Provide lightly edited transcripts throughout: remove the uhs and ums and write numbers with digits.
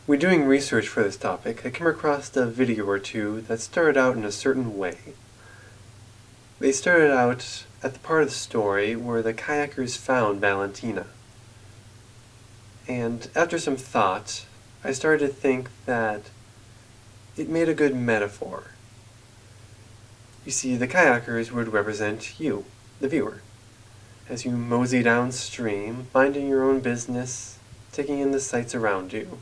When doing research for this topic, I came across a video or two that started out in a certain way. They started out at the part of the story where the kayakers found Valentina. And after some thought, I started to think that it made a good metaphor. You see, the kayakers would represent you, the viewer, as you mosey downstream, minding your own business, taking in the sights around you,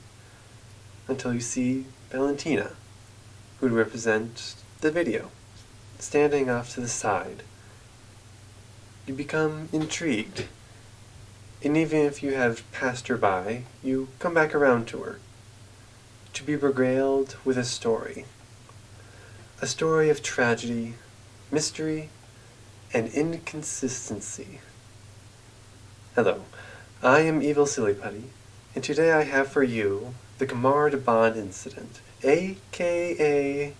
until you see Valentina, who would represent the video, standing off to the side. You become intrigued, and even if you have passed her by, you come back around to her, to be regaled with a story of tragedy, mystery, and inconsistency. Hello, I am Evil Silly Putty, and today I have for you the Khamar Daban Incident, aka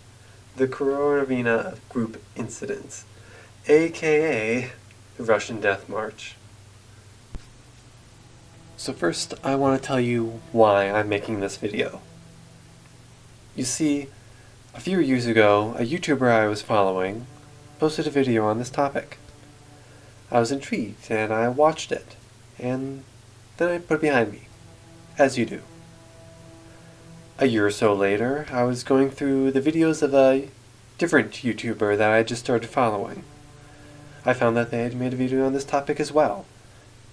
the Corona Group Incidents, aka the Russian Death March. So first, I want to tell you why I'm making this video. You see, a few years ago, a YouTuber I was following posted a video on this topic. I was intrigued, and I watched it, and then I put it behind me, as you do. A year or so later, I was going through the videos of a different YouTuber that I just started following. I found that they had made a video on this topic as well.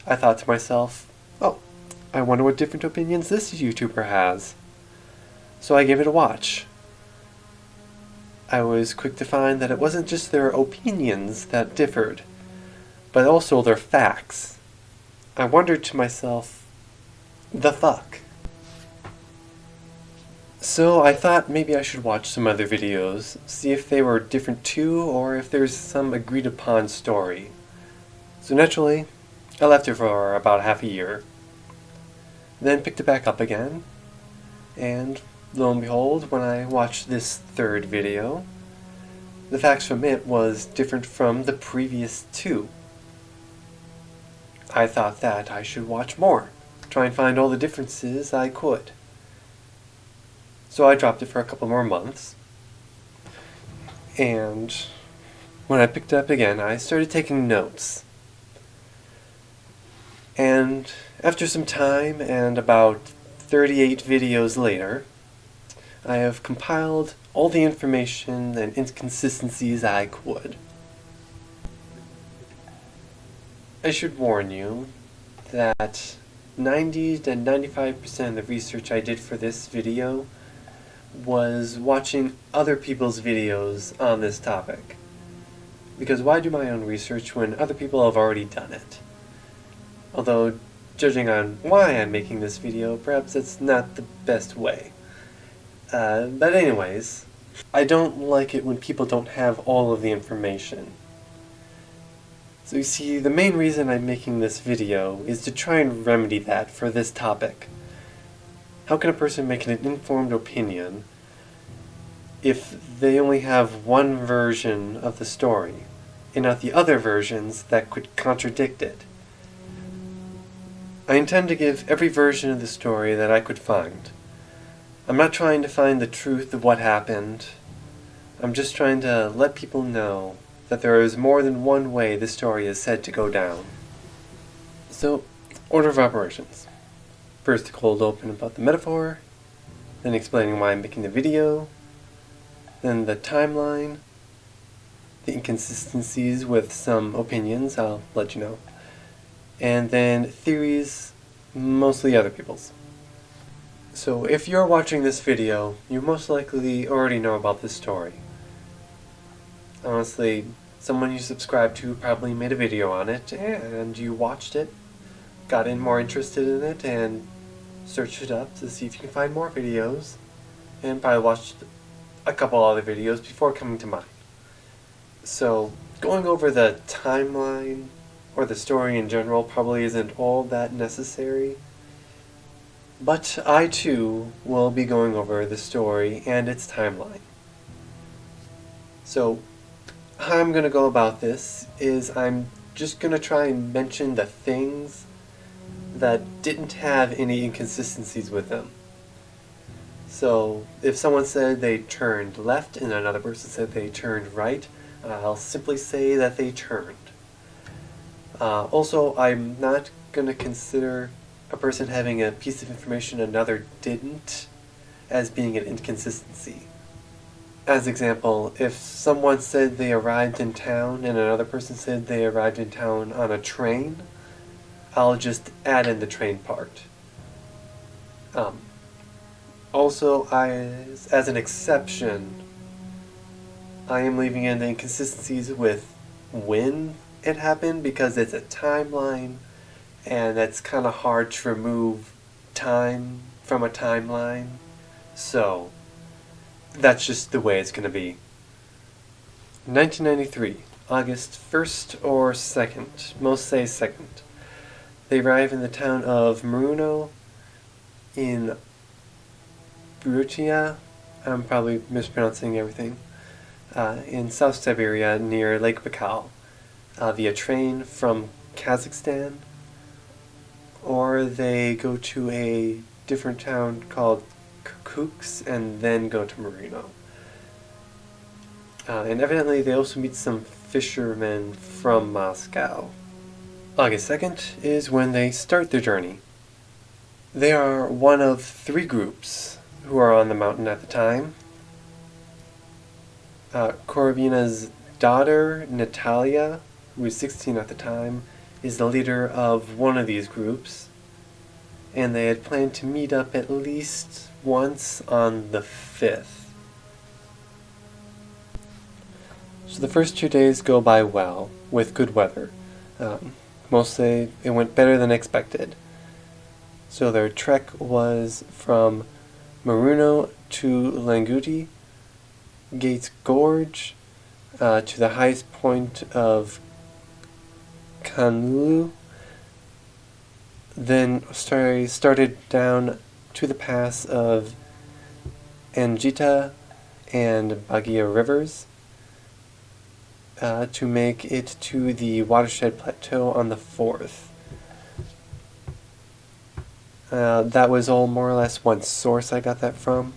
I thought to myself, oh, I wonder what different opinions this YouTuber has. So I gave it a watch. I was quick to find that it wasn't just their opinions that differed, but also their facts. I wondered to myself, the fuck? So I thought maybe I should watch some other videos, see if they were different too, or if there's some agreed upon story. So naturally, I left it for about half a year, then picked it back up again, and lo and behold, when I watched this third video, the facts from it was different from the previous two. I thought that I should watch more, try and find all the differences I could. So I dropped it for a couple more months, and when I picked it up again, I started taking notes. And after some time, and about 38 videos later, I have compiled all the information and inconsistencies I could. I should warn you that 90 to 95% of the research I did for this video was watching other people's videos on this topic. Because why do my own research when other people have already done it? Although, judging on why I'm making this video, perhaps it's not the best way. But anyways, I don't like it when people don't have all of the information. So you see, the main reason I'm making this video is to try and remedy that for this topic. How can a person make an informed opinion if they only have one version of the story, and not the other versions that could contradict it? I intend to give every version of the story that I could find. I'm not trying to find the truth of what happened. I'm just trying to let people know that there is more than one way the story is said to go down. So, order of operations. First, a cold open about the metaphor, then explaining why I'm making the video, then the timeline, the inconsistencies with some opinions, I'll let you know, and then theories, mostly other people's. So if you're watching this video, you most likely already know about this story. Honestly, someone you subscribe to probably made a video on it, and you watched it, got more interested in it, and searched it up to see if you can find more videos, and probably watched a couple other videos before coming to mine. So, going over the timeline, or the story in general, probably isn't all that necessary. But I too will be going over the story and its timeline. So, how I'm going to go about this is I'm just going to try and mention the things that didn't have any inconsistencies with them. So if someone said they turned left and another person said they turned right, I'll simply say that they turned. Also, I'm not going to consider a person having a piece of information another didn't as being an inconsistency. As example, if someone said they arrived in town and another person said they arrived in town on a train, I'll just add in the train part. Also, as an exception, I am leaving in the inconsistencies with when it happened because it's a timeline and that's kind of hard to remove time from a timeline. So, that's just the way it's going to be. 1993, August 1st or 2nd. Most say 2nd. They arrive in the town of Maruno in Brutia. I'm probably mispronouncing everything. In South Siberia near Lake Baikal via train from Kazakhstan. Or they go to a different town called Kooks and then go to Marino. And evidently they also meet some fishermen from Moscow. August 2nd is when they start their journey. They are one of 3 groups who are on the mountain at the time. Korovina's daughter, Natalia, who was 16 at the time, is the leader of one of these groups, and they had planned to meet up at least once on the 5th. So the first 2 days go by well, with good weather. Mostly it went better than expected. So their trek was from Maruno to Languti, Gates Gorge, to the highest point of Kanlu, then started down to the pass of Angita and Bagia rivers to make it to the watershed plateau on the 4th. That was all more or less one source I got that from.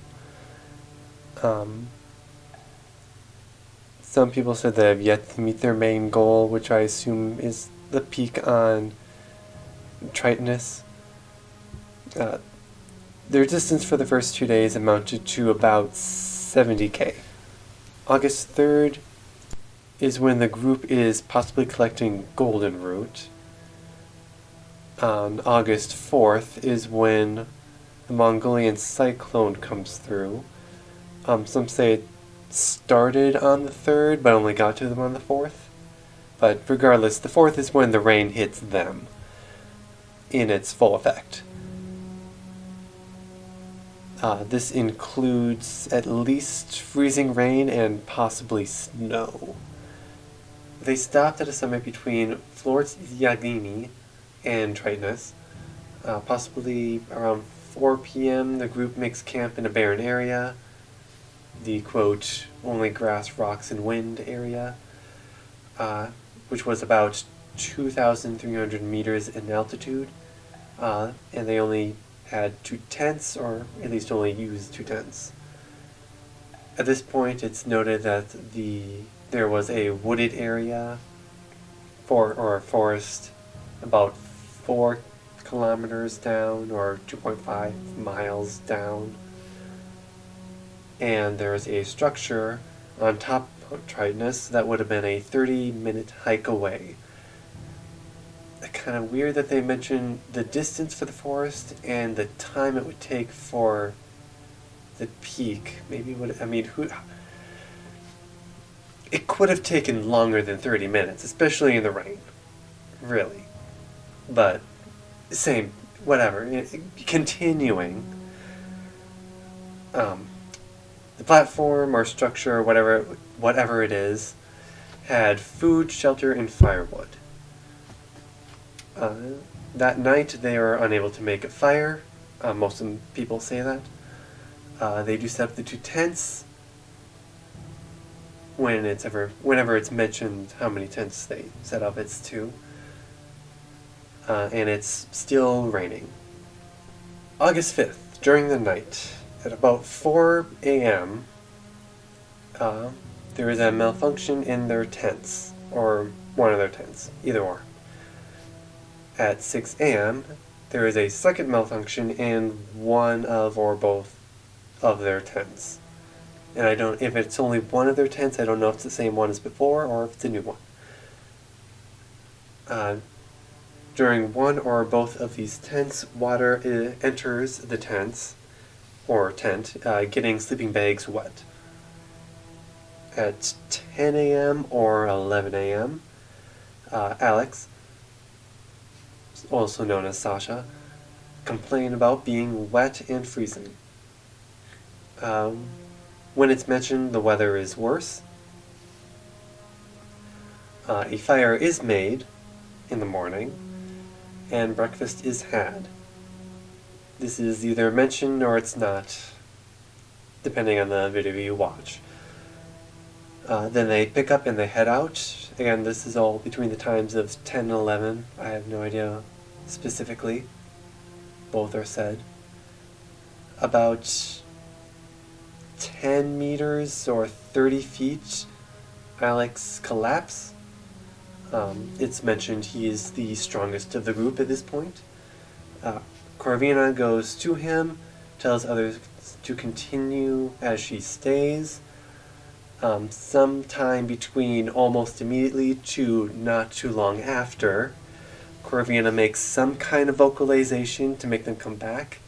Some people said they have yet to meet their main goal, which I assume is the peak on Tritonus. Their distance for the first 2 days amounted to about 70k. August 3rd is when the group is possibly collecting golden root. On August 4th is when the Mongolian cyclone comes through. Some say it started on the 3rd, but only got to them on the 4th. But regardless, the 4th is when the rain hits them in its full effect. This includes at least freezing rain and possibly snow. They stopped at a summit between Florets Yagini and Tritonus. Possibly around 4 p.m. the group makes camp in a barren area, the quote, only grass, rocks, and wind area, which was about 2,300 meters in altitude, and they only had 2 tents, or at least only used 2 tents. At this point, it's noted that there was a wooded area, or a forest, about 4 kilometers down, or 2.5 miles down. And there's a structure on top of Tritonus that would have been a 30-minute hike away. Kind of weird that they mention the distance for the forest and the time it would take for the peak. It could have taken longer than 30 minutes, especially in the rain. Really. But, same, whatever. Continuing. The platform or structure, whatever it is, had food, shelter, and firewood. That night they were unable to make a fire. Most people say that. They do set up the 2 tents. Whenever it's mentioned how many tents they set up, it's 2. And it's still raining. August 5th, during the night, At about 4 a.m., there is a malfunction in their tents, or one of their tents, either or. At 6 a.m., there is a second malfunction in one of or both of their tents. And if it's only one of their tents, I don't know if it's the same one as before or if it's a new one. During one or both of these tents, water enters the tents, or tent, getting sleeping bags wet. At 10 a.m. or 11 a.m., Alex, also known as Sasha, complained about being wet and freezing. When it's mentioned the weather is worse, a fire is made in the morning, and breakfast is had. This is either mentioned or it's not, depending on the video you watch. Then they pick up and they head out. Again, this is all between the times of 10 and 11. I have no idea specifically. Both are said. About 10 meters or 30 feet, Alex collapses. It's mentioned he is the strongest of the group at this point. Corvina goes to him, tells others to continue as she stays. Sometime between almost immediately to not too long after, Corvina makes some kind of vocalization to make them come back.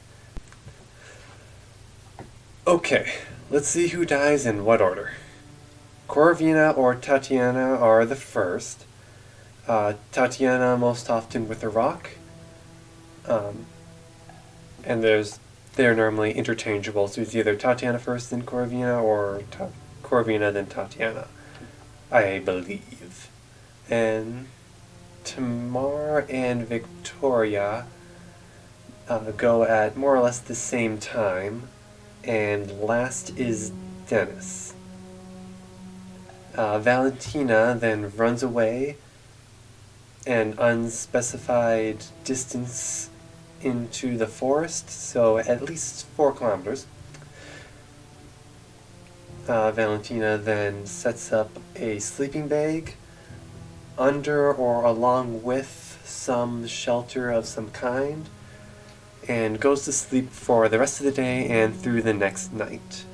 Okay, let's see who dies in what order. Corvina or Tatiana are the first. Tatiana most often with a rock. And they're normally interchangeable, so it's either Tatiana first, then Corvina, or Corvina, then Tatiana, I believe. And Tamar and Victoria go at more or less the same time, and last is Dennis. Valentina then runs away an unspecified distance into the forest, so at least 4 kilometers. Valentina then sets up a sleeping bag under or along with some shelter of some kind and goes to sleep for the rest of the day and through the next night.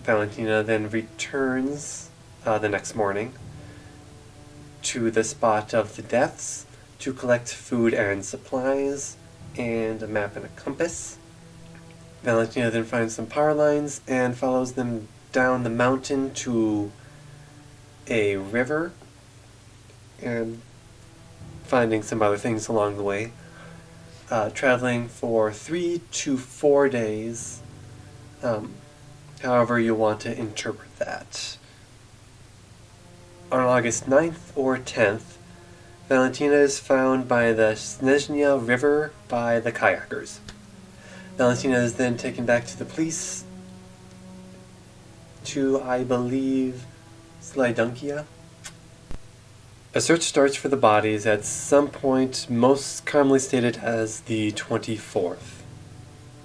Valentina then returns the next morning to the spot of the deaths to collect food and supplies and a map and a compass. Valentina then finds some power lines and follows them down the mountain to a river and finding some other things along the way. Traveling for 3 to 4 days, however you want to interpret that. On August 9th or 10th, Valentina is found by the Snezhnya River by the kayakers. Valentina is then taken back to the police to, I believe, Slydunkia. A search starts for the bodies at some point, most commonly stated as the 24th.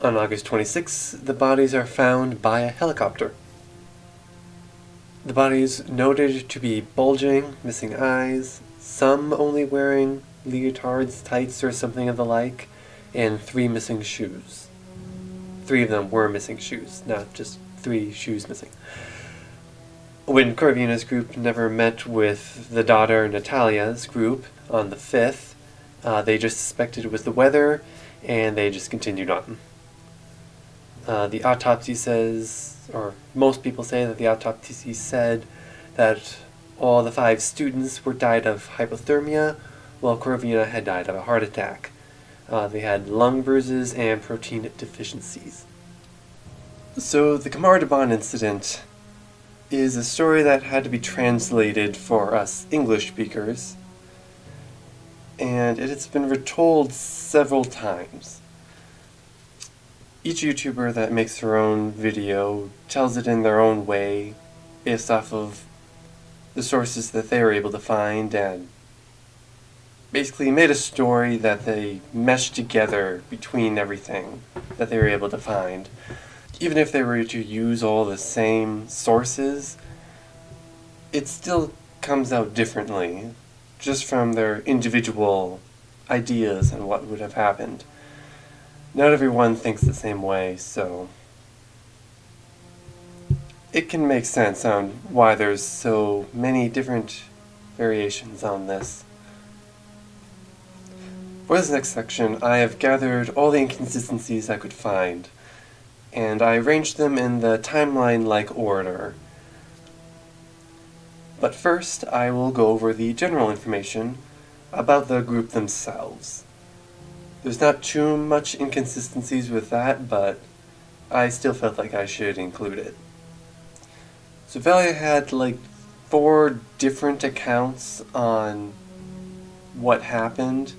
On August 26th, the bodies are found by a helicopter. The bodies noted to be bulging, missing eyes, some only wearing leotards, tights, or something of the like, and 3 missing shoes. 3 of them were missing shoes, not just 3 shoes missing. When Corvina's group never met with the daughter Natalia's group on the 5th, they just suspected it was the weather, and they just continued on. The autopsy says, or most people say that the autopsy said that all the 5 students were died of hypothermia, while Corvina had died of a heart attack. They had lung bruises and protein deficiencies. So the Khamar Daban Incident is a story that had to be translated for us English speakers, and it has been retold several times. Each YouTuber that makes their own video tells it in their own way, based off of the sources that they were able to find and basically made a story that they meshed together between everything that they were able to find. Even if they were to use all the same sources, it still comes out differently, just from their individual ideas and what would have happened. Not everyone thinks the same way, so it can make sense on why there's so many different variations on this. For this next section, I have gathered all the inconsistencies I could find, and I arranged them in the timeline-like order. But first, I will go over the general information about the group themselves. There's not too much inconsistencies with that, but I still felt like I should include it. So Valia had like 4 different accounts on what happened.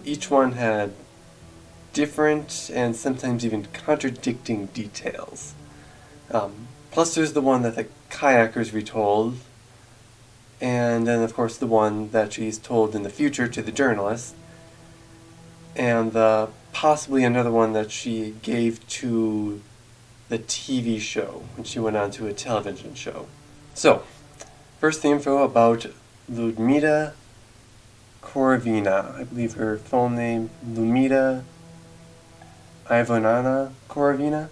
Each one had different and sometimes even contradicting details. Plus there's the one that the kayakers retold, and then of course the one that she's told in the future to the journalist, and possibly another one that she gave to the TV show when she went on to a television show. So, first the info about Ludmila Korovina. I believe her full name, Ludmila Ivanova Korovina.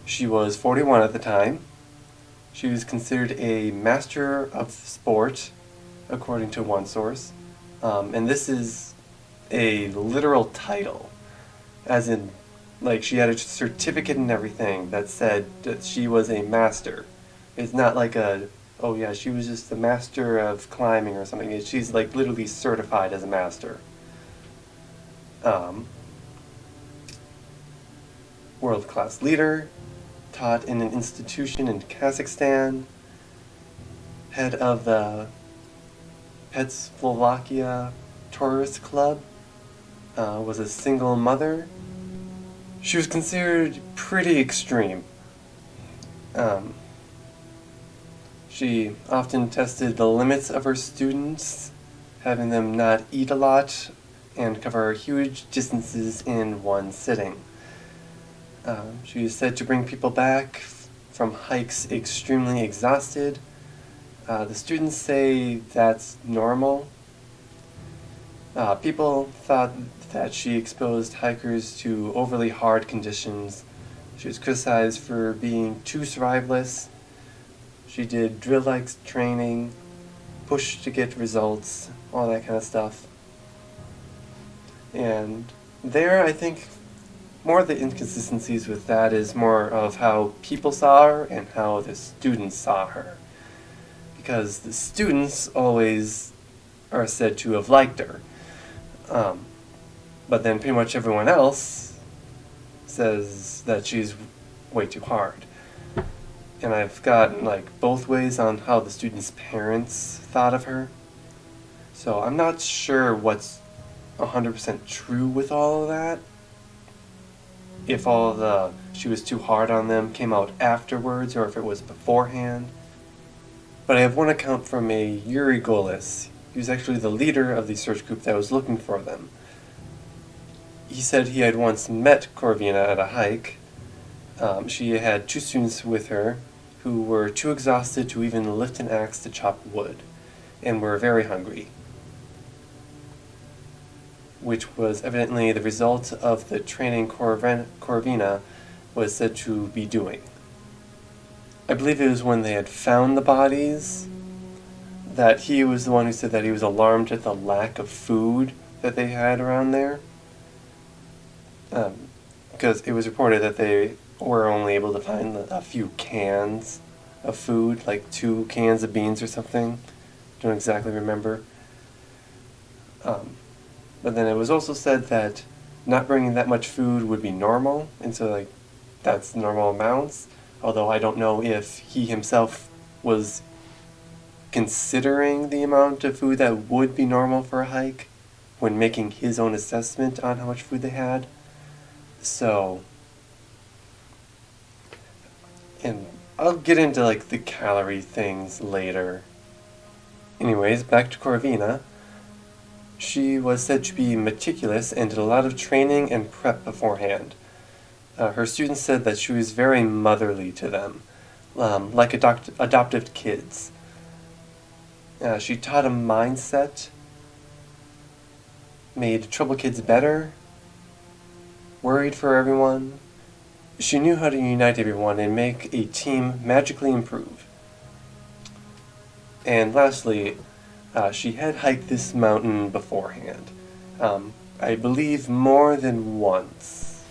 She was 41 at the time. She was considered a master of sport, according to one source. And this is a literal title, as in, like, she had a certificate and everything that said that she was a master. It's not like oh yeah, she was just the master of climbing or something. She's like literally certified as a master. World-class leader, taught in an institution in Kazakhstan, head of the Czechoslovakia Tourist Club, was a single mother. She was considered pretty extreme. She often tested the limits of her students, having them not eat a lot and cover huge distances in one sitting. She is said to bring people back from hikes extremely exhausted. The students say that's normal. People thought that she exposed hikers to overly hard conditions. She was criticized for being too survivalist. She did drill-like training, pushed to get results, all that kind of stuff. And there, I think, more of the inconsistencies with that is more of how people saw her and how the students saw her. Because the students always are said to have liked her. But then pretty much everyone else says that she's way too hard. And I've gotten like both ways on how the students' parents thought of her. So I'm not sure what's 100% true with all of that. If all the she was too hard on them came out afterwards or if it was beforehand. But I have one account from a Yuri Golis. He was actually the leader of the search group that was looking for them. He said he had once met Korovina at a hike. She had 2 students with her who were too exhausted to even lift an axe to chop wood, and were very hungry, which was evidently the result of the training Korovina was said to be doing. I believe it was when they had found the bodies that he was the one who said that he was alarmed at the lack of food that they had around there. Because it was reported that they were only able to find a few cans of food, like 2 cans of beans or something. Don't exactly remember. But then it was also said that not bringing that much food would be normal, and so like that's normal amounts. Although I don't know if he himself was considering the amount of food that would be normal for a hike when making his own assessment on how much food they had. So, and I'll get into like the calorie things later Anyways, back to Corvina. She was said to be meticulous and did a lot of training and prep beforehand. Her students said that she was very motherly to them, like adoptive kids. She taught a mindset, made troubled kids better, worried for everyone. She knew how to unite everyone and make a team magically improve. And lastly, she had hiked this mountain beforehand. I believe more than once.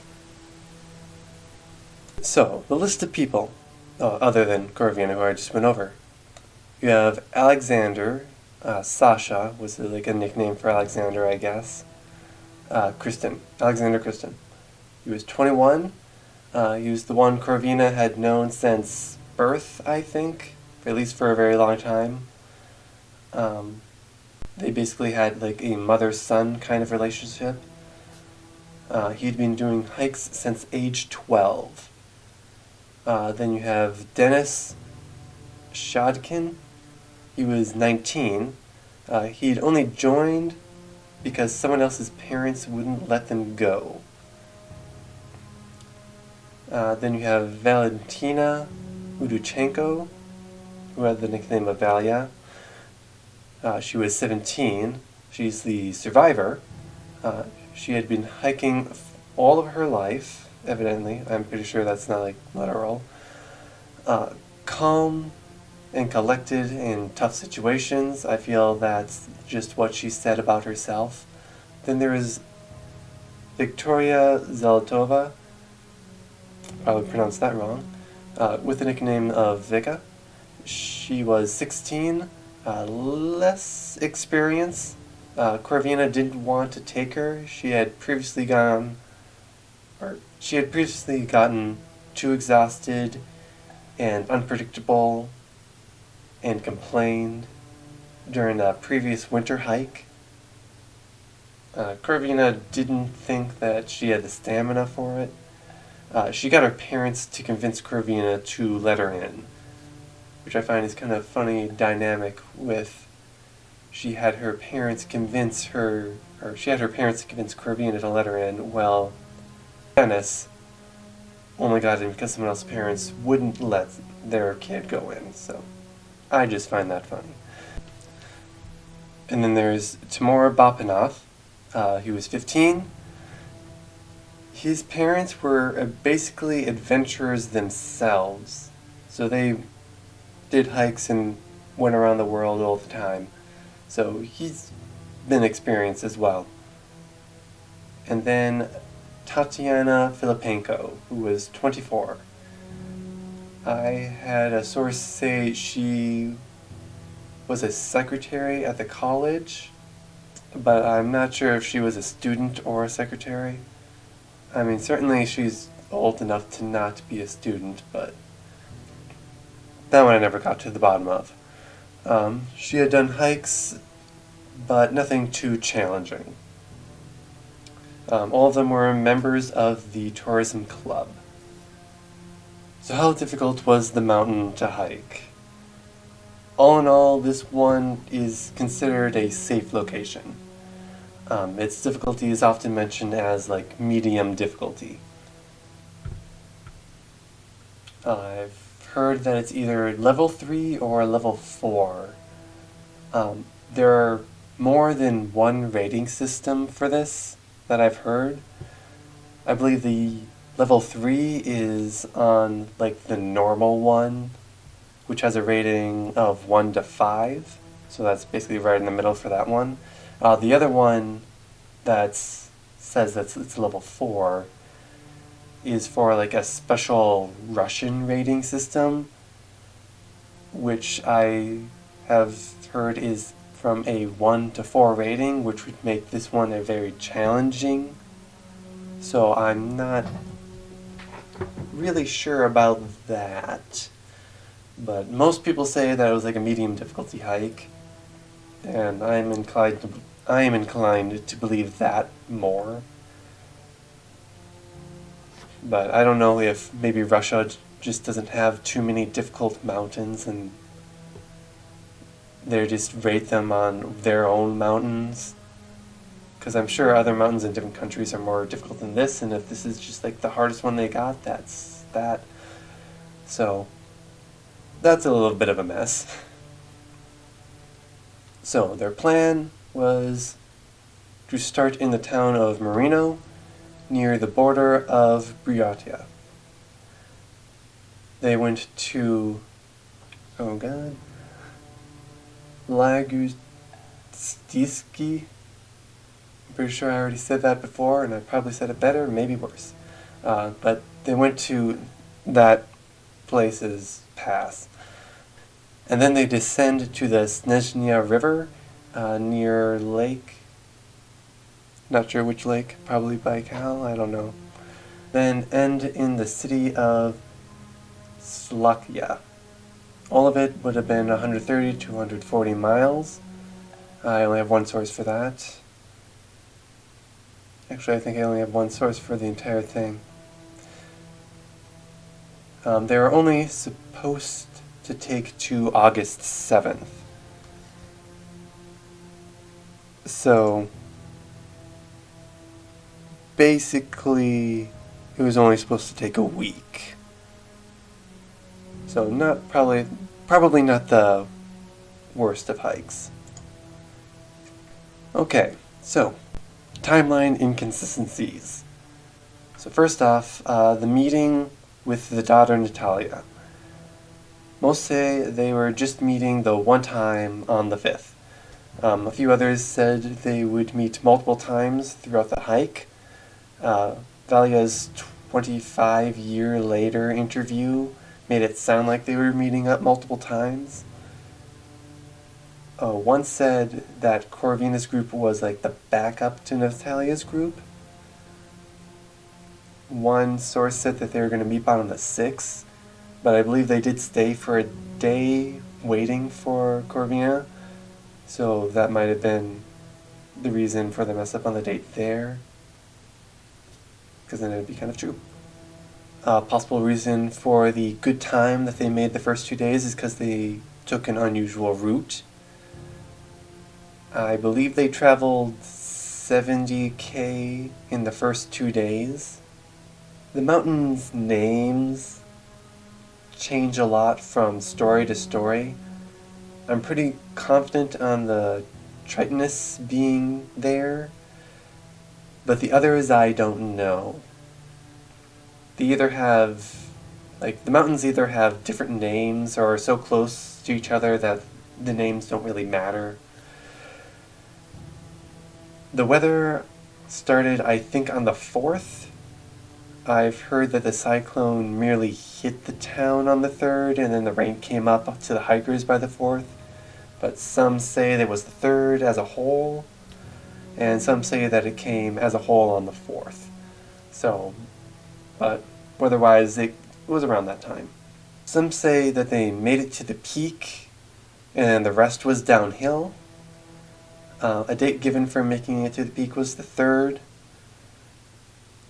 So, the list of people, other than Corvina, who I just went over. You have Alexander, Sasha was like a nickname for Alexander, I guess. Alexander Kristen. He was 21. He was the one Corvina had known since birth, I think, at least for a very long time. They basically had like a mother-son kind of relationship. He'd been doing hikes since age 12. Then you have Dennis Shodkin. He was 19. He'd only joined because someone else's parents wouldn't let them go. Then you have Valentina Uduchenko, who had the nickname of Valia. She was 17. She's the survivor. She had been hiking all of her life, evidently. I'm pretty sure that's not like literal. Calm and collected in tough situations. I feel that's just what she said about herself. Then there is Victoria Zeletova, probably pronounced that wrong, with the nickname of Vika. She was 16, less experience. Corvina didn't want to take her. She had previously gotten too exhausted and unpredictable and complained during a previous winter hike. Corvina didn't think that she had the stamina for it. She got her parents to convince Corvina to let her in, which I find is kind of funny dynamic with she had her parents convince Corvina to let her in, while Dennis only got in because someone else's parents wouldn't let their kid go in, so I just find that funny. And then there's Timur Bapinov. He was 15. His parents were basically adventurers themselves, so they did hikes and went around the world all the time. So he's been experienced as well. And then Tatiana Filipenko, who was 24. I had a source say she was a secretary at the college, but I'm not sure if she was a student or a secretary. I mean, certainly she's old enough to not be a student, but that one I never got to the bottom of. She had done hikes, but nothing too challenging. All of them were members of the tourism club. So how difficult was the mountain to hike? All in all, this one is considered a safe location. Its difficulty is often mentioned as like medium difficulty. I've heard that it's either level 3 or level 4. There are more than one rating system for this that I've heard. I believe the level 3 is on like the normal one, which has a rating of 1 to 5. So that's basically right in the middle for that one. The other one that says that it's level 4 is for like a special Russian rating system, which I have heard is from a 1 to 4 rating, which would make this one a very challenging. So I'm not really sure about that. But most people say that it was like a medium difficulty hike, and I am inclined to believe that more. But I don't know if maybe Russia just doesn't have too many difficult mountains, and they just rate them on their own mountains. Because I'm sure other mountains in different countries are more difficult than this, and if this is just like the hardest one they got, that's that. So, that's a little bit of a mess. So, their plan was to start in the town of Marino, near the border of Briotia. They went to, Lagustiski. I'm pretty sure I already said that before, and I probably said it better, maybe worse. But they went to that place's pass. And then they descend to the Snezhnya River near Lake. Not sure which lake, probably Baikal, I don't know. Then end in the city of Slovakia. All of it would have been 130 to 140 miles. I only have one source for that. Actually, I think I only have one source for the entire thing. They were only supposed to take to August 7th. So, basically, it was only supposed to take a week. So probably not the worst of hikes. Okay, so, timeline inconsistencies. So first off, the meeting with the daughter Natalia. Most say they were just meeting the one time on the 5th. A few others said they would meet multiple times throughout the hike. Valia's 25-year-later interview made it sound like they were meeting up multiple times. One said that Corvina's group was like the backup to Natalia's group. One source said that they were going to meet on the 6th, but I believe they did stay for a day waiting for Corvina, so that might have been the reason for the mess up on the date there, because then it would be kind of true. Possible reason for the good time that they made the first 2 days is because they took an unusual route. I believe they traveled 70k in the first 2 days. The mountains' names change a lot from story to story. I'm pretty confident on the Tritonus being there, but the others I don't know. They either have, the mountains either have different names or are so close to each other that the names don't really matter. The weather started, I think, on the 4th. I've heard that the cyclone merely hit the town on the 3rd, and then the rain came up to the hikers by the 4th. But some say that it was the 3rd as a whole, and some say that it came as a whole on the 4th. So, but weather-wise, it was around that time. Some say that they made it to the peak, and the rest was downhill. A date given for making it to the peak was the 3rd,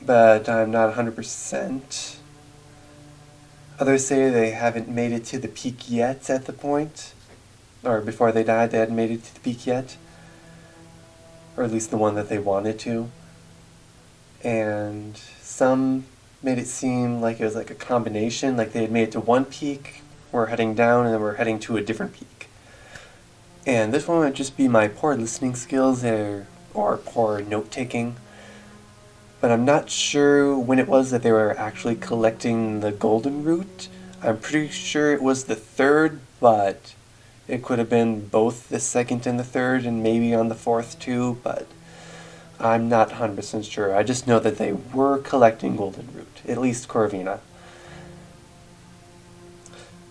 but I'm not 100%. Others say they haven't made it to the peak yet at the point, or before they died they hadn't made it to the peak yet, or at least the one that they wanted to. And some made it seem like it was like a combination, like they had made it to one peak, were heading down, and then were heading to a different peak. And this one might just be my poor listening skills or poor note-taking, but I'm not sure when it was that they were actually collecting the golden root. I'm pretty sure it was the 3rd, but it could have been both the 2nd and the 3rd, and maybe on the 4th too, but I'm not 100% sure. I just know that they were collecting golden root, at least Corvina.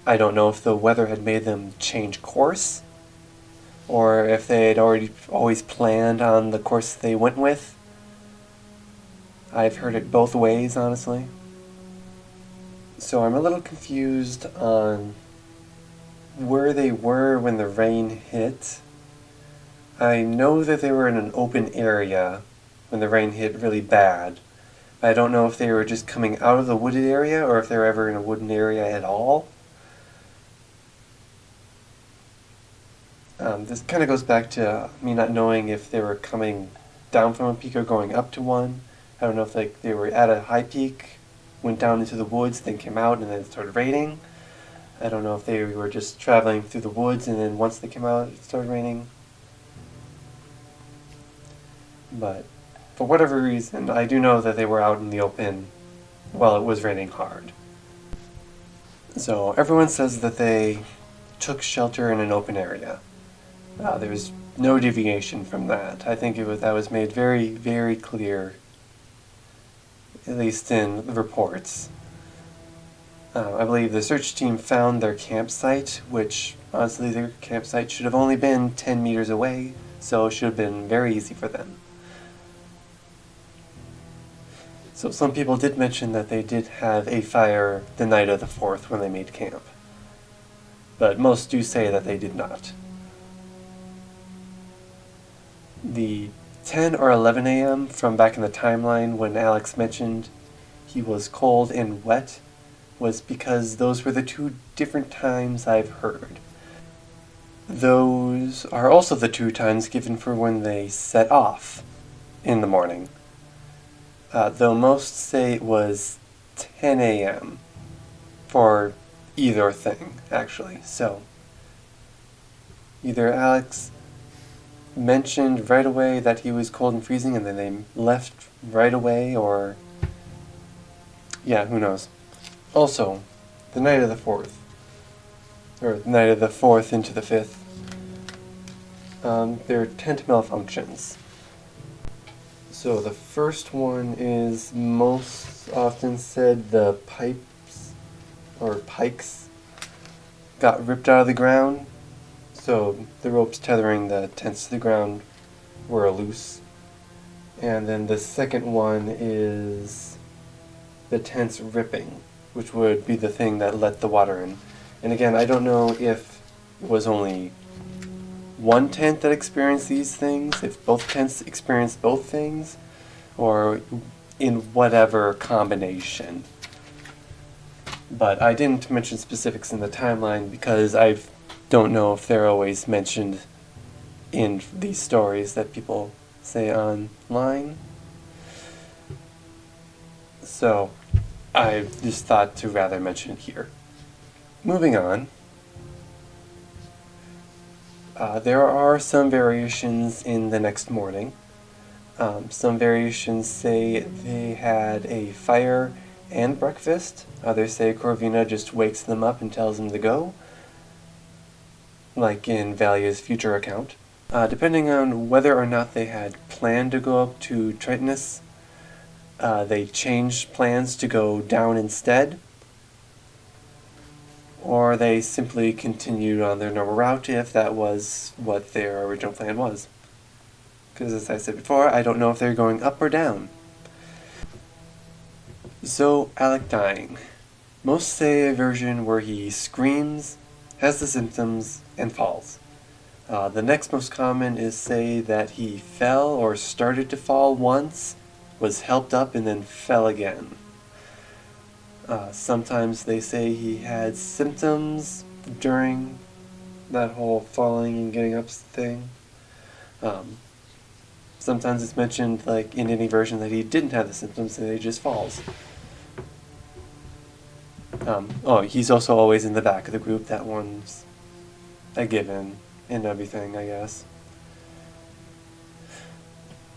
I don't know if the weather had made them change course, or if they had always planned on the course they went with. I've heard it both ways, honestly. So I'm a little confused on where they were when the rain hit. I know that they were in an open area when the rain hit really bad. I don't know if they were just coming out of the wooded area or if they were ever in a wooded area at all. This kind of goes back to me not knowing if they were coming down from a peak or going up to one. I don't know if they were at a high peak, went down into the woods, then came out, and then it started raining. I don't know if they were just traveling through the woods, and then once they came out, it started raining. But for whatever reason, I do know that they were out in the open while it was raining hard. So everyone says that they took shelter in an open area. There was no deviation from that. I think that was made very, very clear, at least in the reports. I believe the search team found their campsite, which honestly their campsite should have only been 10 meters away, so it should have been very easy for them. So some people did mention that they did have a fire the night of the 4th when they made camp, but most do say that they did not. The 10 or 11 a.m. from back in the timeline when Alex mentioned he was cold and wet was because those were the 2 different times I've heard. Those are also the 2 times given for when they set off in the morning. Though most say it was 10 a.m. for either thing, actually. So, either Alex mentioned right away that he was cold and freezing and then they left right away, or yeah, who knows. Also, the night of the 4th, or the night of the 4th into the 5th, there are tent malfunctions. So the first one is most often said the pipes or pikes got ripped out of the ground. So the ropes tethering the tents to the ground were loose. And then the second one is the tents ripping, which would be the thing that let the water in. And again, I don't know if it was only one tent that experienced these things, if both tents experienced both things, or in whatever combination. But I didn't mention specifics in the timeline because I don't know if they're always mentioned in these stories that people say online. So I just thought to rather mention it here. Moving on. There are some variations in the next morning. Some variations say they had a fire and breakfast. Others say Corvina just wakes them up and tells them to go, like in Valia's future account. Depending on whether or not they had planned to go up to Tritonus, they changed plans to go down instead, or they simply continued on their normal route if that was what their original plan was. Because as I said before, I don't know if they're going up or down. So, Alec dying. Most say a version where he screams, has the symptoms, and falls. The next most common is say that he fell or started to fall once, was helped up, and then fell again. Sometimes they say he had symptoms during that whole falling and getting up thing. Sometimes it's mentioned, like in any version, that he didn't have the symptoms and he just falls. He's also always in the back of the group. That one's a given and everything, I guess.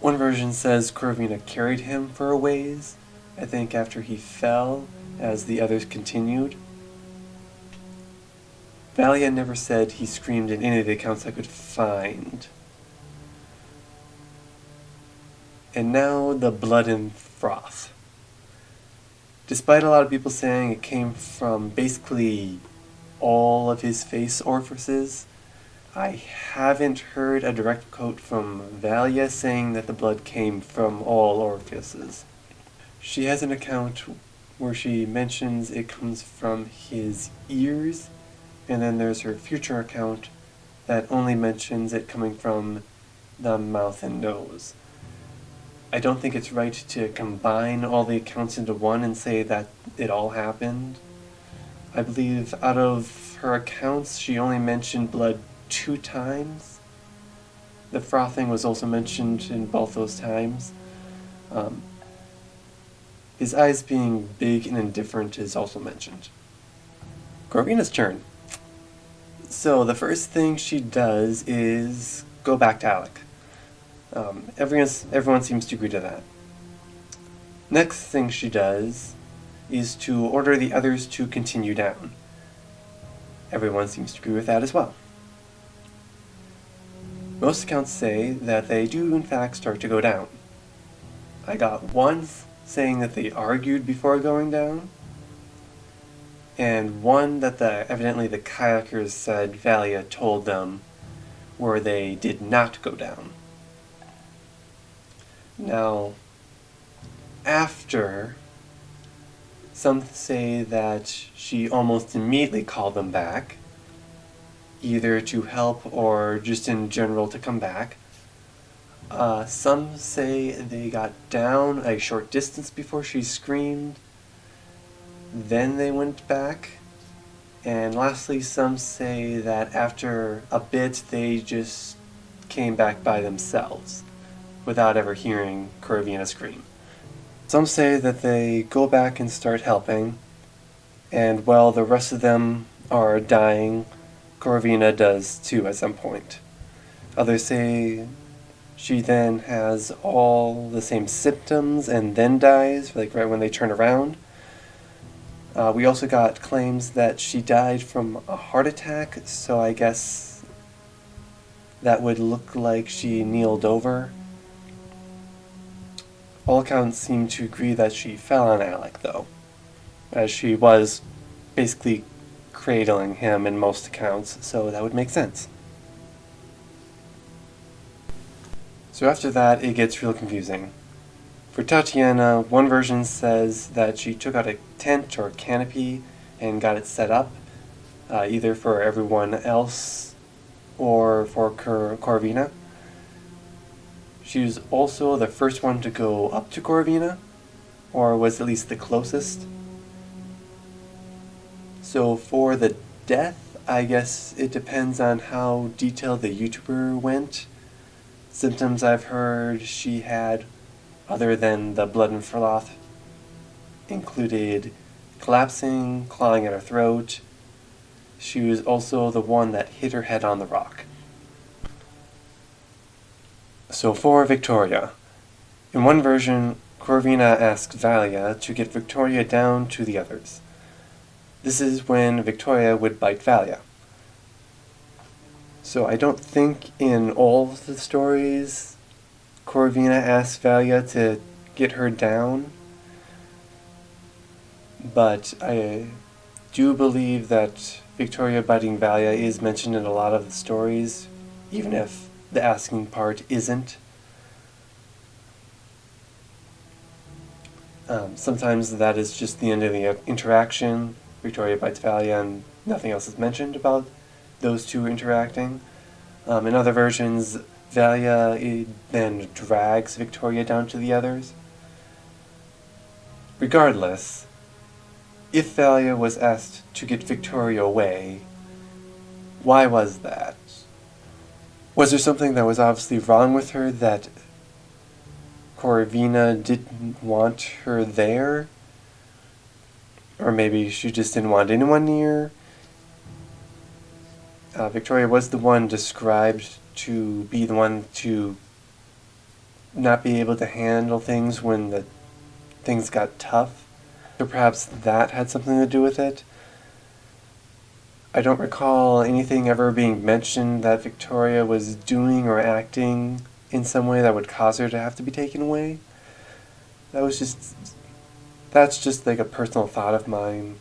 One version says Corvina carried him for a ways, I think after he fell, as the others continued. Valia never said he screamed in any of the accounts I could find. And now the blood and froth. Despite a lot of people saying it came from basically all of his face orifices, I haven't heard a direct quote from Valia saying that the blood came from all orifices. She has an account where she mentions it comes from his ears, and then there's her future account that only mentions it coming from the mouth and nose. I don't think it's right to combine all the accounts into one and say that it all happened. I believe out of her accounts, she only mentioned blood 2 times. The frothing was also mentioned in both those times. His eyes being big and indifferent is also mentioned. Corvina's turn. So the first thing she does is go back to Alec. Everyone seems to agree to that. Next thing she does is to order the others to continue down. Everyone seems to agree with that as well. Most accounts say that they do in fact start to go down. I got one saying that they argued before going down, and one that evidently the kayakers said Valia told them where they did not go down. Now, after, some say that she almost immediately called them back, either to help or just in general to come back. Some say they got down a short distance before she screamed, then they went back. And lastly, some say that after a bit they just came back by themselves without ever hearing Corvina scream. Some say that they go back and start helping, and while the rest of them are dying, Corvina does too at some point. Others say she then has all the same symptoms and then dies, like right when they turn around. We also got claims that she died from a heart attack, so I guess that would look like she kneeled over. All accounts seem to agree that she fell on Alec, though, as she was basically cradling him in most accounts, so that would make sense. So after that, it gets real confusing. For Tatiana, one version says that she took out a tent or canopy and got it set up, either for everyone else or for Corvina. She was also the first one to go up to Corvina, or was at least the closest. So for the death, I guess it depends on how detailed the YouTuber went. Symptoms I've heard she had, other than the blood and froth, included collapsing, clawing at her throat. She was also the one that hit her head on the rock. So for Victoria, in one version, Corvina asks Valia to get Victoria down to the others. This is when Victoria would bite Valia. So I don't think in all of the stories Corvina asks Valia to get her down, but I do believe that Victoria biting Valia is mentioned in a lot of the stories, even if the asking part isn't. Sometimes that is just the end of the interaction. Victoria bites Valia and nothing else is mentioned about those two interacting. In other versions, Valia then drags Victoria down to the others. Regardless, if Valia was asked to get Victoria away, why was that? Was there something that was obviously wrong with her that Corvina didn't want her there? Or maybe she just didn't want anyone near? Victoria was the one described to be the one to not be able to handle things when the things got tough. So perhaps that had something to do with it. I don't recall anything ever being mentioned that Victoria was doing or acting in some way that would cause her to have to be taken away. That's just like a personal thought of mine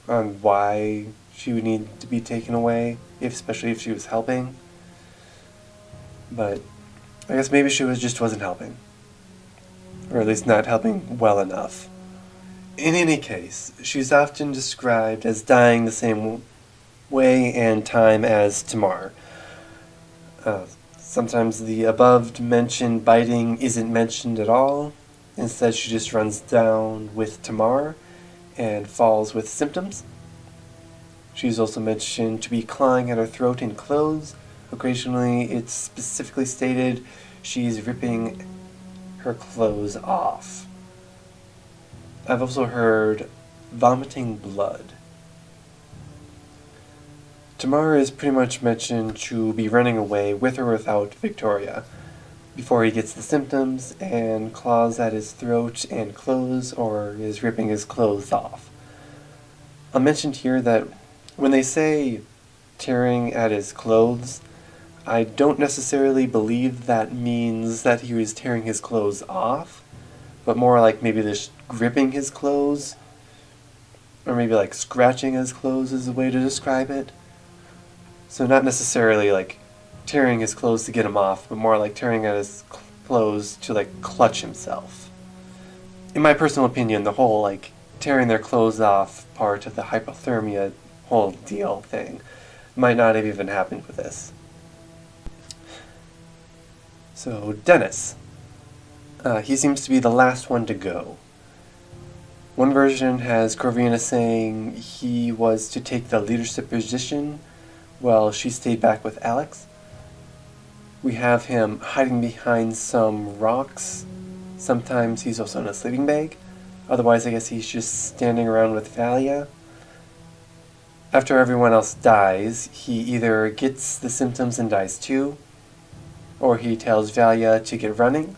on why she would need to be taken away, especially if she was helping. But I guess maybe she just wasn't helping. Or at least not helping well enough. In any case, she's often described as dying the same way and time as Tamar. Sometimes the above-mentioned biting isn't mentioned at all. Instead, she just runs down with Tamar and falls with symptoms. She's also mentioned to be clawing at her throat in clothes, Occasionally, it's specifically stated she's ripping her clothes off. I've also heard vomiting blood. Tamara is pretty much mentioned to be running away with or without Victoria before he gets the symptoms and claws at his throat and clothes, or is ripping his clothes off. I mentioned here that when they say tearing at his clothes, I don't necessarily believe that means that he was tearing his clothes off, but more like maybe just gripping his clothes, or maybe like scratching his clothes is a way to describe it. So not necessarily like tearing his clothes to get him off, but more like tearing at his clothes to like clutch himself. In my personal opinion, the whole like tearing their clothes off part of the hypothermia whole deal thing might not have even happened with this. So Dennis. He seems to be the last one to go. One version has Corvina saying he was to take the leadership position while she stayed back with Alex. We have him hiding behind some rocks. Sometimes he's also in a sleeping bag. Otherwise, I guess he's just standing around with Valia. After everyone else dies, he either gets the symptoms and dies too, or he tells Valia to get running.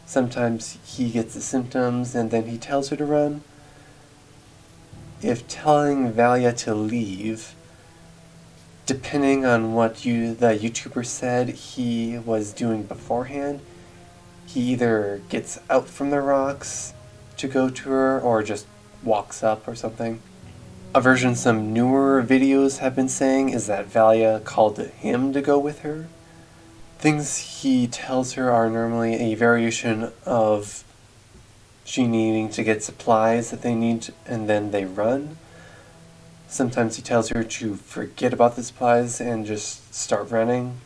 Sometimes he gets the symptoms and then he tells her to run. If telling Valia to leave, depending on what the YouTuber said he was doing beforehand, he either gets out from the rocks to go to her or just walks up or something. A version some newer videos have been saying is that Valia called him to go with her. Things he tells her are normally a variation of she needing to get supplies that they need and then they run. Sometimes he tells her to forget about the supplies and just start running.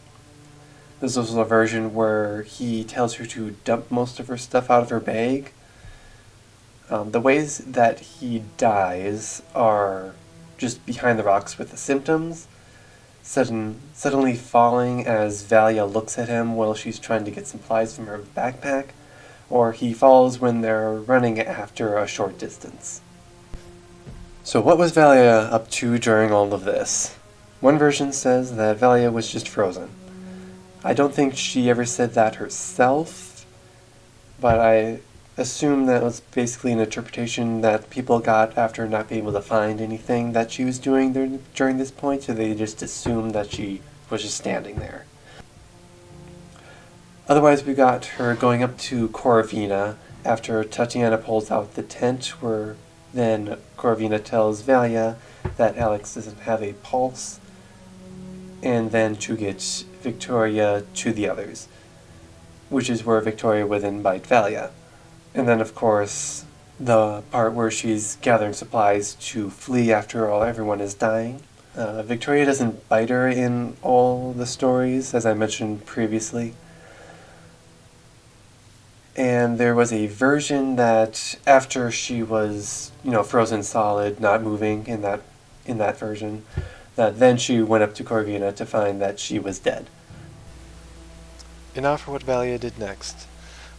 There's also a version where he tells her to dump most of her stuff out of her bag. The ways that he dies are just behind the rocks with the symptoms, suddenly falling as Valia looks at him while she's trying to get supplies from her backpack, or he falls when they're running after a short distance. So what was Valia up to during all of this? One version says that Valia was just frozen. I don't think she ever said that herself, but I assume that was basically an interpretation that people got after not being able to find anything that she was doing during this point, so they just assumed that she was just standing there. Otherwise, we got her going up to Corvina after Tatiana pulls out the tent, where then Corvina tells Valia that Alex doesn't have a pulse, and then to get Victoria to the others, which is where Victoria would then bite Valia. And then, of course, the part where she's gathering supplies to flee after everyone is dying. Victoria doesn't bite her in all the stories, as I mentioned previously. And there was a version that after she was, frozen solid, not moving in that version, that then she went up to Corvina to find that she was dead. And now for what Valia did next.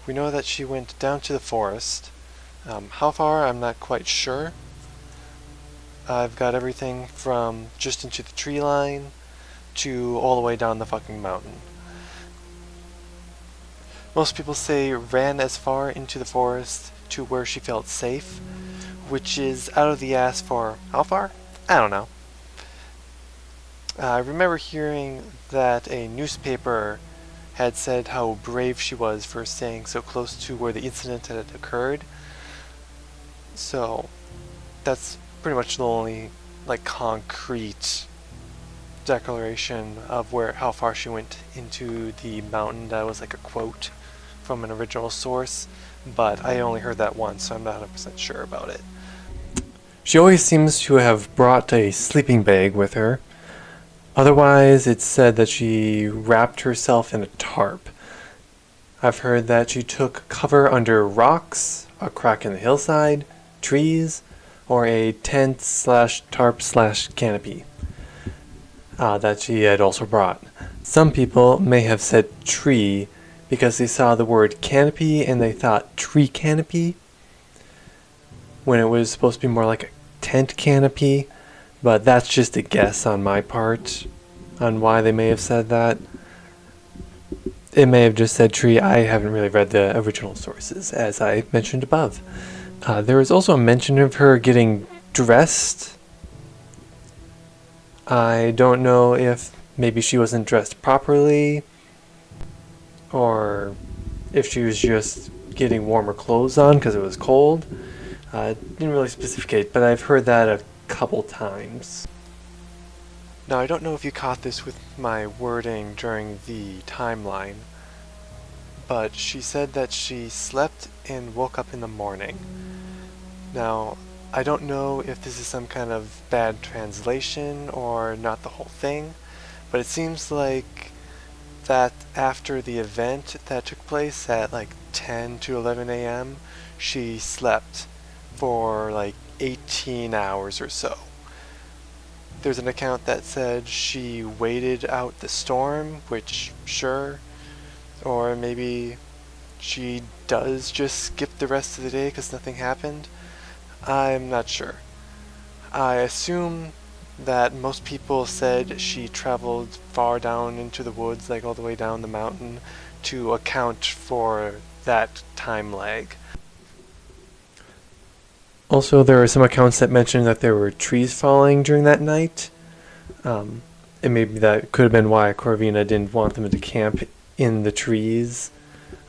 We know that she went down to the forest. How far, I'm not quite sure. I've got everything from just into the tree line to all the way down the fucking mountain. Most people say ran as far into the forest to where she felt safe, which is out of the ass for how far? I don't know. I remember hearing that a newspaper had said how brave she was for staying so close to where the incident had occurred. So that's pretty much the only concrete declaration of how far she went into the mountain. That was a quote from an original source, but I only heard that once, so I'm not 100% sure about it. She always seems to have brought a sleeping bag with her. Otherwise, it's said that she wrapped herself in a tarp. I've heard that she took cover under rocks, a crack in the hillside, trees, or a tent/tarp/canopy that she had also brought. Some people may have said tree because they saw the word canopy and they thought tree canopy, when it was supposed to be more like a tent canopy, but that's just a guess on my part on why they may have said that. It may have just said tree. I haven't really read the original sources, as I mentioned above. There was also a mention of her getting dressed. I don't know if maybe she wasn't dressed properly, or if she was just getting warmer clothes on because it was cold. Didn't really specificate, but I've heard that a couple times. Now, I don't know if you caught this with my wording during the timeline, but she said that she slept and woke up in the morning. Now, I don't know if this is some kind of bad translation or not the whole thing, but it seems like that after the event that took place at like 10 to 11 a.m., she slept for like 18 hours or so. There's an account that said she waited out the storm, which, sure. Or maybe she does just skip the rest of the day because nothing happened. I'm not sure. I assume that most people said she traveled far down into the woods, like all the way down the mountain, to account for that time lag. Also, there are some accounts that mention that there were trees falling during that night. And maybe that could have been why Corvina didn't want them to camp in the trees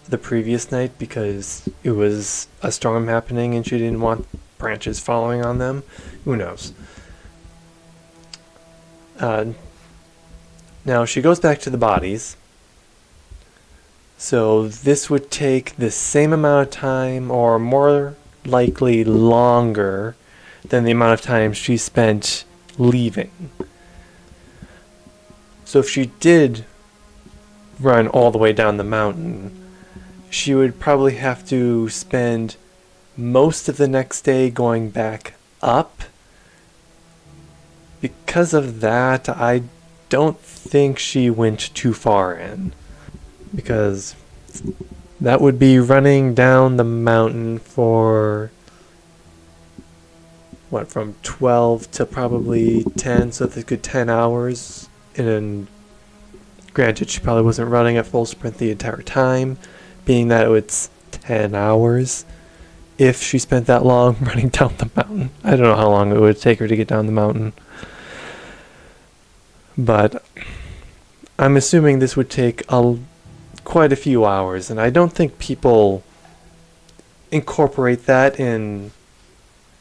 the previous night, because it was a storm happening and she didn't want branches falling on them. Who knows? Now she goes back to the bodies. So this would take the same amount of time, or more likely longer, than the amount of time she spent leaving. So if she did run all the way down the mountain, she would probably have to spend most of the next day going back up. Because of that, I don't think she went too far in, because that would be running down the mountain for, from 12 to probably 10, so that's a good 10 hours. And granted, she probably wasn't running at full sprint the entire time, being that it's 10 hours. If she spent that long running down the mountain, I don't know how long it would take her to get down the mountain. But I'm assuming this would take quite a few hours, and I don't think people incorporate that in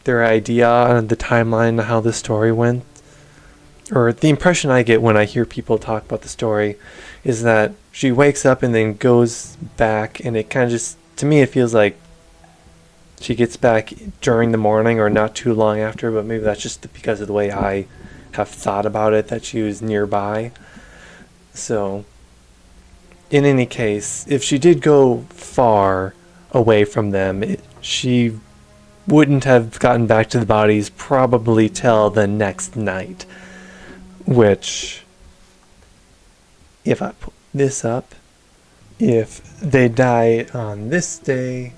their idea on the timeline of how the story went. Or the impression I get when I hear people talk about the story is that she wakes up and then goes back, and it kind of just, to me, it feels like she gets back during the morning or not too long after, but maybe that's just because of the way I have thought about it, that she was nearby. So, in any case, if she did go far away from them, she wouldn't have gotten back to the bodies probably till the next night. Which, if I put this up, if they die on this day,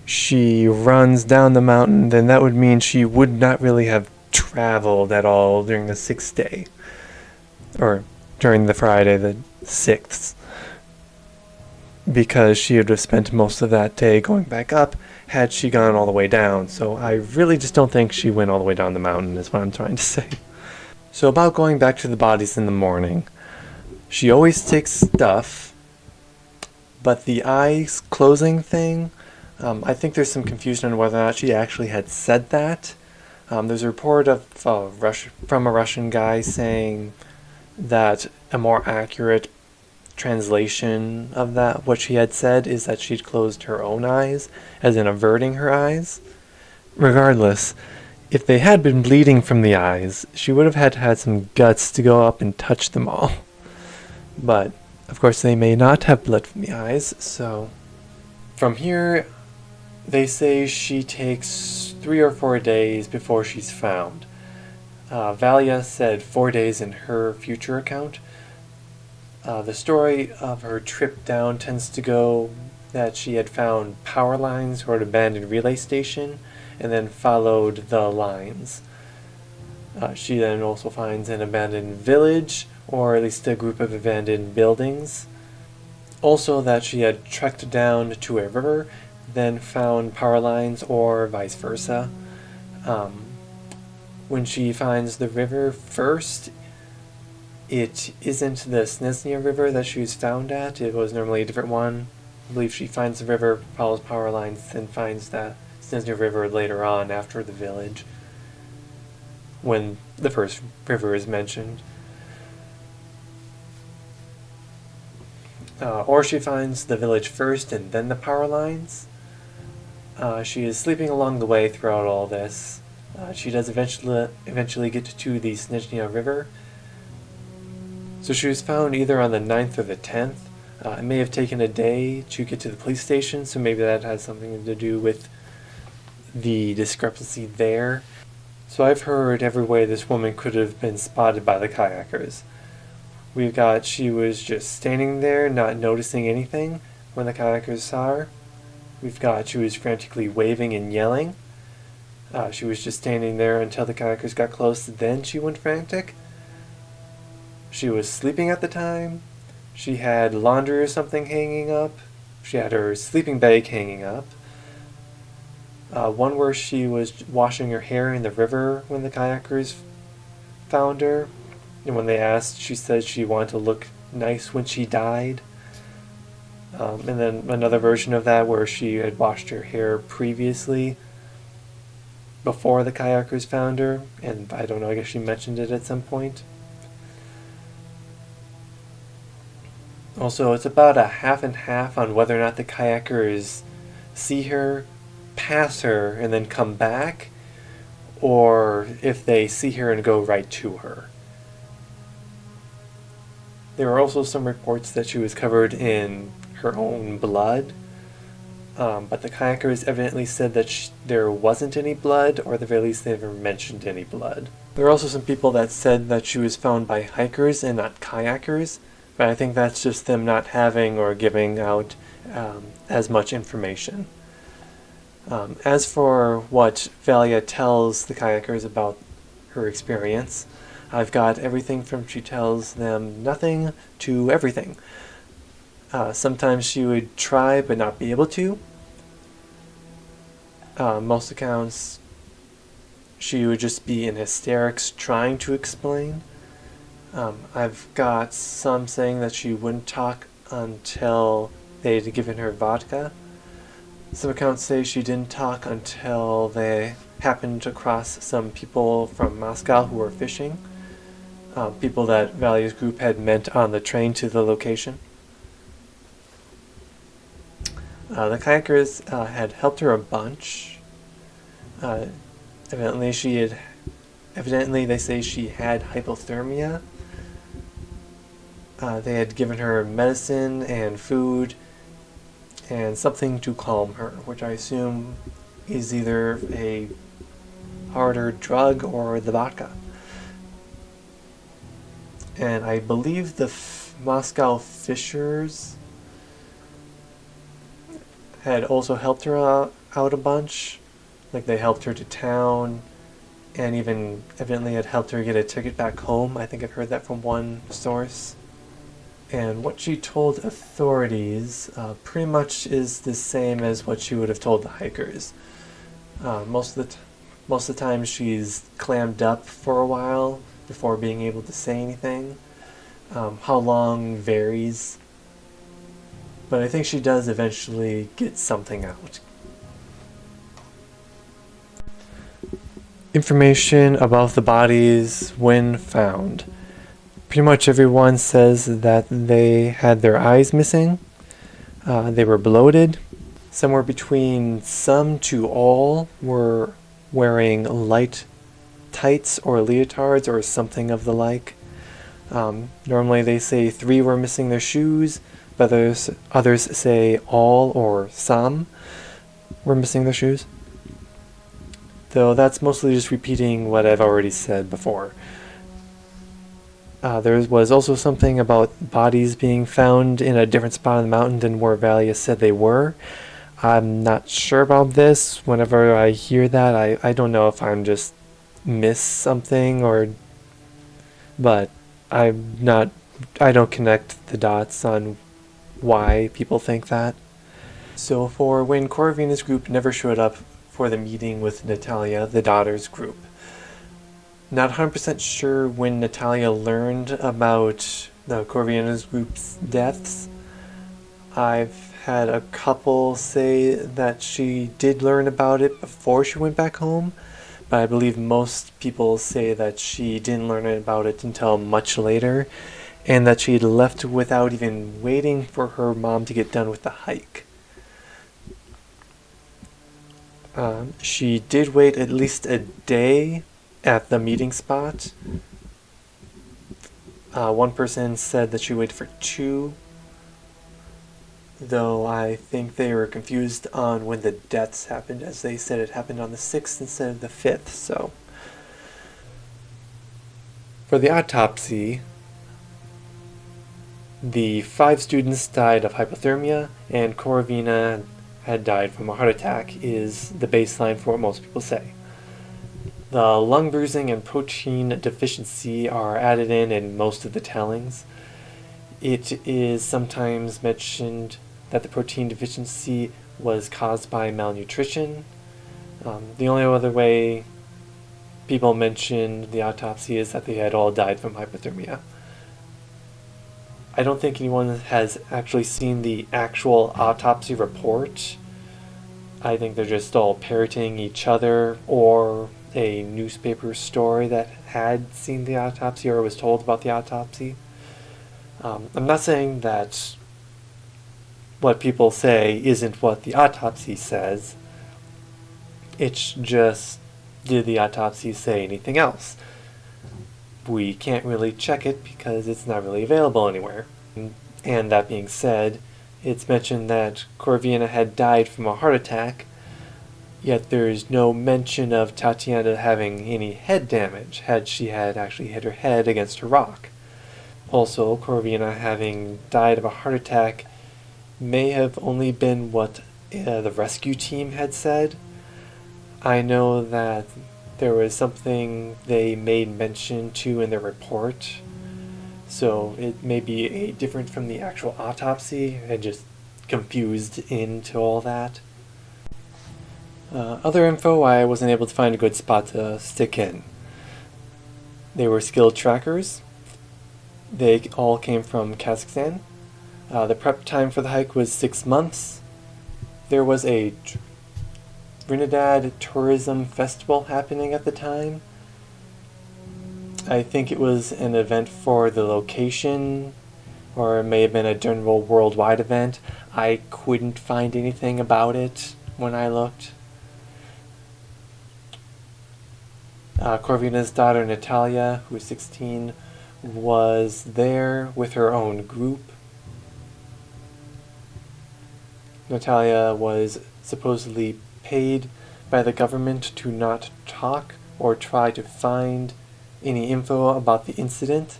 she runs down the mountain, then that would mean she would not really have traveled at all during the 6th day. Or during the Friday the 6th. Because she would have spent most of that day going back up had she gone all the way down. So I really just don't think she went all the way down the mountain, is what I'm trying to say. So about going back to the bodies in the morning. She always takes stuff, but the eyes closing thing, I think there's some confusion on whether or not she actually had said that. There's a report from a Russian guy saying that a more accurate translation of that, what she had said, is that she'd closed her own eyes, as in averting her eyes. Regardless, if they had been bleeding from the eyes, she would have had to have some guts to go up and touch them all. But, of course, they may not have blood from the eyes, so from here, they say she takes 3 or 4 days before she's found. Valia said 4 days in her future account. The story of her trip down tends to go that she had found power lines or an abandoned relay station and then followed the lines. She then also finds an abandoned village, or at least a group of abandoned buildings. Also that she had trekked down to a river, then found power lines, or vice versa. When she finds the river first, it isn't the Snezhnia River that she was found at. It was normally a different one. I believe she finds the river, follows power lines, then finds that Snezhnia River later on after the village, when the first river is mentioned. Or she finds the village first and then the power lines. She is sleeping along the way throughout all this. She does eventually get to the Snezhnia River. So she was found either on the 9th or the 10th. It may have taken a day to get to the police station, so maybe that has something to do with the discrepancy there. So I've heard every way this woman could have been spotted by the kayakers. We've got she was just standing there, not noticing anything when the kayakers saw her. We've got she was frantically waving and yelling. She was just standing there until the kayakers got close, then she went frantic. She was sleeping at the time. She had laundry or something hanging up. She had her sleeping bag hanging up. One where she was washing her hair in the river when the kayakers found her. And when they asked, she said she wanted to look nice when she died. And then another version of that where she had washed her hair previously before the kayakers found her. And I don't know, I guess she mentioned it at some point. Also, it's about a half and half on whether or not the kayakers see her, pass her, and then come back, or if they see her and go right to her. There are also some reports that she was covered in her own blood, but the kayakers evidently said that there wasn't any blood, or at the very least they never mentioned any blood. There are also some people that said that she was found by hikers and not kayakers, but I think that's just them not having or giving out as much information. As for what Valia tells the kayakers about her experience, I've got everything from she tells them nothing to everything. Sometimes she would try but not be able to. Most accounts, she would just be in hysterics trying to explain. I've got some saying that she wouldn't talk until they'd given her vodka. Some accounts say she didn't talk until they happened across some people from Moscow who were fishing. People that Valia's group had met on the train to the location. The kayakers had helped her a bunch. Evidently they say she had hypothermia. They had given her medicine and food and something to calm her, which I assume is either a harder drug or the vodka. And I believe the Moscow fishers had also helped her out a bunch. Like, they helped her to town, and even evidently had helped her get a ticket back home. I think I've heard that from one source. And what she told authorities pretty much is the same as what she would have told the hikers. Most of the time she's clammed up for a while before being able to say anything. How long varies, but I think she does eventually get something out. Information about the bodies when found. Pretty much everyone says that they had their eyes missing. They were bloated. Somewhere between some to all were wearing light tights or leotards or something of the like. Normally they say 3 were missing their shoes, but others say all or some were missing their shoes. though that's mostly just repeating what I've already said before. There was also something about bodies being found in a different spot on the mountain than where Valia said they were. I'm not sure about this. Whenever I hear that, I don't know if I'm just miss something but I don't connect the dots on why people think that. So for when Corvina's group never showed up for the meeting with Natalia, the daughter's group. Not 100% sure when Natalia learned about the Corvina's group's deaths. I've had a couple say that she did learn about it before she went back home, but I believe most people say that she didn't learn about it until much later, and that she had left without even waiting for her mom to get done with the hike. She did wait at least a day at the meeting spot. One person said that she waited for 2, though I think they were confused on when the deaths happened, as they said it happened on the 6th instead of the 5th, so. For the autopsy, the 5 students died of hypothermia, and Corvina had died from a heart attack, is the baseline for what most people say. The lung bruising and protein deficiency are added in most of the tellings. It is sometimes mentioned that the protein deficiency was caused by malnutrition. The only other way people mentioned the autopsy is that they had all died from hypothermia. I don't think anyone has actually seen the actual autopsy report. I think they're just all parroting each other or a newspaper story that had seen the autopsy or was told about the autopsy. I'm not saying that what people say isn't what the autopsy says. It's just, did the autopsy say anything else? We can't really check it because it's not really available anywhere. And that being said, it's mentioned that Corvina had died from a heart attack, yet there is no mention of Tatiana having any head damage had she had actually hit her head against a rock. Also, Corvina having died of a heart attack may have only been what the rescue team had said. I know that there was something they made mention to in their report, so it may be different from the actual autopsy and just confused into all that. Other info I wasn't able to find a good spot to stick in. They were skilled trackers. They all came from Kazakhstan. The prep time for the hike was 6 months. There was a Trinidad Tourism Festival happening at the time. I think it was an event for the location, or it may have been a general worldwide event. I couldn't find anything about it when I looked. Corvina's daughter Natalia, who was 16, was there with her own group. Natalia was supposedly paid by the government to not talk or try to find any info about the incident.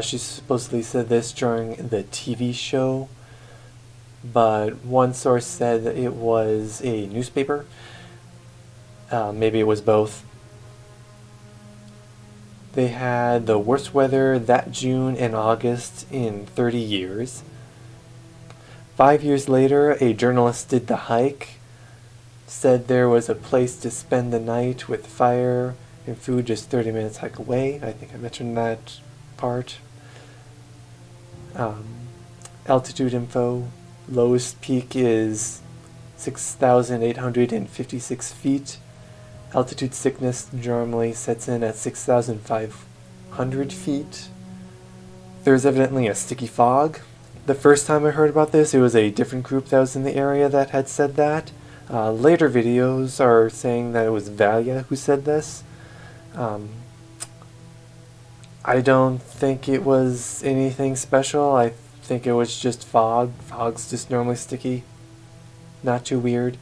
She supposedly said this during the TV show, but one source said that it was a newspaper. Maybe it was both. They had the worst weather that June and August in 30 years. 5 years later, a journalist did the hike, said there was a place to spend the night with fire and food just 30 minutes hike away. I think I mentioned that part. Altitude info. Lowest peak is 6,856 feet. Altitude sickness normally sets in at 6,500 feet. There's evidently a sticky fog. The first time I heard about this, it was a different group that was in the area that had said that. Later videos are saying that it was Valia who said this. I don't think it was anything special. I think it was just fog. Fog's just normally sticky. Not too weird.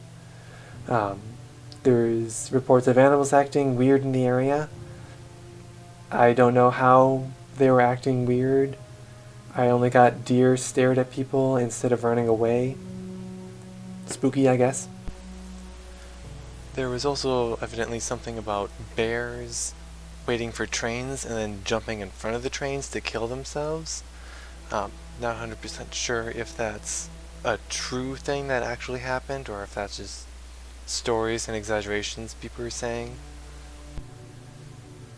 There's reports of animals acting weird in the area. I don't know how they were acting weird. I only got deer stared at people instead of running away. Spooky, I guess. There was also evidently something about bears waiting for trains and then jumping in front of the trains to kill themselves. Not 100% sure if that's a true thing that actually happened or if that's just stories and exaggerations people are saying.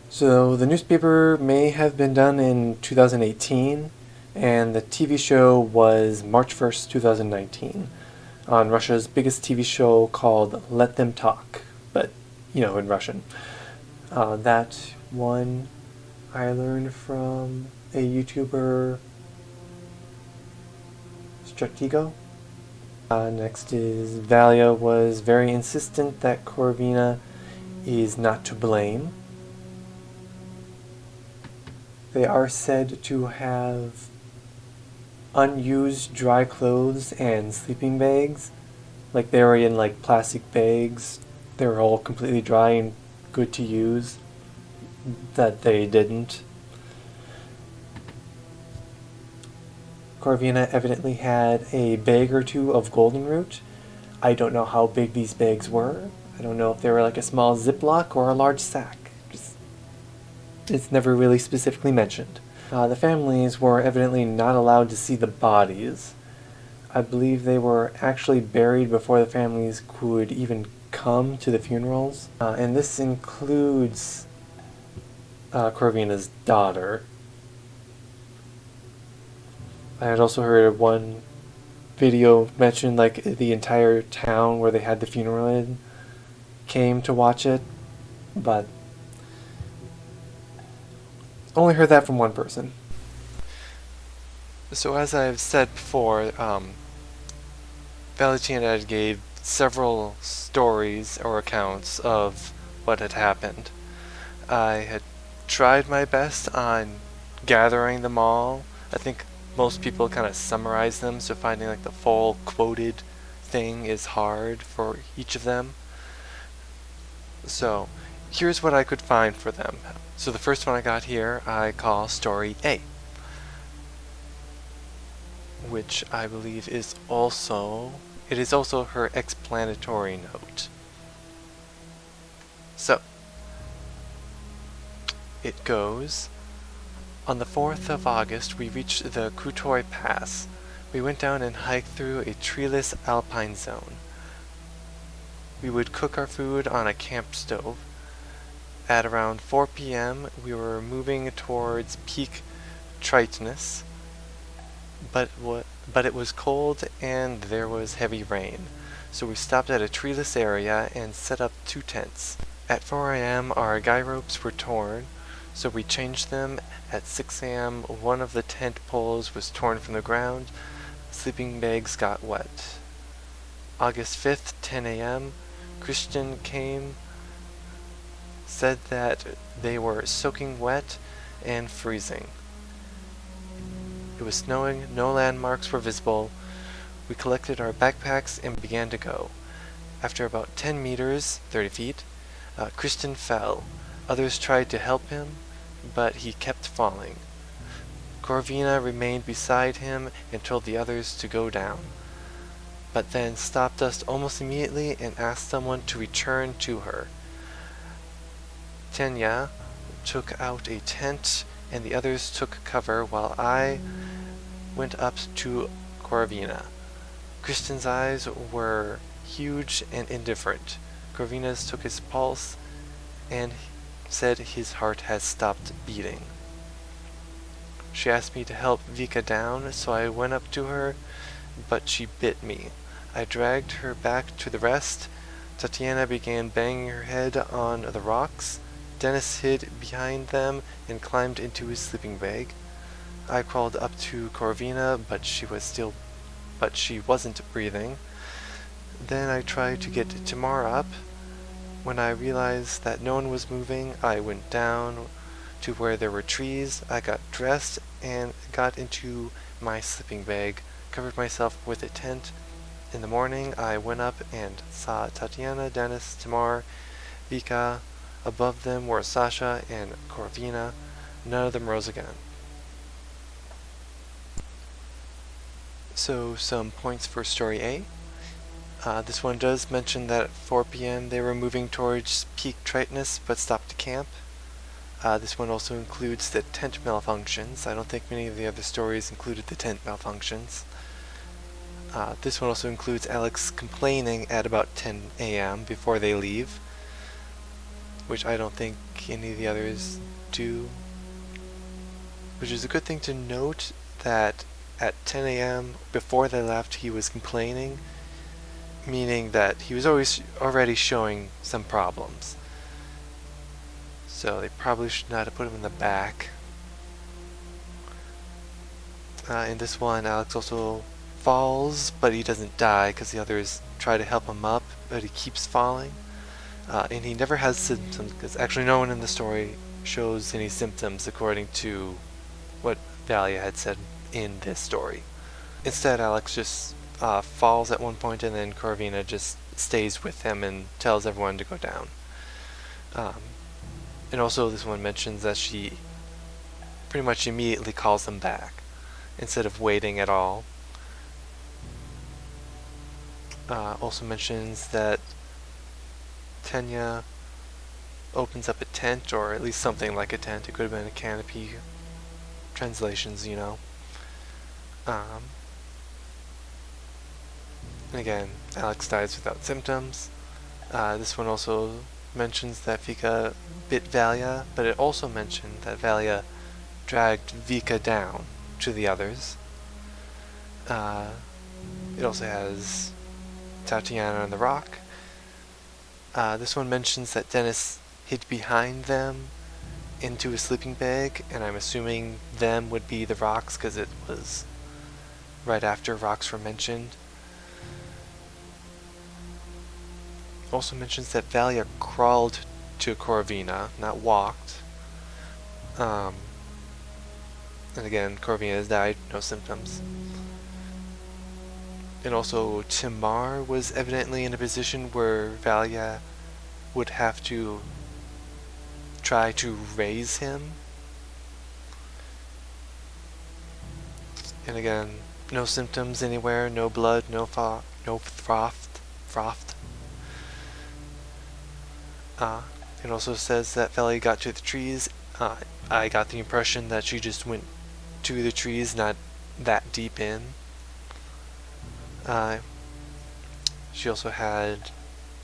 So the newspaper may have been done in 2018, and the TV show was March 1st, 2019, on Russia's biggest TV show called Let Them Talk, but, in Russian. That one I learned from a YouTuber, Stratego. Next is Valia was very insistent that Corvina is not to blame. They are said to have unused dry clothes and sleeping bags. Like they were in plastic bags. They were all completely dry and good to use. That they didn't. Corvina evidently had a bag or two of golden root. I don't know how big these bags were. I don't know if they were a small Ziploc or a large sack. It's never really specifically mentioned. The families were evidently not allowed to see the bodies. I believe they were actually buried before the families could even come to the funerals. And this includes Corvina's daughter. I had also heard one video mention the entire town where they had the funeral in came to watch it, but only heard that from one person. So as I've said before, Valentina gave several stories or accounts of what had happened. I had tried my best on gathering them all. I think most people kind of summarize them, so finding the full quoted thing is hard for each of them. So here's what I could find for them. So the first one I got here I call Story A, which I believe is also her explanatory note. So it goes, on the 4th of August we reached the Krutoy Pass. We went down and hiked through a treeless alpine zone. We would cook our food on a camp stove. At around 4 p.m. we were moving towards peak Tritonus, but it was cold and there was heavy rain, so we stopped at a treeless area and set up 2 tents. At 4 a.m. our guy ropes were torn, so we changed them. At 6 a.m. one of the tent poles was torn from the ground. Sleeping bags got wet. August 5th, 10 a.m. Christian came, said that they were soaking wet and freezing. It was snowing, no landmarks were visible. We collected our backpacks and began to go. After about 10 meters, 30 feet, Christian fell. Others tried to help him, but he kept falling. Corvina remained beside him and told the others to go down, but then stopped us almost immediately and asked someone to return to her. Tenya took out a tent and the others took cover while I went up to Corvina. Christian's eyes were huge and indifferent. Corvina's took his pulse and said his heart had stopped beating. She asked me to help Vika down, so I went up to her, but she bit me. I dragged her back to the rest. Tatiana began banging her head on the rocks. Dennis hid behind them and climbed into his sleeping bag. I crawled up to Corvina, but she wasn't breathing. Then I tried to get Tamara up. When I realized that no one was moving, I went down to where there were trees. I got dressed and got into my sleeping bag, covered myself with a tent, In the morning, I went up and saw Tatiana, Dennis, Tamar, Vika. Above them were Sasha and Corvina. None of them rose again. So, some points for Story A. This one does mention that at 4 p.m. they were moving towards peak Tritonus but stopped to camp. This one also includes the tent malfunctions. I don't think many of the other stories included the tent malfunctions. This one also includes Alex complaining at about 10 a.m. before they leave, which I don't think any of the others do. Which is a good thing to note, that at 10 a.m. before they left he was complaining, meaning that he was already showing some problems. So they probably should not have put him in the back. In this one, Alex also falls, but he doesn't die because the others try to help him up, but he keeps falling. And he never has symptoms, because actually no one in the story shows any symptoms according to what Valia had said in this story. Instead, Alex just falls at one point, and then Corvina just stays with him and tells everyone to go down. And also this one mentions that she pretty much immediately calls them back, instead of waiting at all. Also mentions that Tenya opens up a tent, or at least something like a tent. It could have been a canopy. Translations, you know. And again, Alex dies without symptoms. This one also mentions that Vika bit Valia, but it also mentioned that Valia dragged Vika down to the others. It also has Tatiana on the rock. This one mentions that Dennis hid behind them into a sleeping bag, and I'm assuming them would be the rocks because it was right after rocks were mentioned. Also mentions that Valia crawled to Corvina, not walked. And again, Corvina has died, no symptoms. And also Tamar was evidently in a position where Valia would have to try to raise him. And again, no symptoms anywhere, no blood, no froth. It also says that Valia got to the trees. I got the impression that she just went to the trees, not that deep in. She also had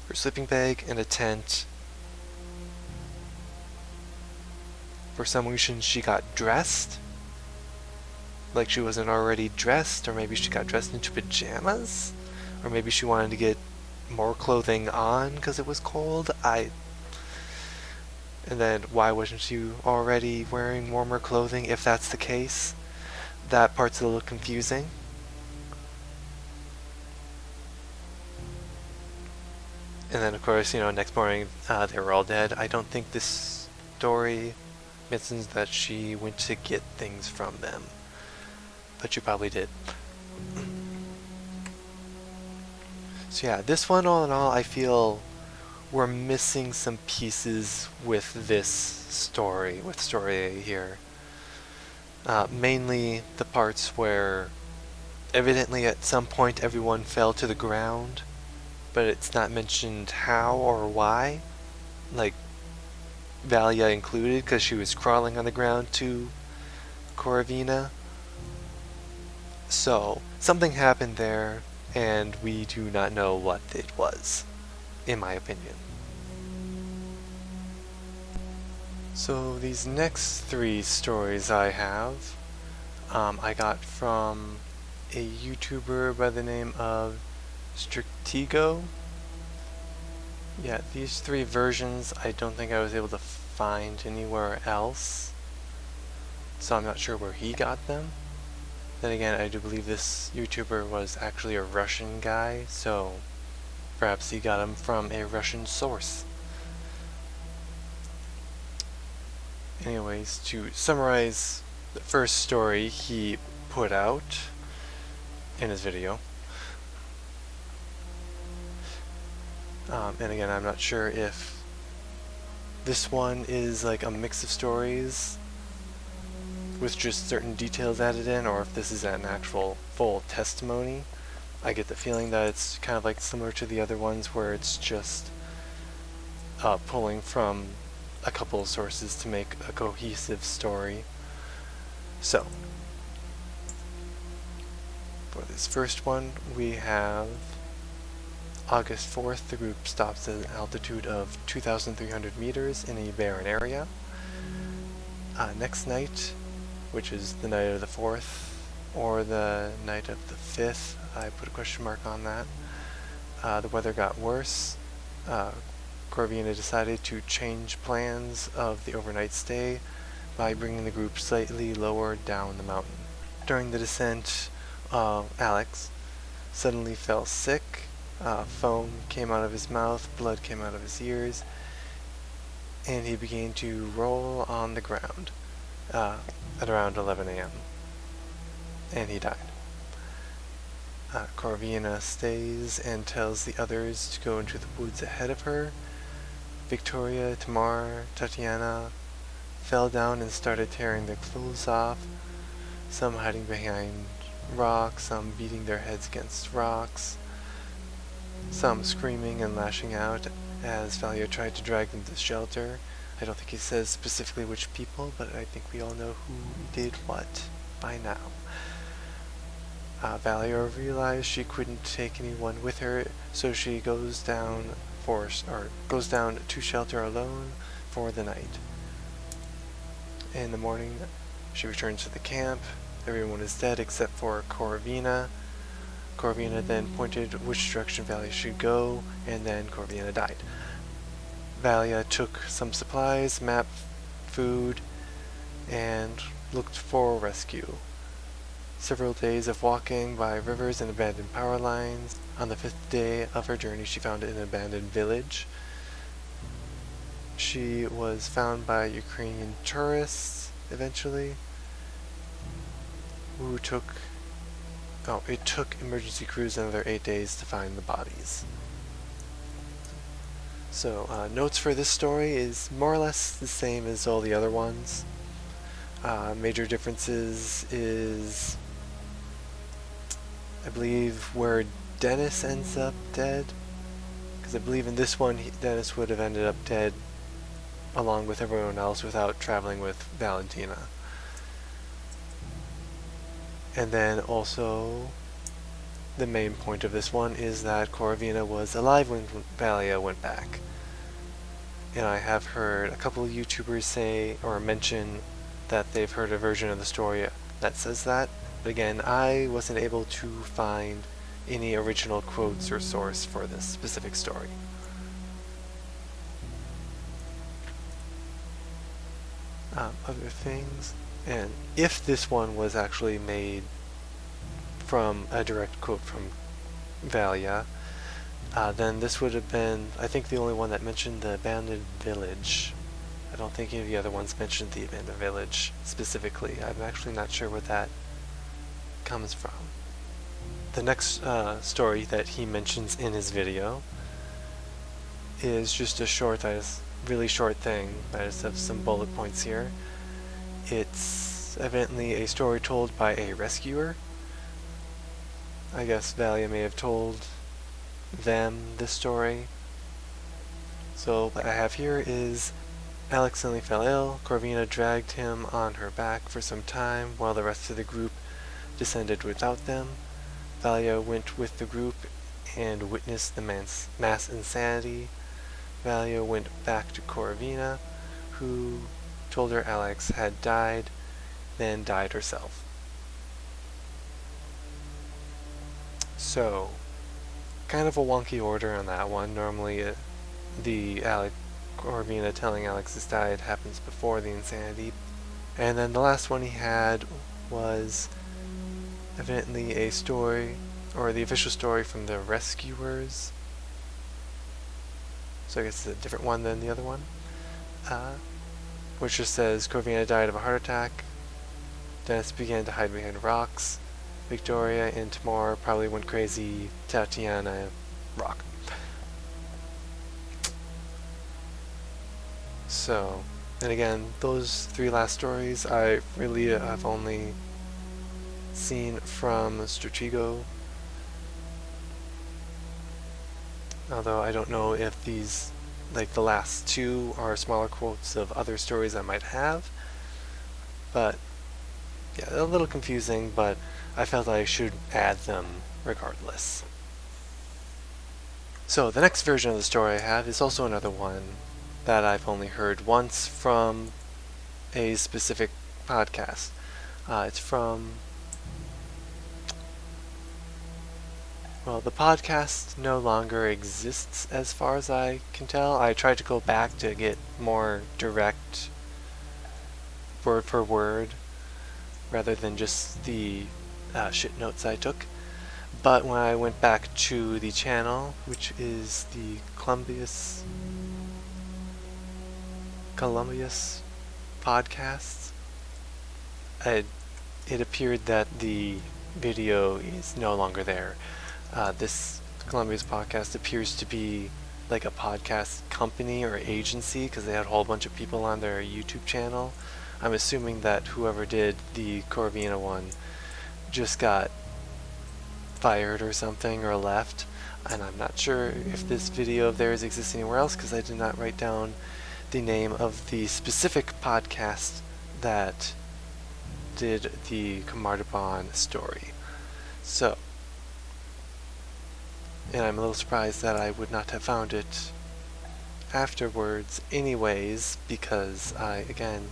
her sleeping bag and a tent. For some reason she got dressed, like she wasn't already dressed, or maybe she got dressed into pajamas, or maybe she wanted to get more clothing on because it was cold. And then why wasn't she already wearing warmer clothing if that's the case? That part's a little confusing. And then of course, next morning they were all dead. I don't think this story mentions that she went to get things from them, but she probably did. So yeah, this one, all in all, I feel we're missing some pieces with this story, with Story A here. Mainly the parts where evidently at some point everyone fell to the ground, but it's not mentioned how or why. Like, Valia included, because she was crawling on the ground to Corvina. So, something happened there, and we do not know what it was, in my opinion. So, these next 3 stories I have, I got from a YouTuber by the name of Strictigo. Yeah, these 3 versions I don't think I was able to find anywhere else, so I'm not sure where he got them. Then again, I do believe this YouTuber was actually a Russian guy, so perhaps he got them from a Russian source. Anyways, to summarize the first story he put out in his video, And again, I'm not sure if this one is like a mix of stories with just certain details added in, or if this is an actual full testimony. I get the feeling that it's kind of like similar to the other ones where it's just pulling from a couple of sources to make a cohesive story. So, for this first one, we have August 4th, the group stops at an altitude of 2,300 meters in a barren area. Next night, which is the night of the 4th, or the night of the 5th, I put a question mark on that, the weather got worse. Corvina decided to change plans of the overnight stay by bringing the group slightly lower down the mountain. During the descent, Alex suddenly fell sick. Foam came out of his mouth, blood came out of his ears, and he began to roll on the ground at around 11 a.m. and he died. Corvina stays and tells the others to go into the woods ahead of her. Victoria, Tamar, Tatiana fell down and started tearing their clothes off, some hiding behind rocks, some beating their heads against rocks, some screaming and lashing out as Valia tried to drag them to shelter. I don't think he says specifically which people, but I think we all know who did what by now. Valia realized she couldn't take anyone with her, so she goes down to shelter alone for the night. In the morning, she returns to the camp. Everyone is dead except for Corvina. Corvina then pointed which direction Valia should go, and then Corvina died. Valia took some supplies, map, food, and looked for rescue. Several days of walking by rivers and abandoned power lines. On the 5th day of her journey, she found an abandoned village. She was found by Ukrainian tourists, eventually, who it took emergency crews another 8 days to find the bodies. So, notes for this story is more or less the same as all the other ones. Major differences is, I believe, where Dennis ends up dead. Because I believe in this one, Dennis would have ended up dead along with everyone else without traveling with Valentina. And then also, the main point of this one is that Corvina was alive when Valia went back. And I have heard a couple of YouTubers say or mention that they've heard a version of the story that says that. But again, I wasn't able to find any original quotes or source for this specific story. Other things, and if this one was actually made from a direct quote from Valia, then this would have been, I think, the only one that mentioned the abandoned village. I don't think any of the other ones mentioned the abandoned village specifically. I'm actually not sure where that comes from. The next story that he mentions in his video is just a really short thing. I just have some bullet points here. It's evidently a story told by a rescuer. I guess Valia may have told them this story. So what I have here is Alex suddenly fell ill. Corvina dragged him on her back for some time while the rest of the group descended without them. Valia went with the group and witnessed the mass insanity. Valia went back to Corvina, who told her Alex had died, then died herself. So, kind of a wonky order on that one. Normally, the Corvina telling Alex has died happens before the insanity. And then the last one he had was evidently a story, or the official story from the rescuers. So I guess it's a different one than the other one. Which just says Corvina died of a heart attack. Dennis began to hide behind rocks. Victoria and Tamar probably went crazy. Tatiana, rock. So, and again, those 3 last stories I really have only seen from Stratego. Although I don't know if these, like the last 2, are smaller quotes of other stories I might have. But, yeah, a little confusing, but I felt I should add them regardless. So, the next version of the story I have is also another one that I've only heard once from a specific podcast. It's from... Well, the podcast no longer exists as far as I can tell. I tried to go back to get more direct word for word rather than just the shit notes I took. But when I went back to the channel, which is the Columbus Podcasts, it appeared that the video is no longer there. This Columbus Podcast appears to be like a podcast company or agency because they had a whole bunch of people on their YouTube channel. I'm assuming that whoever did the Corvina one just got fired or something or left, and I'm not sure if this video of theirs exists anywhere else because I did not write down the name of the specific podcast that did the Khamar Daban story. So, and I'm a little surprised that I would not have found it afterwards anyways, because again,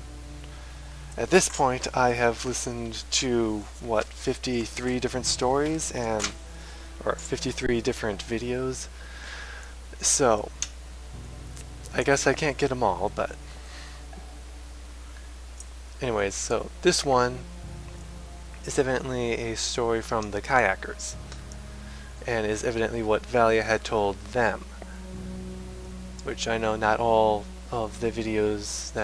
at this point I have listened to, 53 different stories or 53 different videos, so I guess I can't get them all, but anyways, so this one is evidently a story from the kayakers, and is evidently what Valia had told them, which I know not all of the videos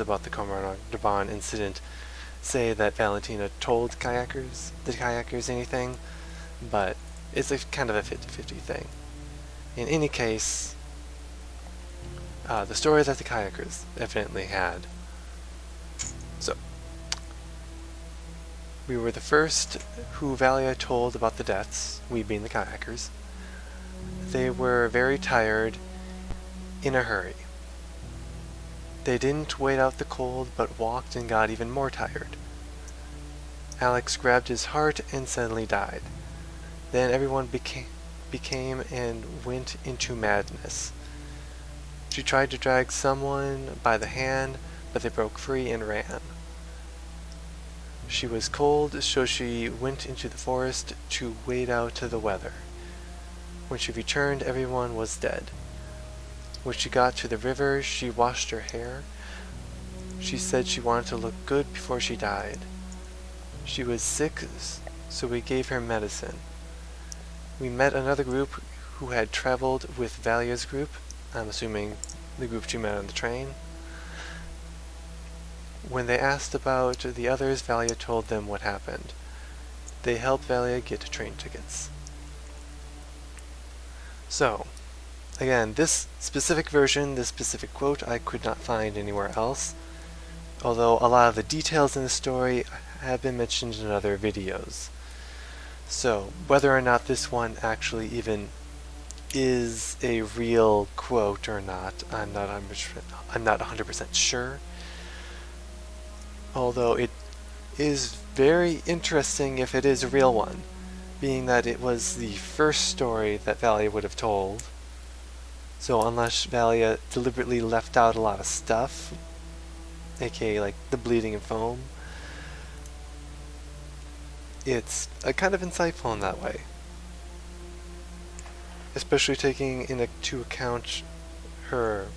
about the Khamar Daban incident say that Valentina told the kayakers anything, but it's a kind of a 50-50 thing. In any case, the story that the kayakers evidently had. So, we were the first who Valia told about the deaths, we being the kayakers. They were very tired, in a hurry. They didn't wait out the cold, but walked and got even more tired. Alex grabbed his heart and suddenly died. Then everyone became and went into madness. She tried to drag someone by the hand, but they broke free and ran. She was cold, so she went into the forest to wait out the weather. When she returned, everyone was dead. When she got to the river, she washed her hair. She said she wanted to look good before she died. She was sick, so we gave her medicine. We met another group who had traveled with Valia's group. I'm assuming the group she met on the train. When they asked about the others, Valia told them what happened. They helped Valia get train tickets. So, again, this specific version, this specific quote, I could not find anywhere else, although a lot of the details in the story have been mentioned in other videos. So, whether or not this one actually even is a real quote or not, I'm not 100% sure. Although it is very interesting if it is a real one, being that it was the first story that Valia would have told. So unless Valia deliberately left out a lot of stuff, aka like the bleeding and foam, it's kind of insightful in that way. Especially taking into account her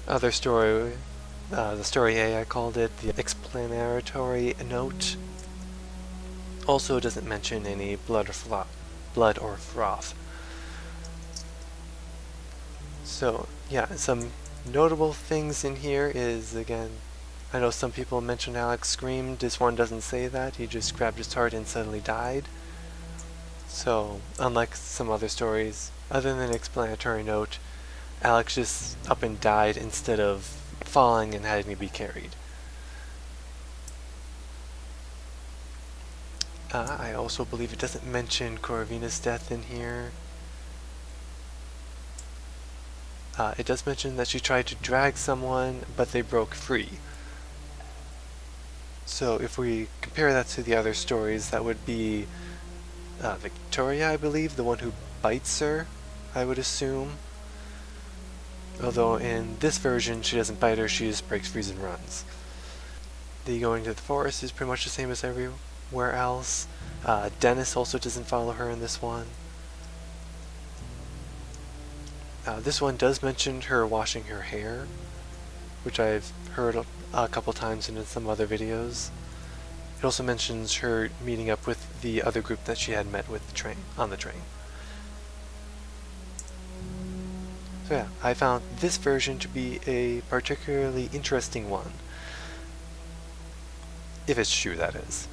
other story, the story A I called it, the explanatory note. Also doesn't mention any blood or froth. So, yeah, some notable things in here is, again, I know some people mentioned Alex screamed. This one doesn't say that. He just grabbed his heart and suddenly died. So, unlike some other stories, other than an explanatory note, Alex just up and died instead of falling and having to be carried. I also believe it doesn't mention Corvina's death in here. It does mention that she tried to drag someone, but they broke free. So if we compare that to the other stories, that would be Victoria, I believe, the one who bites her, I would assume. Although in this version, she doesn't bite her, she just breaks free and runs. The going to the forest is pretty much the same as everywhere else. Dennis also doesn't follow her in this one. This one does mention her washing her hair, which I've heard a couple times in some other videos. It also mentions her meeting up with the other group that she had met with on the train. So yeah, I found this version to be a particularly interesting one. If it's true, that is.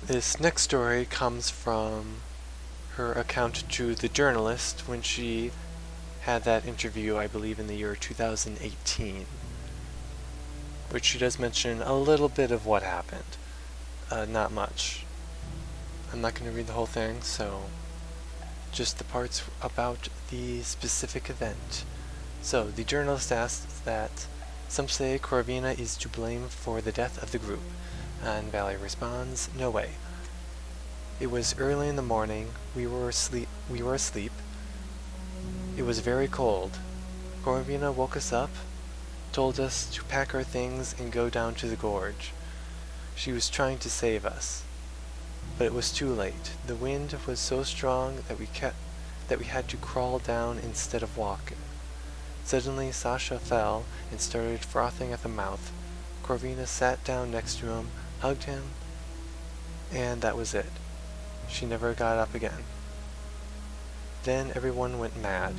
This next story comes from her account to the journalist when she had that interview, I believe, in the year 2018. Which she does mention a little bit of what happened. Not much. I'm not going to read the whole thing, so just the parts about the specific event. So, the journalist asks that some say Corvina is to blame for the death of the group, and Valley responds, "No way. It was early in the morning, we were asleep. It was very cold. Corvina woke us up, told us to pack our things and go down to the gorge. She was trying to save us. But it was too late. The wind was so strong that we had to crawl down instead of walking. Suddenly Sasha fell and started frothing at the mouth. Corvina sat down next to him, hugged him, and that was it. She never got up again. Then everyone went mad.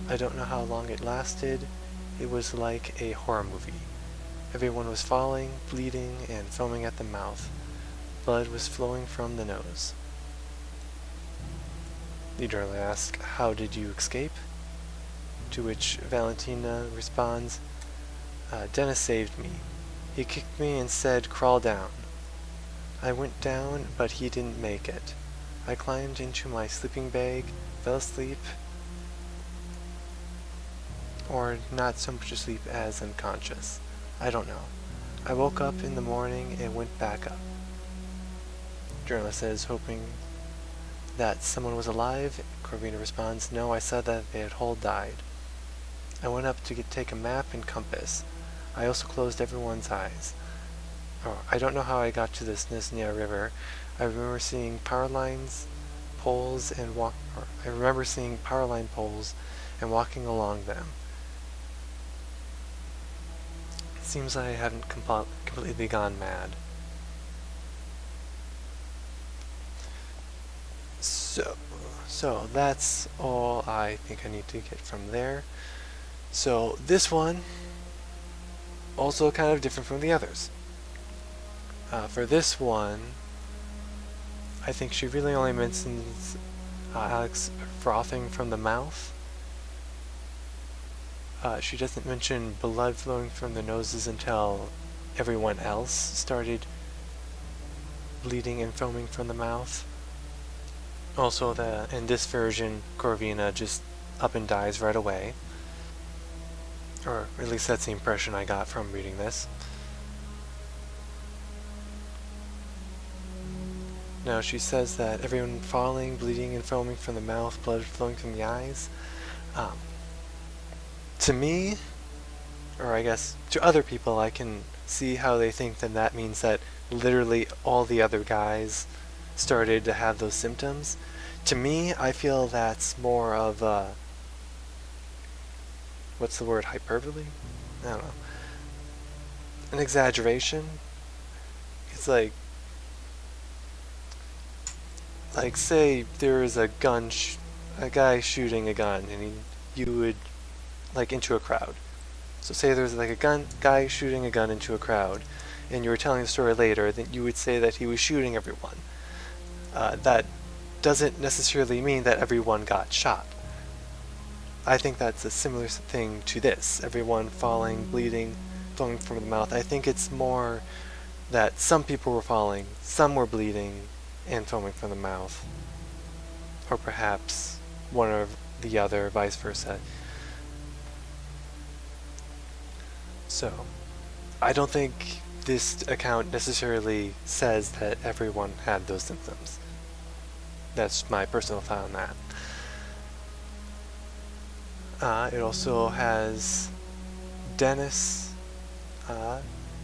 I don't know how long it lasted. It was like a horror movie. Everyone was falling, bleeding, and foaming at the mouth. Blood was flowing from the nose." The journalist asks, "How did you escape?" To which Valentina responds, "Dennis saved me. He kicked me and said, 'Crawl down.' I went down, but he didn't make it. I climbed into my sleeping bag, fell asleep, or not so much asleep as unconscious. I don't know. I woke up in the morning and went back up." Journalist says, hoping that someone was alive. Corvina responds, "No, I said that they had all died. I went up to take a map and compass. I also closed everyone's eyes. I don't know how I got to this Nesnia River. I remember seeing power line poles and walking along them. It seems I haven't completely gone mad." So that's all I think I need to get from there. So this one, also kind of different from the others. For this one, I think she really only mentions Alex frothing from the mouth. She doesn't mention blood flowing from the noses until everyone else started bleeding and foaming from the mouth. Also, in this version, Corvina just up and dies right away. Or at least that's the impression I got from reading this. Now, she says that everyone falling, bleeding and foaming from the mouth, blood flowing from the eyes. To me, or I guess to other people, I can see how they think that means that literally all the other guys started to have those symptoms. To me, I feel that's more of a, what's the word, hyperbole? I don't know. An exaggeration. It's like say there is a guy shooting a gun, and you would, into a crowd. So say there's a guy shooting a gun into a crowd, and you were telling the story later, then you would say that he was shooting everyone. That doesn't necessarily mean that everyone got shot. I think that's a similar thing to this. Everyone falling, bleeding, foaming from the mouth. I think it's more that some people were falling, some were bleeding, and foaming from the mouth. Or perhaps one or the other, vice versa. So, I don't think this account necessarily says that everyone had those symptoms. That's my personal thought on that. It also has Dennis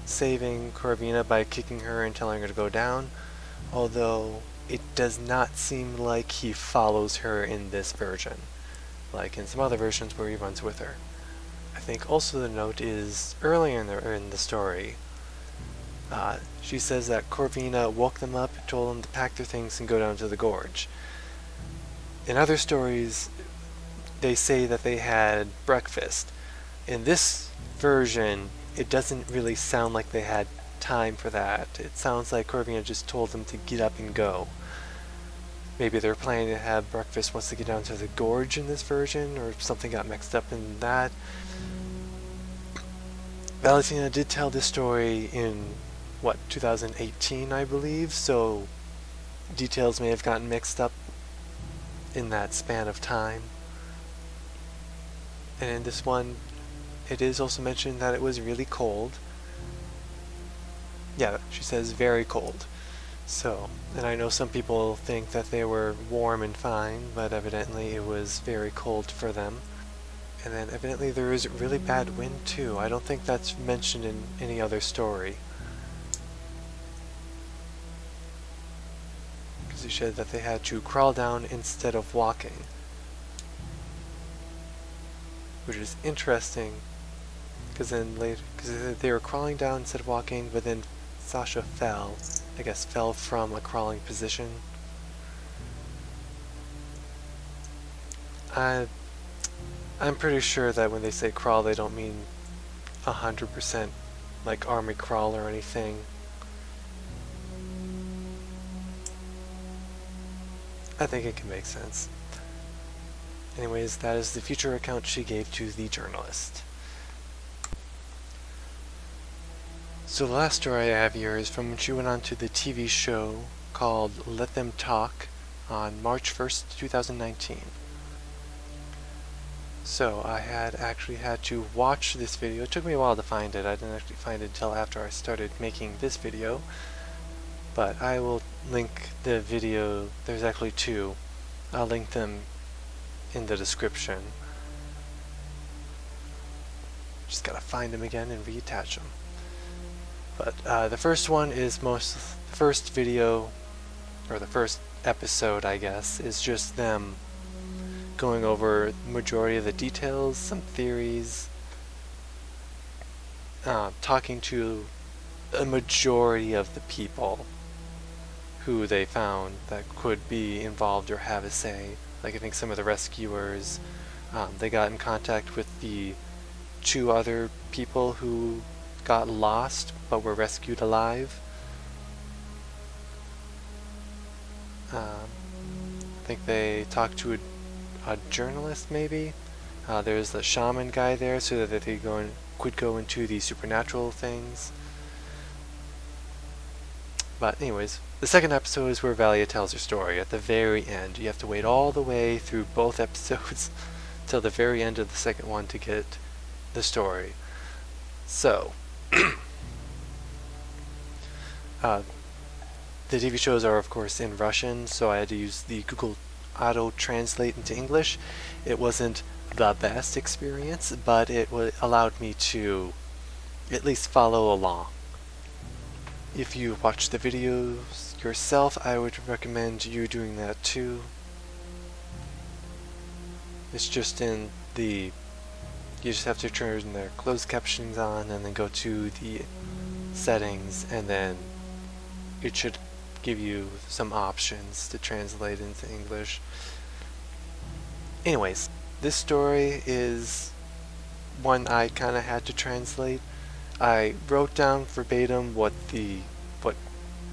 saving Corvina by kicking her and telling her to go down, although it does not seem like he follows her in this version, like in some other versions where he runs with her. I think also the note is earlier in the story, she says that Corvina woke them up, told them to pack their things and go down to the gorge. In other stories, they say that they had breakfast. In this version, it doesn't really sound like they had time for that. It sounds like Corvina just told them to get up and go. Maybe they're planning to have breakfast once they get down to the gorge in this version, or something got mixed up in that. Valentina did tell this story in, 2018, I believe, so details may have gotten mixed up in that span of time. And in this one, it is also mentioned that it was really cold. Yeah, she says very cold. So, and I know some people think that they were warm and fine, but evidently it was very cold for them. And then evidently there is really bad wind too. I don't think that's mentioned in any other story. Because he said that they had to crawl down instead of walking. Which is interesting, because then later, because they were crawling down instead of walking, but then Sasha fell from a crawling position. I'm pretty sure that when they say crawl, they don't mean 100% like army crawl or anything. I think it can make sense. Anyways, that is the future account she gave to the journalist. So the last story I have here is from when she went on to the TV show called Let Them Talk on March 1st, 2019. So I had actually had to watch this video. It took me a while to find it. I didn't actually find it until after I started making this video. But I will link the video. There's actually two. I'll link them in the description. Just gotta find them again and reattach them. But the first one is the first video, or the first episode, I guess, is just them going over the majority of the details, some theories, talking to a majority of the people who they found that could be involved or have a say. Like I think some of the rescuers, they got in contact with the two other people who got lost but were rescued alive. I think they talked to a journalist maybe. There's the shaman guy there so that they could go into the supernatural things. But anyways, the second episode is where Valia tells her story at the very end. You have to wait all the way through both episodes till the very end of the second one to get the story. So, the TV shows are of course in Russian, so I had to use the Google Auto Translate into English. It wasn't the best experience, but it allowed me to at least follow along. If you watch the videos yourself, I would recommend you doing that too. It's just in the... You just have to turn the closed captions on and then go to the settings, and then it should give you some options to translate into English. Anyways, this story is one I kind of had to translate. I wrote down verbatim what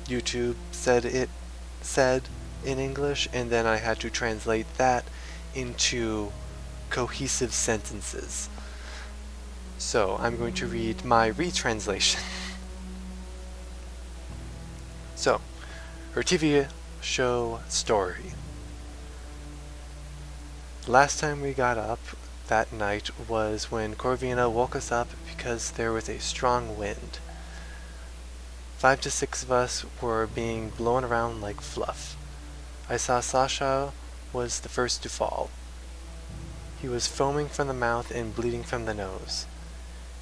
YouTube said it said in English, and then I had to translate that into cohesive sentences. So I'm going to read my retranslation. So, her TV show story. Last time we got up that night was when Corvina woke us up because there was a strong wind. 5 to 6 of us were being blown around like fluff. I saw Sasha was the first to fall. He was foaming from the mouth and bleeding from the nose.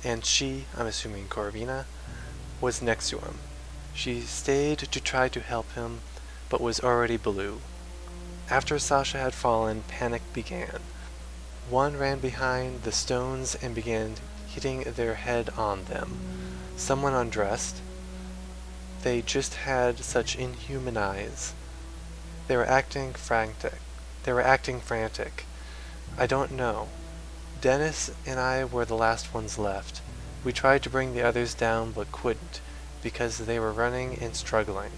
And she, I'm assuming Corvina, was next to him. She stayed to try to help him, but was already blue. After Sasha had fallen, panic began. One ran behind the stones and began hitting their head on them. Someone undressed. They just had such inhuman eyes. They were acting frantic. I don't know. Dennis and I were the last ones left. We tried to bring the others down but couldn't, because they were running and struggling.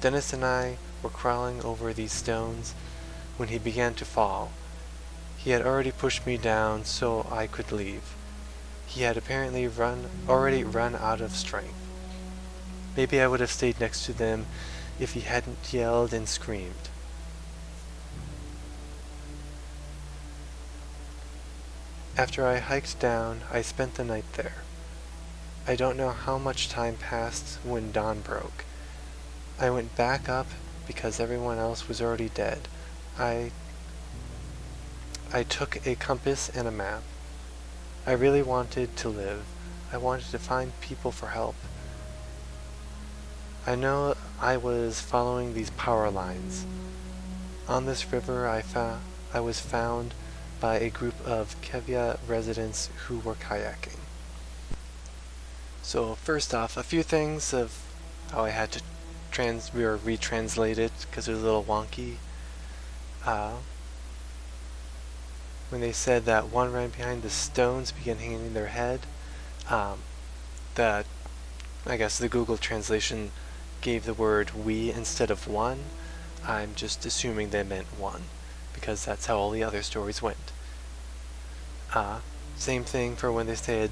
Dennis and I were crawling over these stones when he began to fall. He had already pushed me down so I could leave. He had apparently already run out of strength. Maybe I would have stayed next to them if he hadn't yelled and screamed. After I hiked down, I spent the night there. I don't know how much time passed when dawn broke. I went back up because everyone else was already dead. I took a compass and a map. I really wanted to live. I wanted to find people for help. I know I was following these power lines. On this river I was found by a group of Kevia residents who were kayaking. So first off, a few things of how I had to retranslate it because it was a little wonky. When they said that one ran behind the stones, began hitting their head, I guess the Google translation gave the word we instead of one. I'm just assuming they meant one, because that's how all the other stories went. Same thing for when they said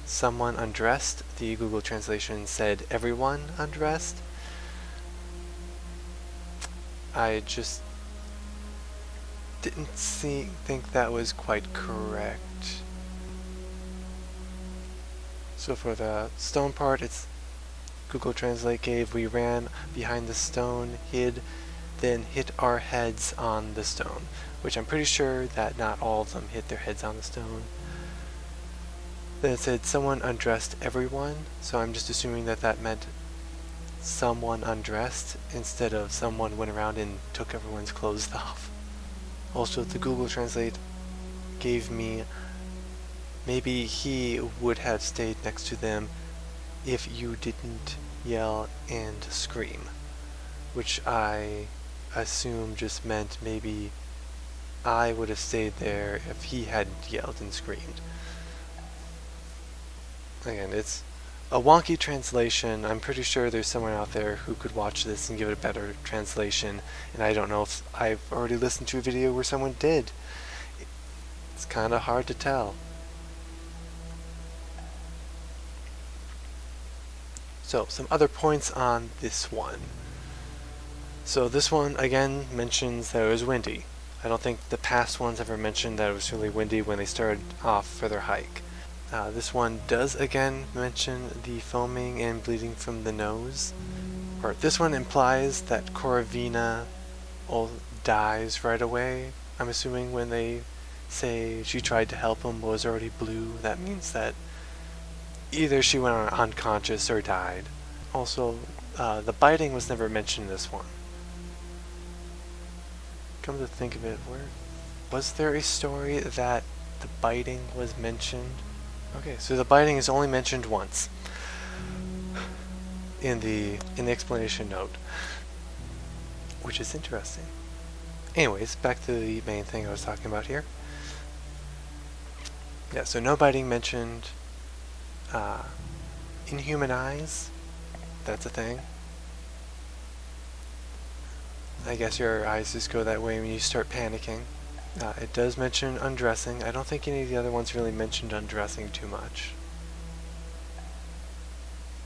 someone undressed, the Google translation said everyone undressed. I just didn't think that was quite correct. So for the stone part, it's Google Translate gave we ran behind the stone, hid, then hit our heads on the stone, which I'm pretty sure that not all of them hit their heads on the stone. Then it said someone undressed everyone, so I'm just assuming that that meant someone undressed instead of someone went around and took everyone's clothes off. Also, the Google Translate gave me maybe he would have stayed next to them if you didn't yell and scream, which I assume just meant maybe I would have stayed there if he hadn't yelled and screamed. Again, it's a wonky translation. I'm pretty sure there's someone out there who could watch this and give it a better translation, and I don't know if I've already listened to a video where someone did. It's kind of hard to tell. So, some other points on this one. So this one, again, mentions that it was windy. I don't think the past ones ever mentioned that it was really windy when they started off for their hike. This one does again mention the foaming and bleeding from the nose. Or this one implies that Corvina dies right away. I'm assuming when they say she tried to help him but was already blue, that means that either she went unconscious or died. Also, the biting was never mentioned in this one. Come to think of it, was there a story that the biting was mentioned? Okay, so the biting is only mentioned once in the explanation note, which is interesting. Anyways, back to the main thing I was talking about here. Yeah, so no biting mentioned. Inhuman eyes, that's a thing. I guess your eyes just go that way when you start panicking. It does mention undressing. I don't think any of the other ones really mentioned undressing too much.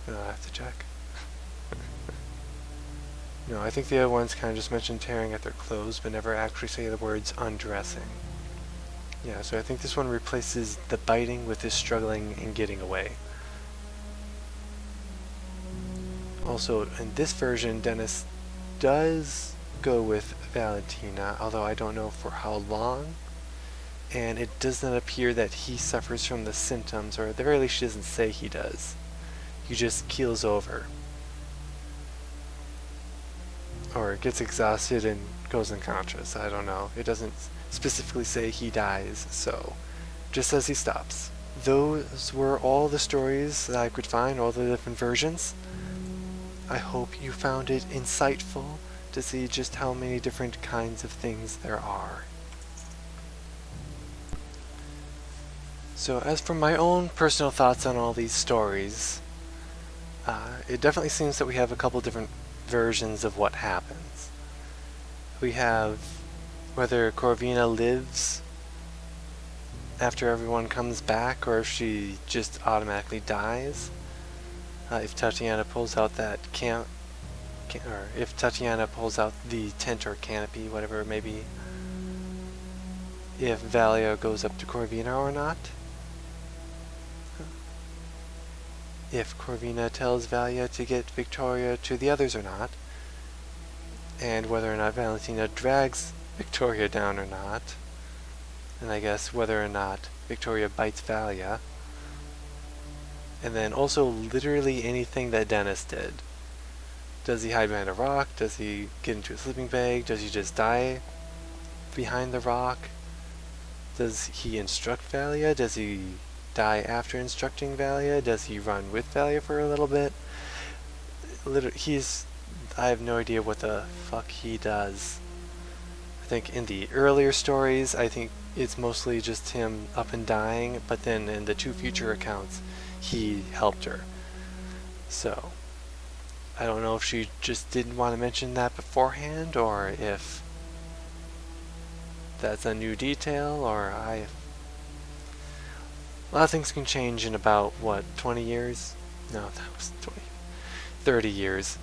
I have to check. No, I think the other ones kind of just mention tearing at their clothes, but never actually say the words undressing. Yeah, so I think this one replaces the biting with this struggling and getting away. Also, in this version, Dennis does go with Valentina, although I don't know for how long, and it does not appear that he suffers from the symptoms, or at the very least she doesn't say he does. He just keels over. Or gets exhausted and goes unconscious. I don't know. It doesn't specifically say he dies, so just says he stops. Those were all the stories that I could find, all the different versions. I hope you found it insightful to see just how many different kinds of things there are. So as for my own personal thoughts on all these stories, it definitely seems that we have a couple different versions of what happens. We have whether Corvina lives after everyone comes back, or if she just automatically dies. If Tatiana pulls out that or if Tatiana pulls out the tent or canopy, whatever it may be. If Valia goes up to Corvina or not. If Corvina tells Valia to get Victoria to the others or not, and whether or not Valentina drags Victoria down or not, and I guess whether or not Victoria bites Valia, and then also literally anything that Dennis did. Does he hide behind a rock? Does he get into a sleeping bag? Does he just die behind the rock? Does he instruct Valia? Does he die after instructing Valia? Does he run with Valia for a little bit? I have no idea what the fuck he does. I think in the earlier stories, I think it's mostly just him up and dying, but then in the two future accounts, he helped her. So, I don't know if she just didn't want to mention that beforehand, or if that's a new detail, or a lot of things can change in about, 20 years? No, that was 30 years.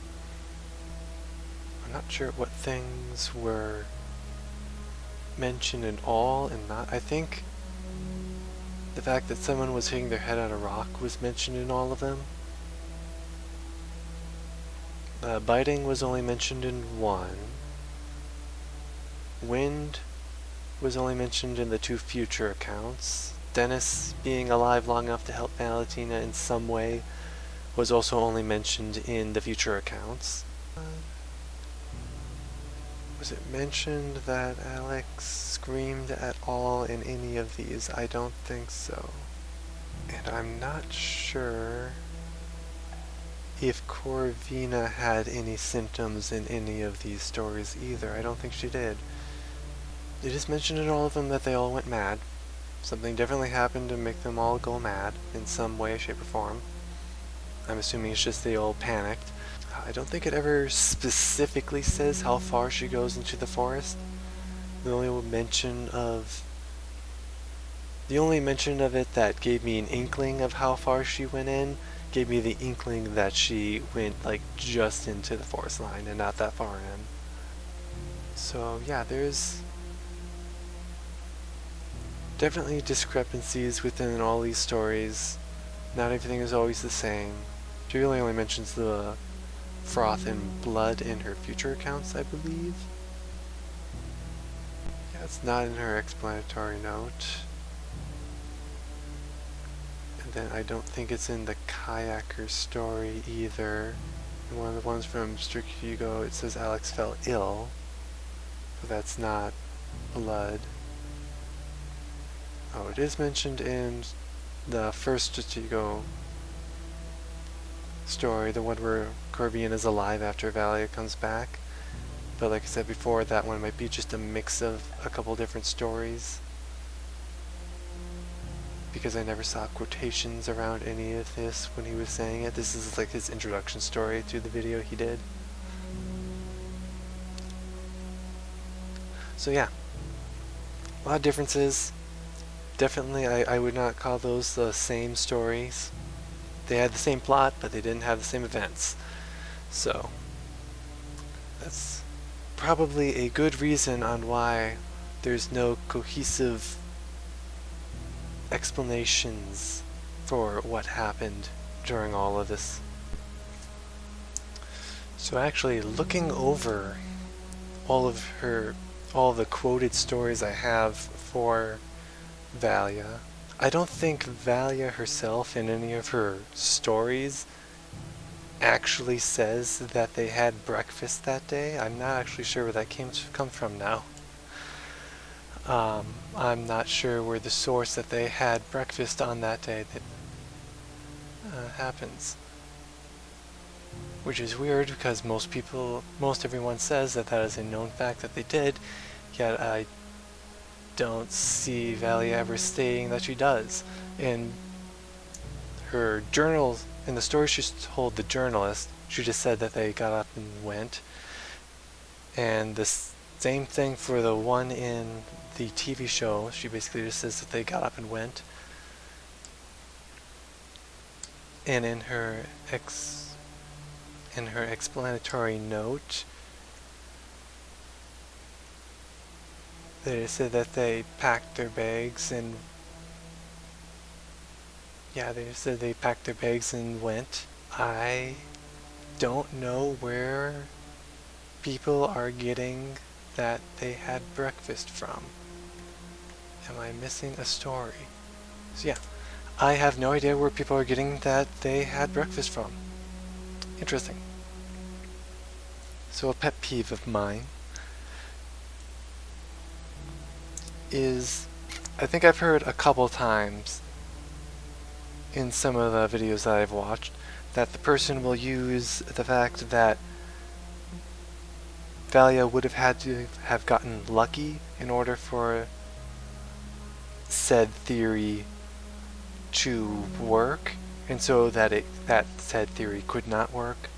I'm not sure what things were mentioned in all and not. I think the fact that someone was hitting their head on a rock was mentioned in all of them. Biting was only mentioned in one. Wind was only mentioned in the two future accounts. Dennis being alive long enough to help Valentina in some way was also only mentioned in the future accounts. Was it mentioned that Alex screamed at all in any of these? I don't think so. And I'm not sure if Corvina had any symptoms in any of these stories either. I don't think she did. It is mentioned in all of them that they all went mad. Something definitely happened to make them all go mad in some way, shape, or form. I'm assuming it's just they all panicked. I don't think it ever specifically says how far she goes into the forest. The only mention of it that gave me an inkling of how far she went in gave me the inkling that she went just into the forest line and not that far in. So yeah, there's definitely discrepancies within all these stories. Not everything is always the same. She really only mentions the froth and blood in her future accounts, I believe. Yeah, it's not in her explanatory note. And then I don't think it's in the kayaker story either. In one of the ones from Strict Hugo, it says Alex fell ill, but that's not blood. Oh, it is mentioned in the first Stratego story, the one where Corvian is alive after Valia comes back. But like I said before, that one might be just a mix of a couple different stories, because I never saw quotations around any of this when he was saying it. This is like his introduction story to the video he did. So yeah, A lot of differences. Definitely, I would not call those the same stories. They had the same plot, but they didn't have the same events. So, that's probably a good reason on why there's no cohesive explanations for what happened during all of this. So actually, looking over all the quoted stories I have for Valia, I don't think Valia herself in any of her stories actually says that they had breakfast that day. I'm not actually sure where that come from now. I'm not sure where the source that they had breakfast on that day that happens. Which is weird because most everyone says that is a known fact that they did, yet I don't see Valia ever stating that she does. In her journals, in the story she told the journalist, she just said that they got up and went. And the same thing for the one in the TV show, she basically just says that they got up and went. And in her explanatory note, they said that they packed their bags and went. I don't know where people are getting that they had breakfast from. Am I missing a story? So yeah, I have no idea where people are getting that they had breakfast from. Interesting. So a pet peeve of mine is, I think I've heard a couple times in some of the videos that I've watched, that the person will use the fact that Valia would have had to have gotten lucky in order for said theory to work, and so that said theory could not work.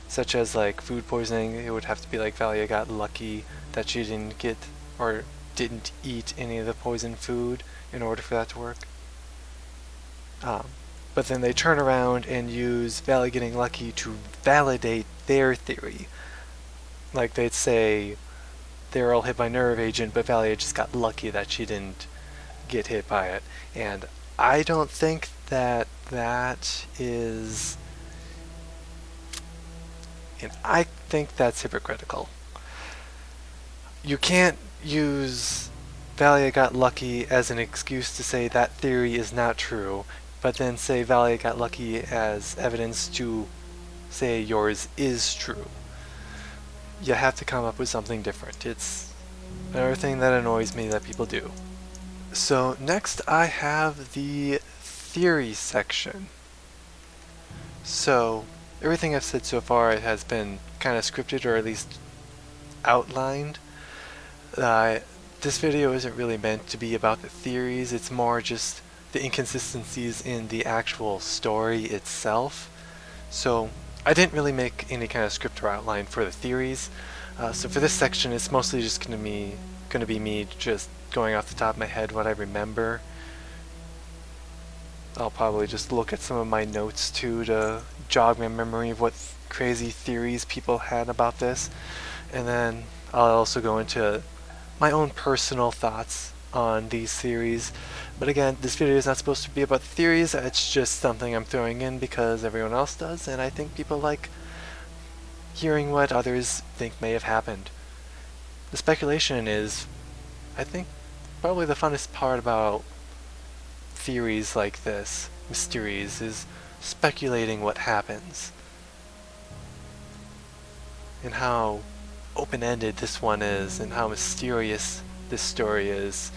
Such as like food poisoning, it would have to be like Valia got lucky that she didn't get or didn't eat any of the poisoned food in order for that to work. But then they turn around and use Valia getting lucky to validate their theory. Like they'd say they were all hit by nerve agent, but Valia just got lucky that she didn't get hit by it. And I don't think that is... And I think that's hypocritical. You can't use Valia got lucky as an excuse to say that theory is not true, but then say Valia got lucky as evidence to say yours is true. You have to come up with something different. It's another thing that annoys me that people do. So next I have the theory section. So everything I've said so far has been kind of scripted, or at least outlined. This video isn't really meant to be about the theories, it's more just the inconsistencies in the actual story itself. So I didn't really make any kind of script or outline for the theories. So for this section it's mostly just going to be me just going off the top of my head what I remember. I'll probably just look at some of my notes too to jog my memory of what crazy theories people had about this. And then I'll also go into my own personal thoughts on these theories. But again, this video is not supposed to be about theories, it's just something I'm throwing in because everyone else does, and I think people like hearing what others think may have happened. The speculation is, I think, probably the funnest part about theories like this, mysteries, is speculating what happens. And how open-ended this one is, and how mysterious this story is.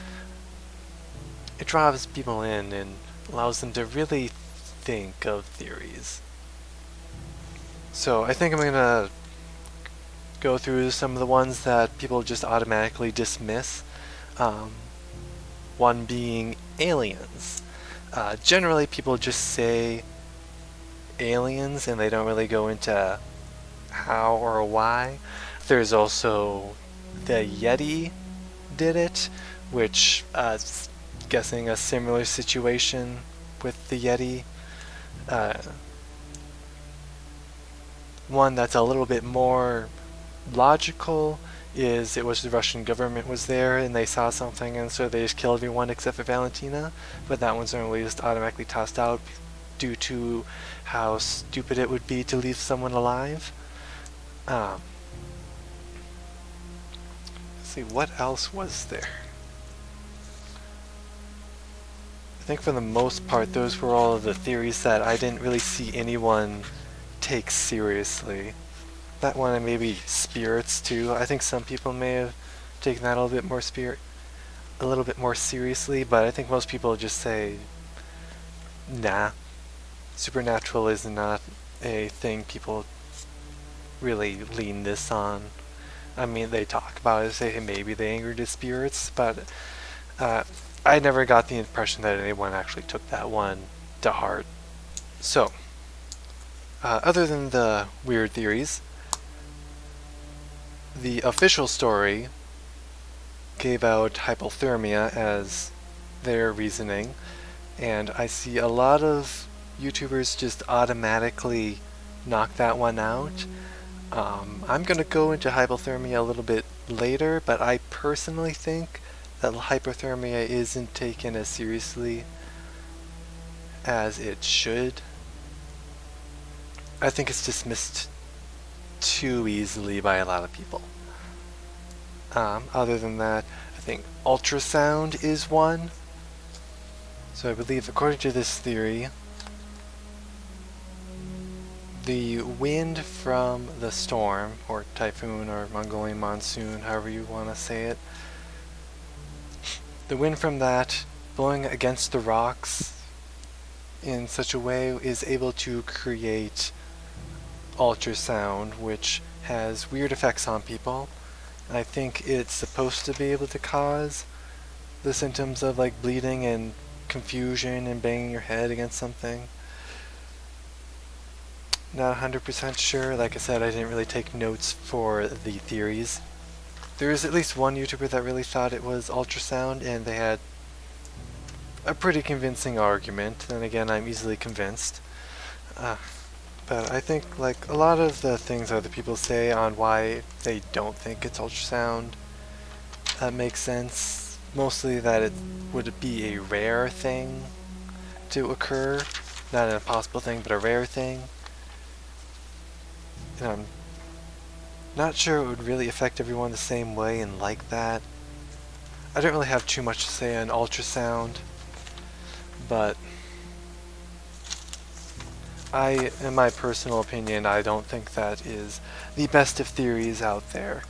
It draws people in and allows them to really think of theories. So I think I'm going to go through some of the ones that people just automatically dismiss. One being aliens. Generally people just say aliens and they don't really go into how or why. There's also the Yeti did it, which guessing a similar situation with the Yeti. One that's a little bit more logical is it was the Russian government was there and they saw something and so they just killed everyone except for Valentina, but that one's normally just automatically tossed out due to how stupid it would be to leave someone alive. Let's see, what else was there? I think for the most part those were all of the theories that I didn't really see anyone take seriously. That one and maybe spirits too. I think some people may have taken that a little bit more seriously, but I think most people just say, nah, supernatural is not a thing people really lean this on. I mean, they talk about it, say hey, maybe they angered the spirits, but I never got the impression that anyone actually took that one to heart. So, other than the weird theories, the official story gave out hypothermia as their reasoning, and I see a lot of YouTubers just automatically knock that one out. I'm going to go into hypothermia a little bit later, but I personally think that hypothermia isn't taken as seriously as it should. I think it's dismissed too easily by a lot of people. Other than that, I think ultrasound is one. So I believe, according to this theory, the wind from the storm, or typhoon, or Mongolian monsoon, however you want to say it, the wind from that blowing against the rocks in such a way is able to create ultrasound, which has weird effects on people. I think it's supposed to be able to cause the symptoms of like bleeding and confusion and banging your head against something. Not 100% sure. Like I said, I didn't really take notes for the theories. There is at least one YouTuber that really thought it was ultrasound, and they had a pretty convincing argument. Then again, I'm easily convinced. But I think like a lot of the things other people say on why they don't think it's ultrasound makes sense. Mostly that it would be a rare thing to occur, not an impossible thing, but a rare thing. And I'm not sure it would really affect everyone the same way and like that. I don't really have too much to say on ultrasound, but in my personal opinion, I don't think that is the best of theories out there.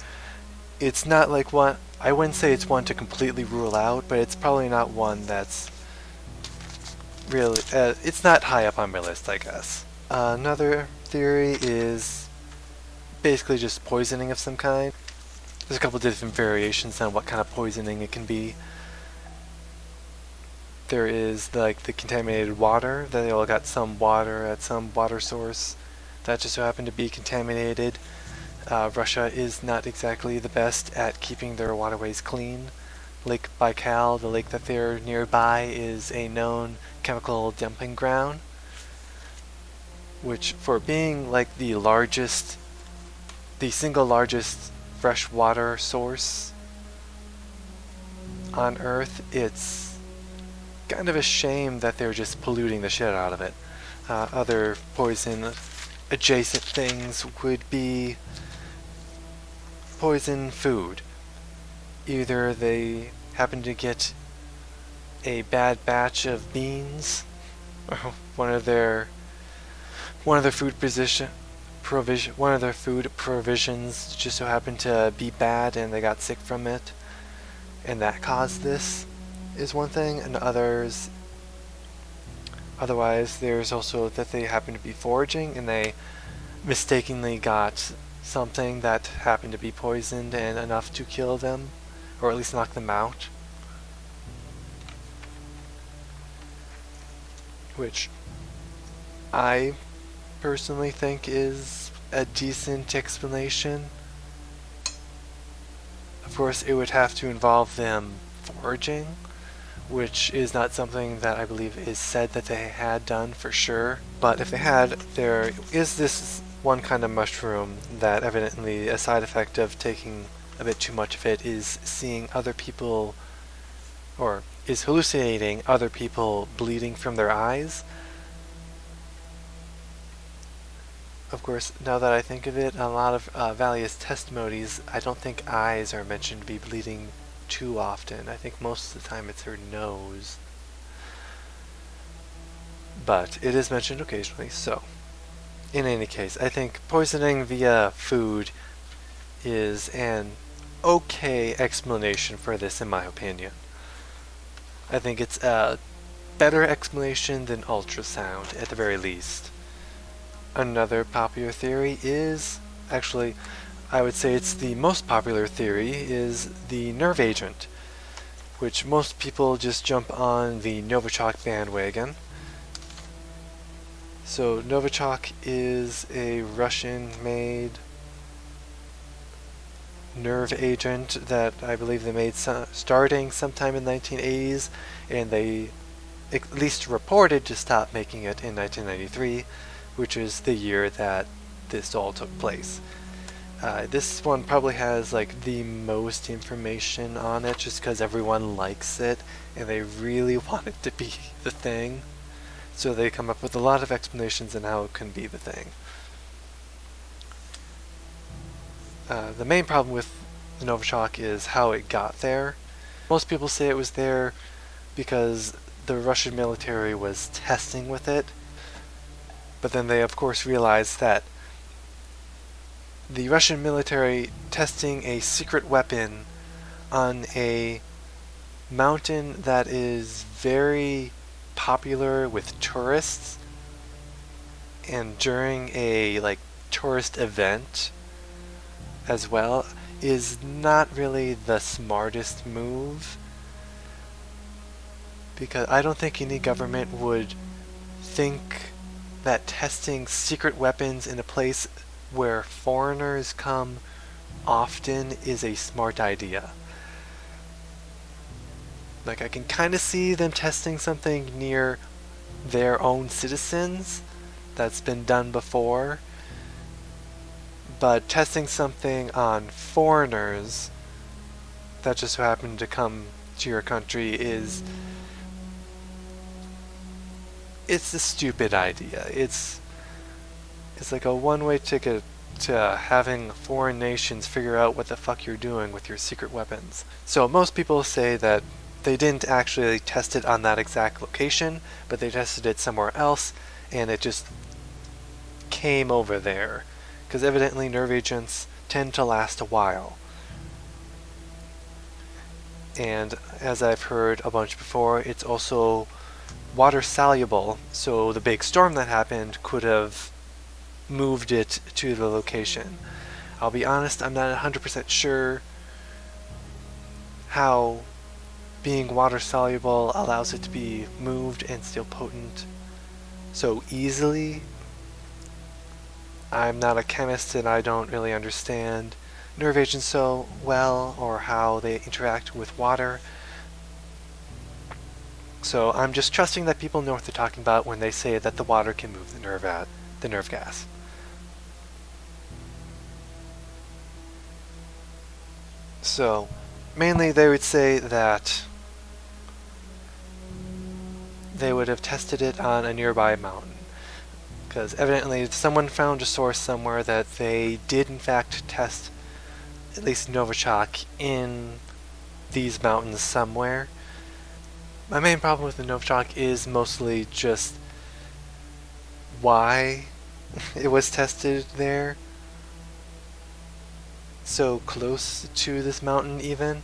It's not like one, I wouldn't say it's one to completely rule out, but it's probably not one that's really, it's not high up on my list, I guess. Another theory is basically just poisoning of some kind. There's a couple different variations on what kind of poisoning it can be. There is like the contaminated water, that they all got some water at some water source that just so happened to be contaminated. Russia is not exactly the best at keeping their waterways clean. Lake Baikal, the lake that they're nearby, is a known chemical dumping ground, which for being like the single largest freshwater source on Earth, it's kind of a shame that they're just polluting the shit out of it. Other poison adjacent things would be poison food. Either they happen to get a bad batch of beans, or one of their food provisions just so happened to be bad and they got sick from it, and that caused this, is one thing. And otherwise there's also that they happen to be foraging and they mistakenly got something that happened to be poisoned and enough to kill them, or at least knock them out, which I personally think is a decent explanation. Of course, it would have to involve them foraging, which is not something that I believe is said that they had done for sure. But if they had, there is this one kind of mushroom that evidently a side effect of taking a bit too much of it is seeing other people, or is hallucinating other people bleeding from their eyes. Of course, now that I think of it, a lot of Valia's testimonies, I don't think eyes are mentioned to be bleeding too often. I think most of the time it's her nose. But it is mentioned occasionally, so. In any case, I think poisoning via food is an okay explanation for this, in my opinion. I think it's a better explanation than ultrasound, at the very least. Another popular theory is, actually, I would say it's the most popular theory, is the nerve agent, which most people just jump on the Novichok bandwagon. So Novichok is a Russian-made nerve agent that I believe they made starting sometime in the 1980s, and they at least reported to stop making it in 1993, which is the year that this all took place. This one probably has like the most information on it just because everyone likes it and they really want it to be the thing. So they come up with a lot of explanations on how it can be the thing. The main problem with the Novichok is how it got there. Most people say it was there because the Russian military was testing with it. But then they of course realized that the Russian military testing a secret weapon on a mountain that is very popular with tourists and during a tourist event as well is not really the smartest move, because I don't think any government would think that testing secret weapons in a place where foreigners come often is a smart idea. I can kind of see them testing something near their own citizens. That's been done before. But testing something on foreigners that just so happen to come to your country it's a stupid idea. It's like a one-way ticket to having foreign nations figure out what the fuck you're doing with your secret weapons. So most people say that they didn't actually test it on that exact location, but they tested it somewhere else, and it just came over there. Because evidently nerve agents tend to last a while. And as I've heard a bunch before, it's also water soluble, so the big storm that happened could have moved it to the location. I'll be honest, I'm not 100% sure how being water soluble allows it to be moved and still potent so easily. I'm not a chemist and I don't really understand nerve agents so well or how they interact with water. So I'm just trusting that people know what they're talking about when they say that the water can move the nerve gas. So mainly they would say that they would have tested it on a nearby mountain. Because evidently someone found a source somewhere that they did in fact test at least Novichok in these mountains somewhere. My main problem with the Novichok is mostly just why it was tested there, so close to this mountain even.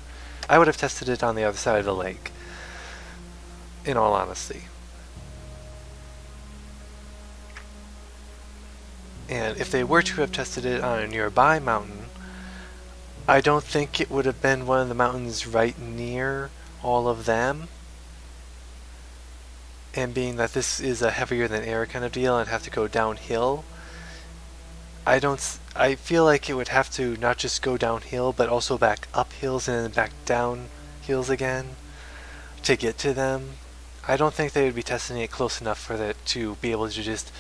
I would have tested it on the other side of the lake, in all honesty. And if they were to have tested it on a nearby mountain, I don't think it would have been one of the mountains right near all of them. And being that this is a heavier than air kind of deal and have to go downhill, I feel like it would have to not just go downhill but also back up hills and then back down molecules again to get to them. I don't think they would be testing it close enough for it to be able to just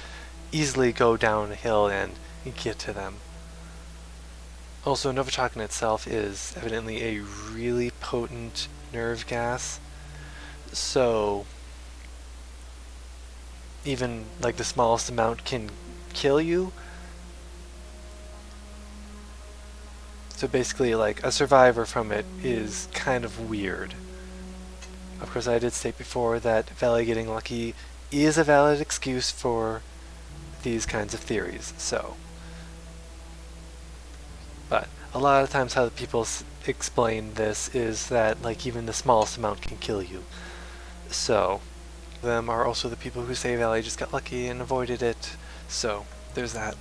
easily go down a hill and get to them. Also, Novichok in itself is evidently a really potent nerve gas, so even like the smallest amount can kill you. So basically, like, a survivor from it is kind of weird. Of course, I did state before that Valley getting lucky is a valid excuse for these kinds of theories, so. But a lot of times how the people explain this is that, like, even the smallest amount can kill you. So, them are also the people who say Valley just got lucky and avoided it, so there's that.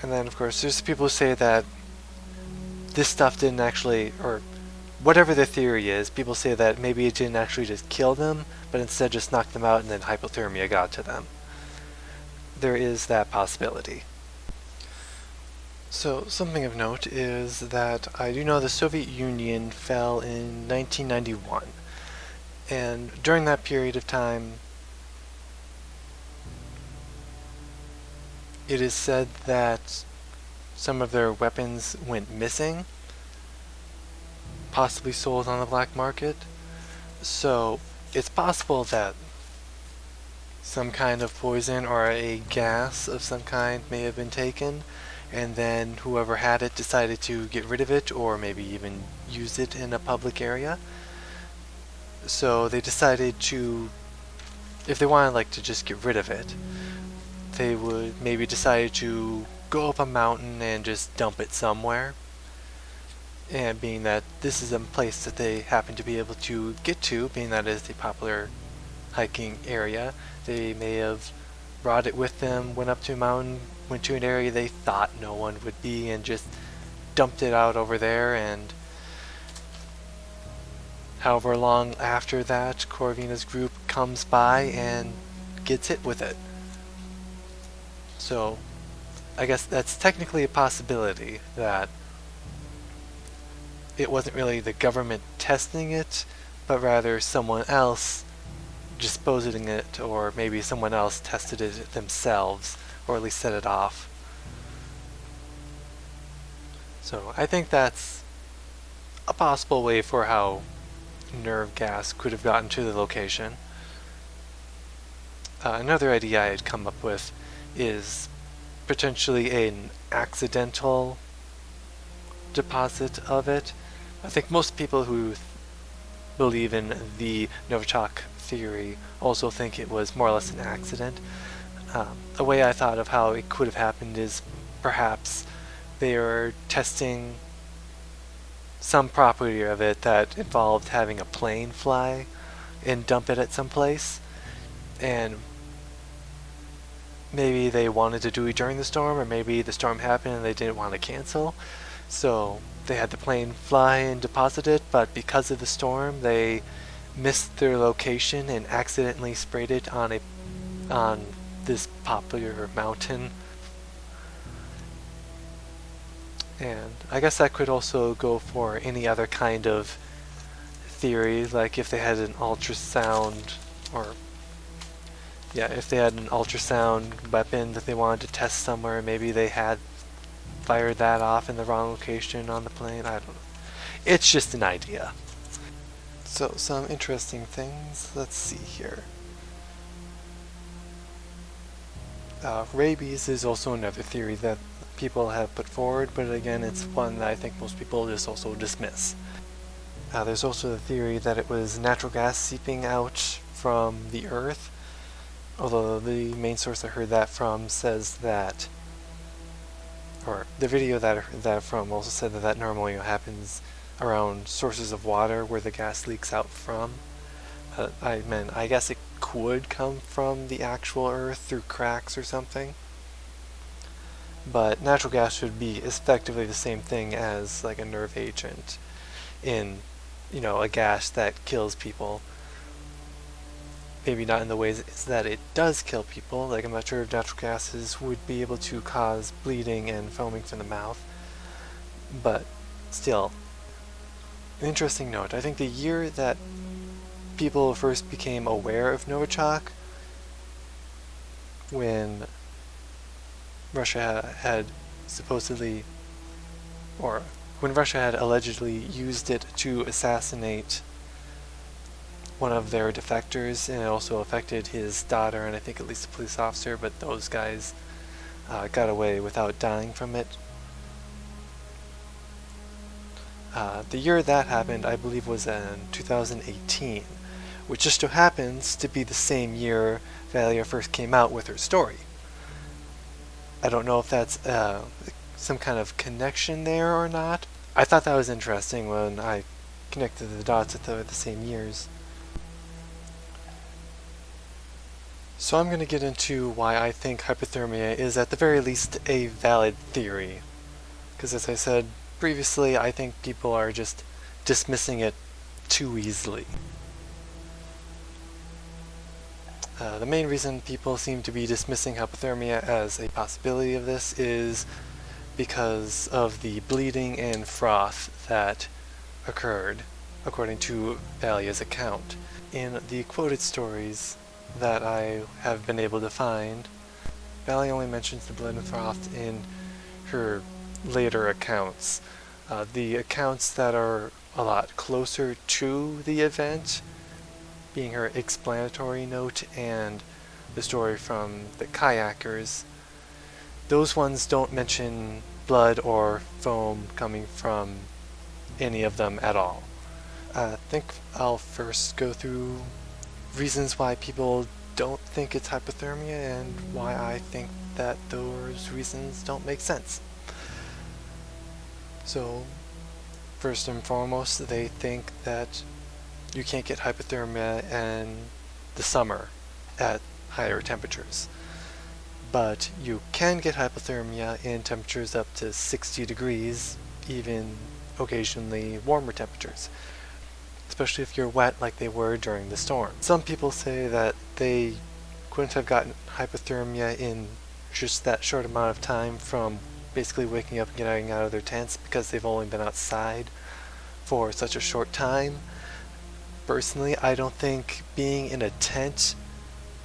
And then, of course, there's the people who say that this stuff didn't actually, or whatever the theory is, people say that maybe it didn't actually just kill them, but instead just knocked them out and then hypothermia got to them. There is that possibility. So, something of note is that I do know the Soviet Union fell in 1991. And during that period of time, it is said that some of their weapons went missing, possibly sold on the black market. So it's possible that some kind of poison or a gas of some kind may have been taken, and then whoever had it decided to get rid of it, or maybe even use it in a public area. So they decided to, if they wanted like to just get rid of it, they would maybe decide to go up a mountain and just dump it somewhere. And being that this is a place that they happen to be able to get to, being that it is a popular hiking area, they may have brought it with them, went up to a mountain, went to an area they thought no one would be, and just dumped it out over there, and however long after that, Corvina's group comes by and gets hit with it. So I guess that's technically a possibility, that it wasn't really the government testing it, but rather someone else disposing it, or maybe someone else tested it themselves, or at least set it off. So I think that's a possible way for how nerve gas could have gotten to the location. Another idea I had come up with is potentially an accidental deposit of it. I think most people who believe in the Novichok theory also think it was more or less an accident. A way I thought of how it could have happened is perhaps they are testing some property of it that involved having a plane fly and dump it at some place, and maybe they wanted to do it during the storm, or maybe the storm happened and they didn't want to cancel, so they had the plane fly and deposit it, but because of the storm they missed their location and accidentally sprayed it on this popular mountain. And I guess that could also go for any other kind of theory, like if they had an ultrasound, or if they had an ultrasound weapon that they wanted to test somewhere, maybe they had fired that off in the wrong location on the plane. I don't know. It's just an idea. So, some interesting things. Let's see here. Rabies is also another theory that people have put forward, but again, it's one that I think most people just also dismiss. There's also the theory that it was natural gas seeping out from the Earth, although the main source I heard that from says that, or the video that I heard that from also said that normally happens around sources of water where the gas leaks out from. I guess it could come from the actual Earth through cracks or something. But natural gas should be effectively the same thing as like a nerve agent in, a gas that kills people. Maybe not in the ways that it does kill people. Like, I'm not sure if natural gases would be able to cause bleeding and foaming from the mouth. But still, An interesting note, I think the year that people first became aware of Novichok, when Russia had supposedly, or when Russia had allegedly used it to assassinate one of their defectors, and it also affected his daughter and I think at least a police officer, but those guys got away without dying from it. The year that happened, I believe, was in 2018, which just so happens to be the same year Valia first came out with her story. I don't know if that's some kind of connection there or not. I thought that was interesting when I connected the dots with the same years. So I'm going to get into why I think hypothermia is at the very least a valid theory. Because as I said previously, I think people are just dismissing it too easily. The main reason people seem to be dismissing hypothermia as a possibility of this is because of the bleeding and froth that occurred, according to Valia's account. In the quoted stories that I have been able to find, Valia only mentions the blood and froth in her later accounts. The accounts that are a lot closer to the event, being her explanatory note and the story from the kayakers, those ones don't mention blood or foam coming from any of them at all. I think I'll first go through reasons why people don't think it's hypothermia and why I think that those reasons don't make sense. So, first and foremost, they think that you can't get hypothermia in the summer at higher temperatures. But you can get hypothermia in temperatures up to 60 degrees, even occasionally warmer temperatures, especially if you're wet like they were during the storm. Some people say that they couldn't have gotten hypothermia in just that short amount of time from basically waking up and getting out of their tents because they've only been outside for such a short time. Personally, I don't think being in a tent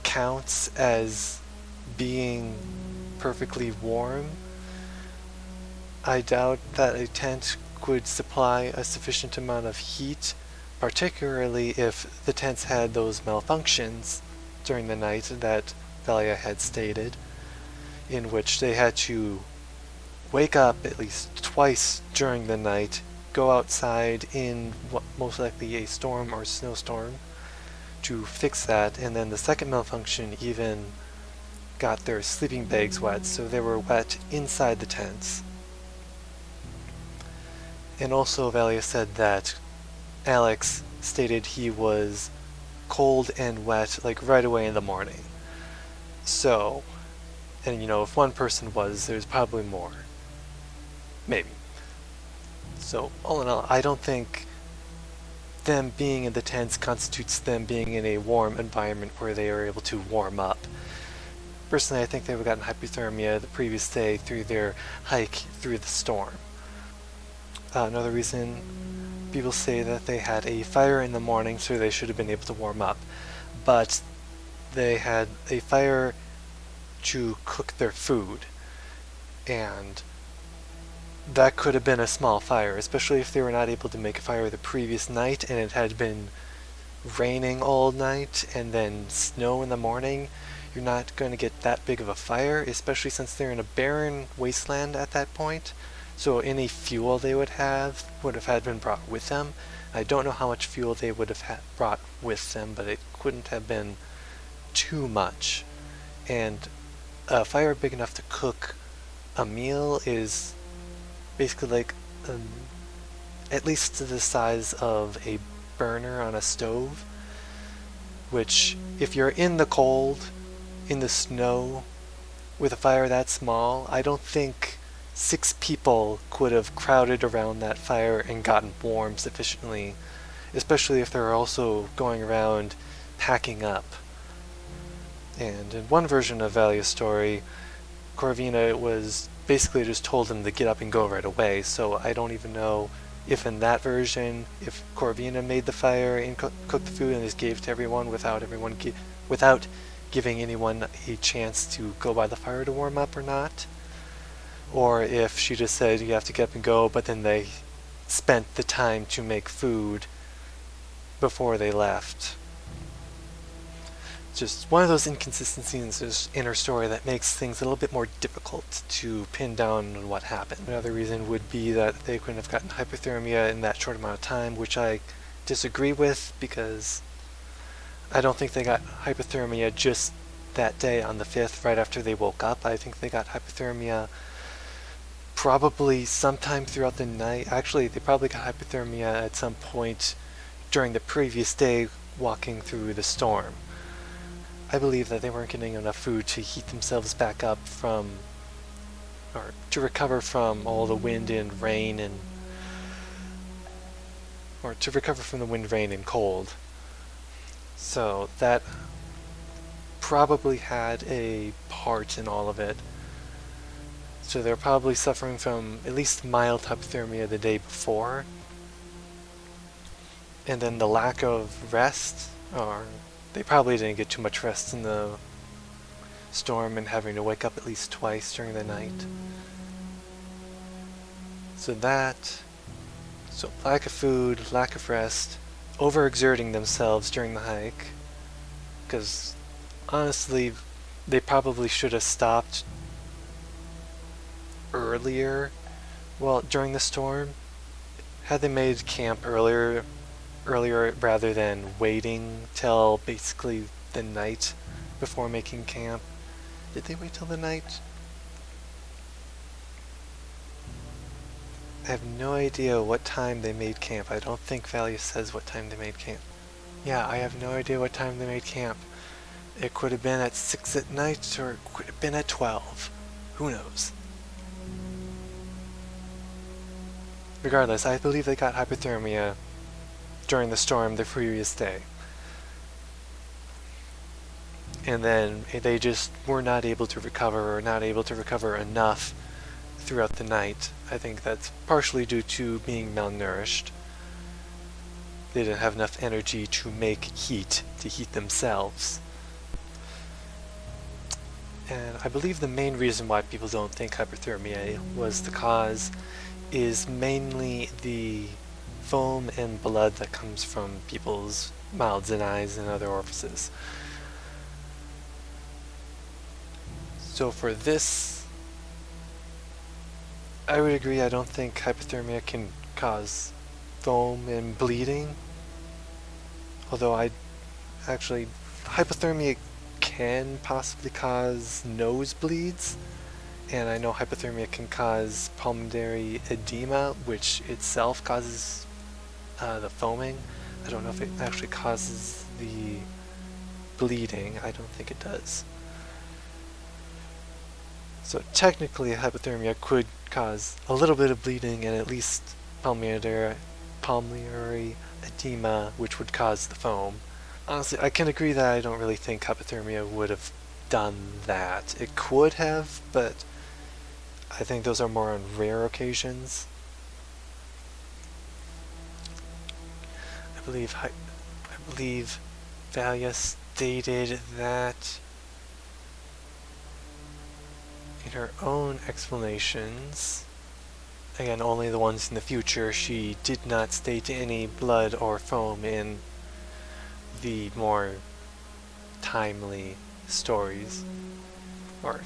counts as being perfectly warm. I doubt that a tent could supply a sufficient amount of heat, particularly if the tents had those malfunctions during the night that Valia had stated, in which they had to wake up at least twice during the night, go outside in what most likely a storm or snowstorm to fix that, and then the second malfunction even got their sleeping bags wet, so they were wet inside the tents. And also Valia said that Alex stated he was cold and wet like right away in the morning. So, and if one person was, there's probably more. Maybe. So, all in all, I don't think them being in the tents constitutes them being in a warm environment where they are able to warm up. Personally, I think they would have gotten hypothermia the previous day through their hike through the storm. Another reason, people say that they had a fire in the morning, so they should have been able to warm up. But they had a fire to cook their food, and that could have been a small fire, especially if they were not able to make a fire the previous night and it had been raining all night and then snow in the morning. You're not going to get that big of a fire, especially since they're in a barren wasteland at that point. So any fuel they would have had been brought with them. I don't know how much fuel they would have brought with them, but it couldn't have been too much. And a fire big enough to cook a meal is basically like at least the size of a burner on a stove, which if you're in the cold, in the snow, with a fire that small, I don't think 6 people could have crowded around that fire and gotten warm sufficiently, especially if they're also going around packing up. And in one version of Valia's story, Corvina was basically just told him to get up and go right away, so I don't even know if in that version, if Corvina made the fire and cooked the food and just gave it to everyone without without giving anyone a chance to go by the fire to warm up or not, or if she just said you have to get up and go, but then they spent the time to make food before they left. Just one of those inconsistencies in her story that makes things a little bit more difficult to pin down on what happened. Another reason would be that they couldn't have gotten hypothermia in that short amount of time, which I disagree with, because I don't think they got hypothermia just that day on the 5th right after they woke up. I think they got hypothermia probably sometime throughout the night. Actually, they probably got hypothermia at some point during the previous day walking through the storm. I believe that they weren't getting enough food to heat themselves back up from, or to recover from all the wind and rain or to recover from the wind, rain, and cold. So that probably had a part in all of it. So they're probably suffering from at least mild hypothermia the day before. And then the lack of rest, or they probably didn't get too much rest in the storm and having to wake up at least twice during the night. So lack of food, lack of rest, overexerting themselves during the hike, because honestly, they probably should have stopped earlier, during the storm. Had they made camp earlier rather than waiting till basically the night before making camp. Did they wait till the night? I have no idea what time they made camp. I don't think Valia says what time they made camp. Yeah, I have no idea what time they made camp. It could have been at 6 at night, or it could have been at 12. Who knows? Regardless, I believe they got hypothermia during the storm the previous day. And then they just were not able to recover, or not able to recover enough throughout the night. I think that's partially due to being malnourished. They didn't have enough energy to make heat, to heat themselves. And I believe the main reason why people don't think hypothermia was the cause is mainly the foam and blood that comes from people's mouths and eyes and other orifices. So for this, I would agree. I don't think hypothermia can cause foam and bleeding. Although hypothermia can possibly cause nosebleeds. And I know hypothermia can cause pulmonary edema, which itself causes the foaming. I don't know if it actually causes the bleeding. I don't think it does. So technically, hypothermia could cause a little bit of bleeding and at least pulmonary edema, which would cause the foam. Honestly, I can agree that I don't really think hypothermia would have done that. It could have, but I think those are more on rare occasions. I believe Valia stated that in her own explanations, again, only the ones in the future, she did not state any blood or foam in the more timely stories. Or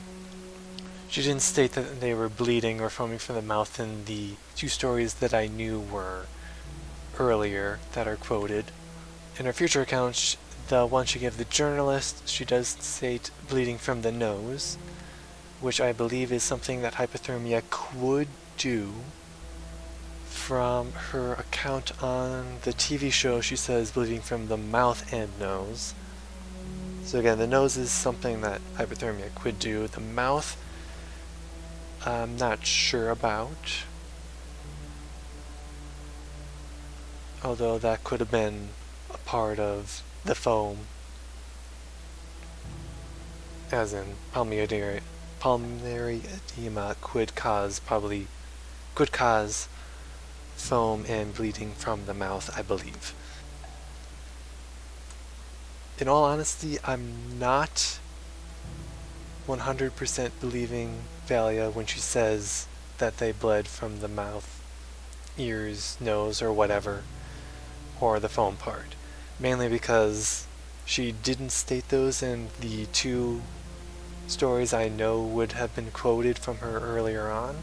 she didn't state that they were bleeding or foaming from the mouth in the 2 stories that I knew were earlier that are quoted. In her future accounts, the one she gave the journalist, she does state bleeding from the nose, which I believe is something that hypothermia could do. From her account on the TV show, she says bleeding from the mouth and nose. So again, the nose is something that hypothermia could do. The mouth, I'm not sure about. Although that could have been a part of the foam. As in, pulmonary edema could cause foam and bleeding from the mouth, I believe. In all honesty, I'm not 100% believing Valia when she says that they bled from the mouth, ears, nose, or whatever, or the foam part. Mainly because she didn't state those in the 2 stories I know would have been quoted from her earlier on.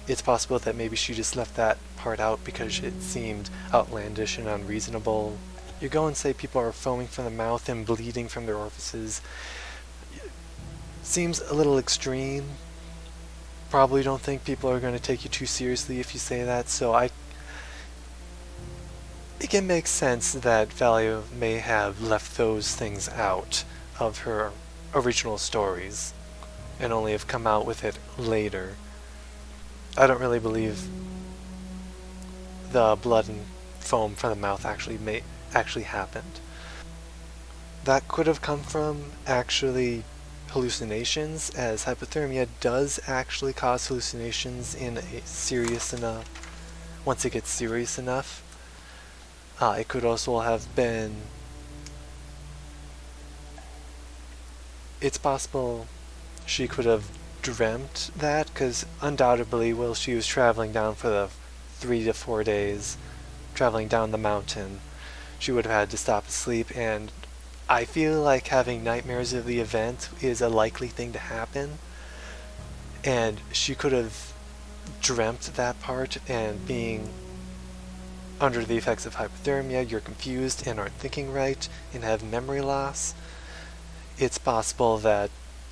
It's possible that maybe she just left that part out because it seemed outlandish and unreasonable. You go and say people are foaming from the mouth and bleeding from their orifices. Seems a little extreme. Probably don't think people are going to take you too seriously if you say that, so it can make sense that Valia may have left those things out of her original stories and only have come out with it later. I don't really believe the blood and foam from the mouth actually happened. That could have come from actually hallucinations, as hypothermia does actually cause hallucinations once it gets serious enough. It could also have been... It's possible she could have dreamt that, because undoubtedly while she was traveling down for the 3 to 4 days, traveling down the mountain, she would have had to stop to sleep, and I feel like having nightmares of the event is a likely thing to happen, and she could have dreamt that part, and being under the effects of hypothermia, you're confused and aren't thinking right and have memory loss. It's possible that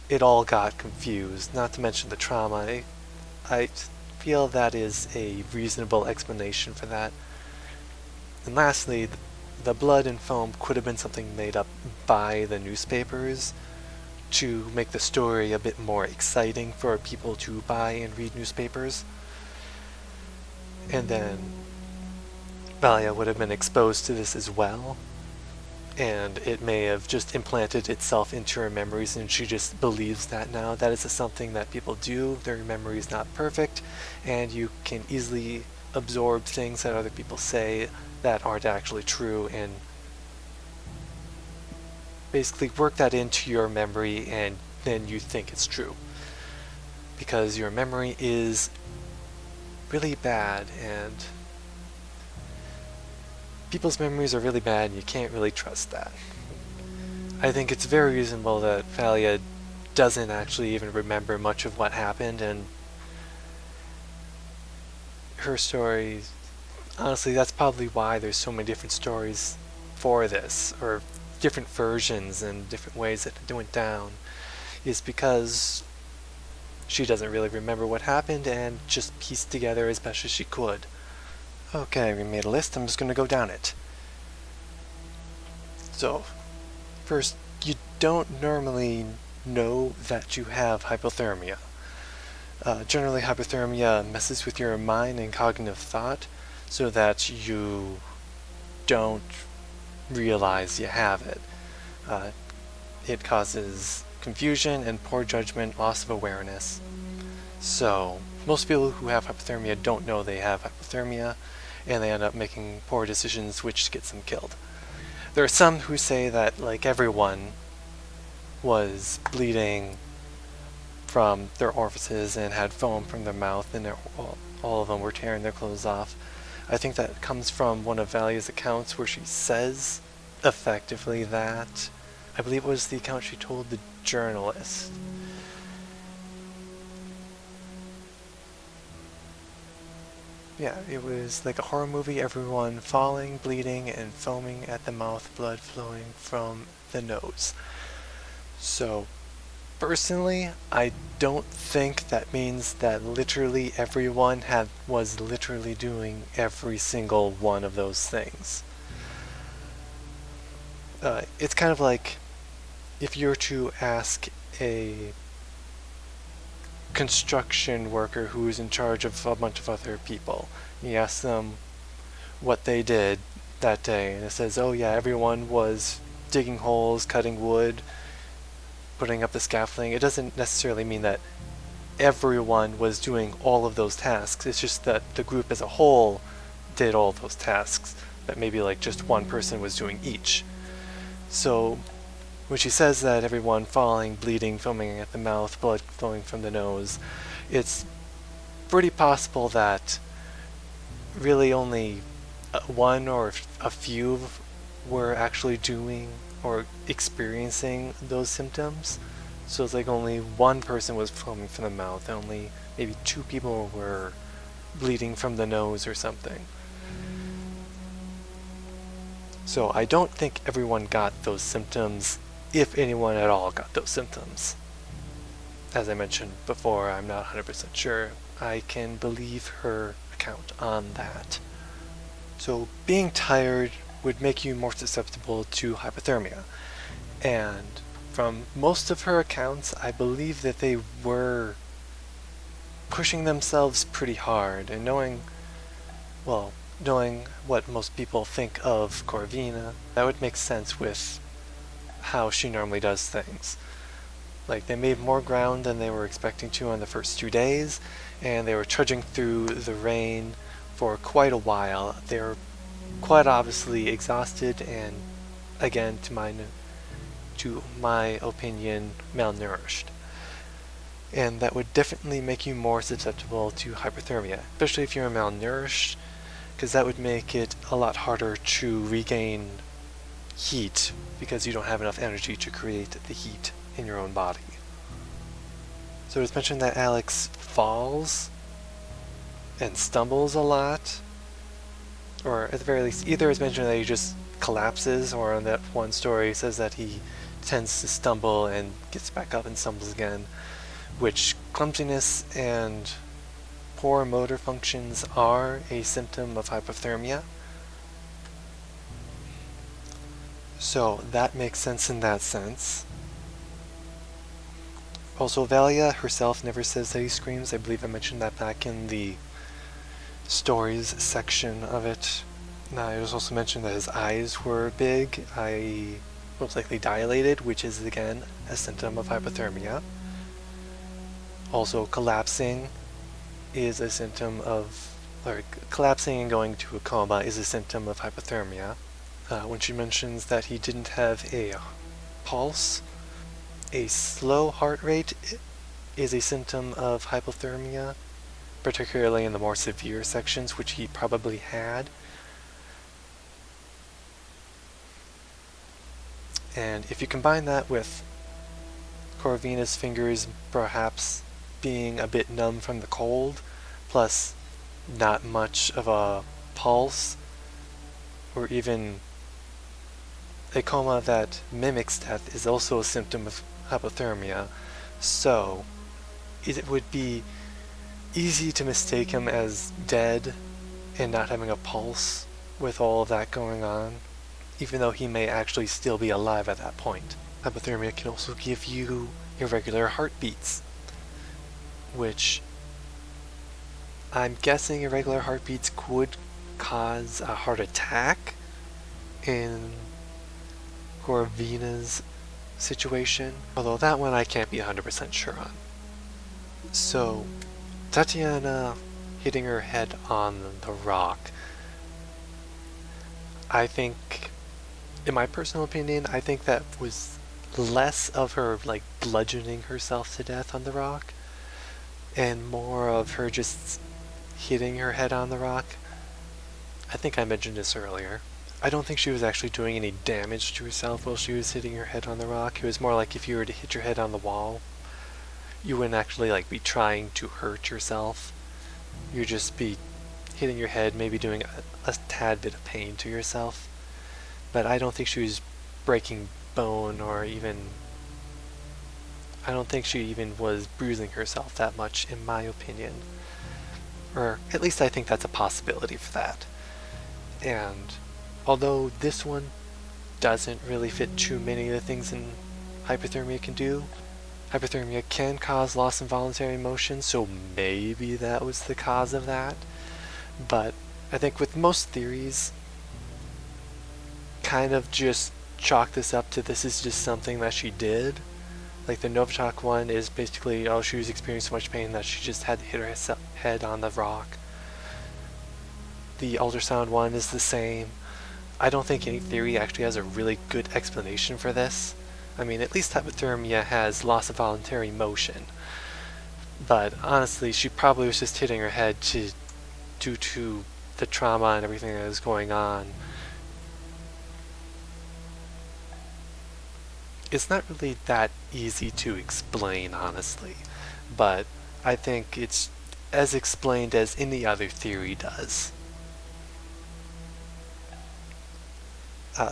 it all got confused, not to mention the trauma. I feel that is a reasonable explanation for that. And lastly, the blood and foam could have been something made up by the newspapers to make the story a bit more exciting for people to buy and read newspapers. And then Valia would have been exposed to this as well, and it may have just implanted itself into her memories, and she just believes that now. That is something that people do. Their memory is not perfect, and you can easily absorb things that other people say that aren't actually true, and basically work that into your memory, and then you think it's true. Because your memory is really bad, and people's memories are really bad, and you can't really trust that. I think it's very reasonable that Valia doesn't actually even remember much of what happened, and her story, honestly, that's probably why there's so many different stories for this, or different versions and different ways that it went down, is because she doesn't really remember what happened and just pieced together as best as she could. Okay, we made a list. I'm just going to go down it. So, first, you don't normally know that you have hypothermia. Generally, hypothermia messes with your mind and cognitive thought so that you don't realize you have it. It causes confusion and poor judgment, loss of awareness. So, most people who have hypothermia don't know they have hypothermia, and they end up making poor decisions which gets them killed. There are some who say that, like everyone, was bleeding from their orifices and had foam from their mouth, and all of them were tearing their clothes off. I think that comes from one of Valia's accounts where she says effectively that. I believe it was the account she told the journalist. Yeah, it was like a horror movie, everyone falling, bleeding, and foaming at the mouth, blood flowing from the nose. So, personally, I don't think that means that literally everyone was literally doing every single one of those things. It's kind of like if you were to ask a construction worker who's in charge of a bunch of other people. You ask them what they did that day, and it says, oh yeah, everyone was digging holes, cutting wood, putting up the scaffolding. It doesn't necessarily mean that everyone was doing all of those tasks. It's just that the group as a whole did all those tasks, but maybe like just one person was doing each. So when she says that everyone falling, bleeding, foaming at the mouth, blood flowing from the nose, it's pretty possible that really only one or a few were actually doing or experiencing those symptoms. So it's like only one person was foaming from the mouth, and only maybe 2 people were bleeding from the nose or something. So I don't think everyone got those symptoms, if anyone at all got those symptoms. As I mentioned before, I'm not 100% sure I can believe her account on that. So being tired would make you more susceptible to hypothermia. And from most of her accounts, I believe that they were pushing themselves pretty hard, and knowing what most people think of Corvina, that would make sense with how she normally does things. Like, they made more ground than they were expecting to on the first 2 days, and they were trudging through the rain for quite a while. They were quite obviously exhausted and, again, to my opinion, malnourished. And that would definitely make you more susceptible to hypothermia, especially if you're malnourished, because that would make it a lot harder to regain heat because you don't have enough energy to create the heat in your own body. So it's mentioned that Alex falls and stumbles a lot, or at the very least, either it's mentioned that he just collapses, or in that one story it says that he tends to stumble and gets back up and stumbles again, which clumsiness and poor motor functions are a symptom of hypothermia. So that makes sense in that sense. Also, Valia herself never says that he screams. I believe I mentioned that back in the stories section of it. Now, it was also mentioned that his eyes were big, most likely dilated, which is again a symptom of hypothermia. Also, collapsing is a symptom of, or collapsing and going to a coma is a symptom of hypothermia. When she mentions that he didn't have a pulse, a slow heart rate is a symptom of hypothermia, particularly in the more severe sections, which he probably had. And if you combine that with Corvina's fingers perhaps being a bit numb from the cold, plus not much of a pulse, or even a coma that mimics death, is also a symptom of hypothermia. So it would be easy to mistake him as dead and not having a pulse with all of that going on, even though he may actually still be alive at that point. Hypothermia can also give you irregular heartbeats, which I'm guessing irregular heartbeats could cause a heart attack in Corvina's situation, although that one I can't be 100% sure on. So, Tatiana hitting her head on the rock, I think, in my personal opinion, I think that was less of her like bludgeoning herself to death on the rock, and more of her just hitting her head on the rock. I think I mentioned this earlier. I don't think she was actually doing any damage to herself while she was hitting her head on the rock. It was more like if you were to hit your head on the wall, you wouldn't actually like be trying to hurt yourself. You'd just be hitting your head, maybe doing a tad bit of pain to yourself. But I don't think she was breaking bone, or even, I don't think she even was bruising herself that much, in my opinion. Or at least I think that's a possibility for that. And although this one doesn't really fit too many of the things in hypothermia can do, hypothermia can cause loss of voluntary motion, so maybe that was the cause of that. But I think with most theories, kind of just chalk this up to this is just something that she did. Like the Novichok one is basically, oh, she was experiencing so much pain that she just had to hit her head on the rock. the ultrasound one is the same. I don't think any theory actually has a really good explanation for this. I mean, at least hypothermia has loss of voluntary motion. But honestly, she probably was just hitting her head due to the trauma and everything that was going on. It's not really that easy to explain, honestly, but I think it's as explained as any other theory does.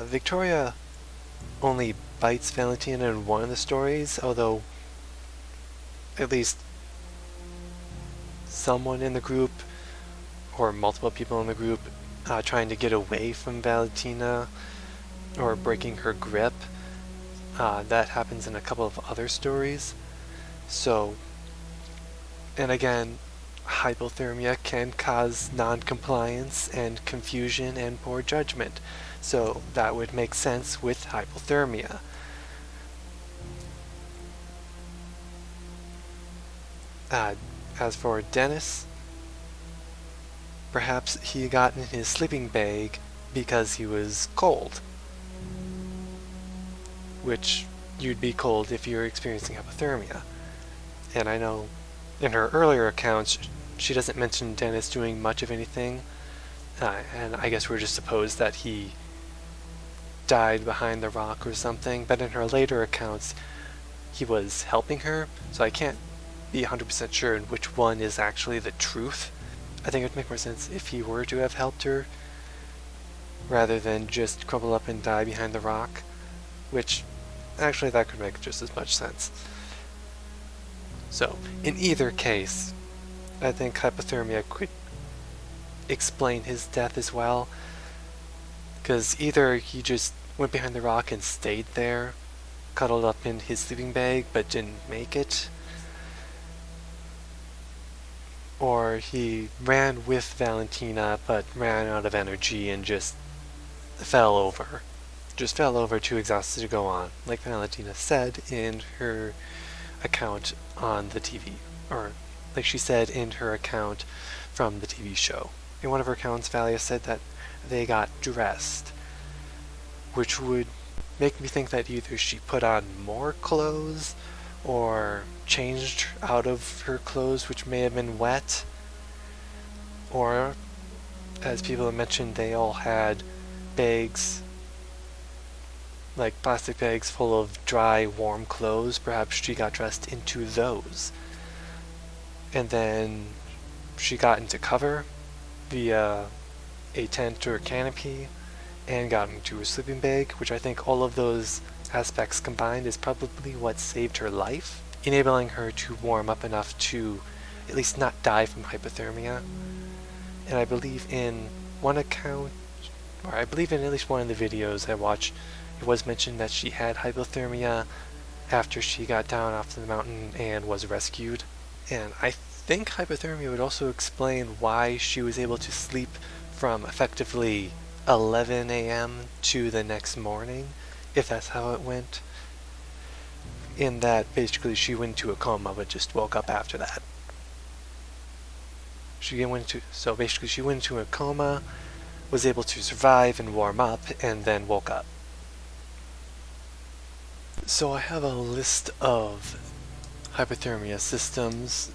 Victoria only bites Valentina in one of the stories, although at least someone in the group, or multiple people in the group, trying to get away from Valentina or breaking her grip. That happens in a couple of other stories. So, and again, hypothermia can cause non-compliance and confusion and poor judgment. So that would make sense with hypothermia. As for Dennis, perhaps he got in his sleeping bag because he was cold. Which you'd be cold if you're experiencing hypothermia. And I know in her earlier accounts, she doesn't mention Dennis doing much of anything. And I guess we're just supposed that he died behind the rock or something, but in her later accounts he was helping her, so I can't be 100% sure in which one is actually the truth. I think it would make more sense if he were to have helped her rather than just crumple up and die behind the rock, which actually that could make just as much sense. So in either case, I think hypothermia could explain his death as well. Because either he just went behind the rock and stayed there, cuddled up in his sleeping bag, but didn't make it. Or he ran with Valentina, but ran out of energy and just fell over. Just fell over too exhausted to go on, like Valentina said in her account on the TV. Or like she said in her account from the TV show. In one of her accounts, Valia said that they got dressed, which would make me think that either she put on more clothes or changed out of her clothes, which may have been wet, or as people have mentioned, they all had bags, like plastic bags full of dry, warm clothes. Perhaps she got dressed into those, and then she got into cover via a tent or canopy and got into her sleeping bag, which I think all of those aspects combined is probably what saved her life, enabling her to warm up enough to at least not die from hypothermia. And I believe in one account, or I believe in at least one of the videos I watched, it was mentioned that she had hypothermia after she got down off the mountain and was rescued. And I think hypothermia would also explain why she was able to sleep from effectively 11 a.m. to the next morning, if that's how it went. In that basically she went into a coma but just woke up after that. She went into a coma, was able to survive and warm up, and then woke up. So I have a list of hypothermia systems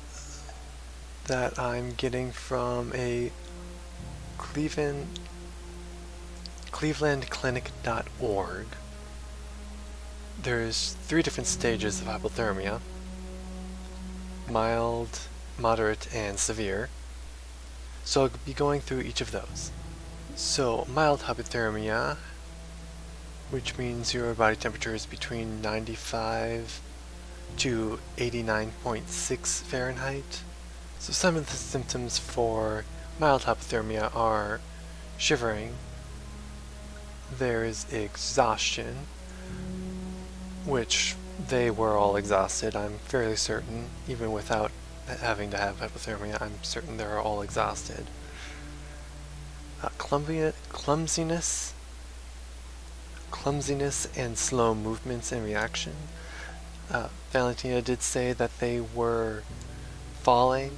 that I'm getting from a clevelandclinic.org. There's 3 different stages of hypothermia: mild, moderate, and severe. So I'll be going through each of those. So mild hypothermia, which means your body temperature is between 95 to 89.6 Fahrenheit. So some of the symptoms for mild hypothermia are shivering, there is exhaustion, which they were all exhausted, I'm fairly certain, even without having to have hypothermia, I'm certain they're all exhausted. Clumsiness and slow movements and reaction. Valentina did say that they were falling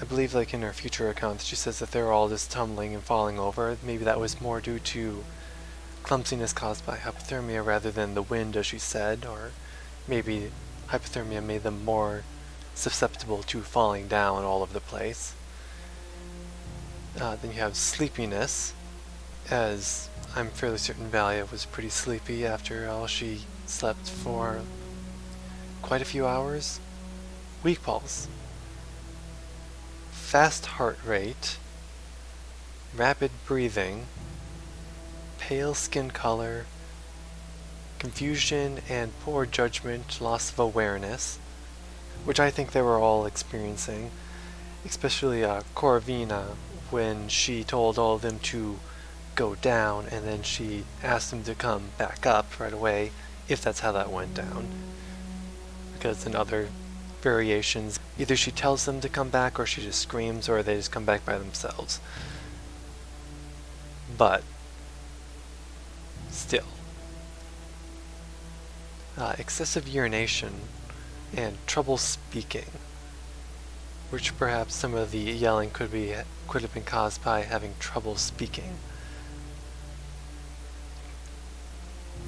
I believe like in her future accounts she says that they're all just tumbling and falling over. Maybe that was more due to clumsiness caused by hypothermia rather than the wind, as she said, or maybe hypothermia made them more susceptible to falling down all over the place. Then you have sleepiness, as I'm fairly certain Valia was pretty sleepy after all. She slept for quite a few hours. Weak pulse, fast heart rate, rapid breathing, pale skin color, confusion and poor judgment, loss of awareness, which I think they were all experiencing, especially Corvina, when she told all of them to go down and then she asked them to come back up right away, if that's how that went down. Because in other variations, either she tells them to come back or she just screams, or they just come back by themselves. But still, excessive urination and trouble speaking, which perhaps some of the yelling could have been caused by having trouble speaking.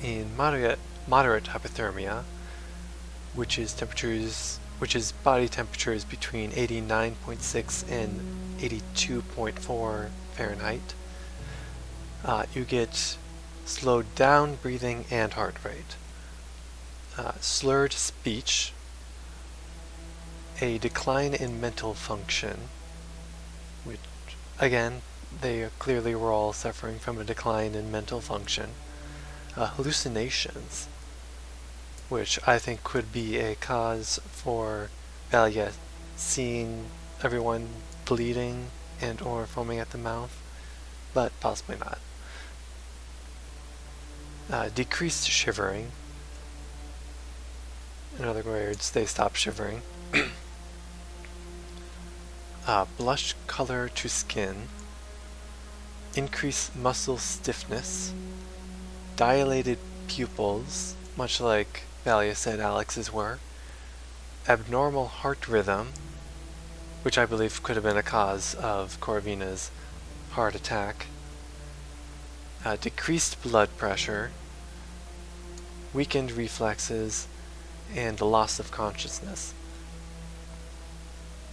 In moderate hypothermia, which is body temperatures between 89.6 and 82.4 Fahrenheit, you get slowed down breathing and heart rate, slurred speech, a decline in mental function, which again, they clearly were all suffering from a decline in mental function, hallucinations, which I think could be a cause for Valia seeing everyone bleeding and or foaming at the mouth, but possibly not. Decreased shivering. In other words, they stop shivering. Blush color to skin. Increased muscle stiffness. Dilated pupils, much like Valia said Alex's were. Abnormal heart rhythm, which I believe could have been a cause of Corvina's heart attack. Decreased blood pressure, weakened reflexes, and loss of consciousness,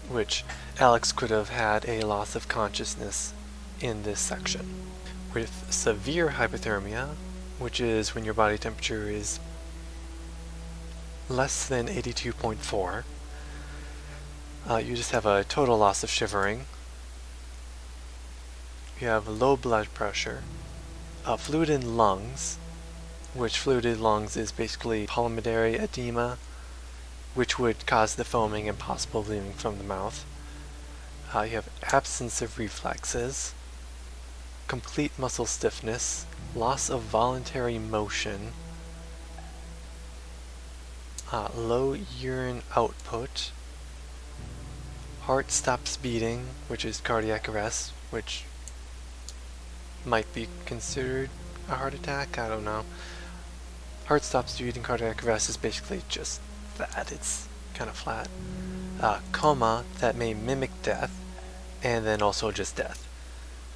which Alex could have had a loss of consciousness in this section. With severe hypothermia, which is when your body temperature is less than 82.4, you just have a total loss of shivering. You have low blood pressure, fluid in lungs, which fluid in lungs is basically pulmonary edema, which would cause the foaming and possible bleeding from the mouth. You have absence of reflexes, complete muscle stiffness, loss of voluntary motion, low urine output, heart stops beating, which is cardiac arrest, which might be considered a heart attack, I don't know. Heart stops beating, cardiac arrest is basically just that, it's kind of flat. Coma that may mimic death, and then also just death.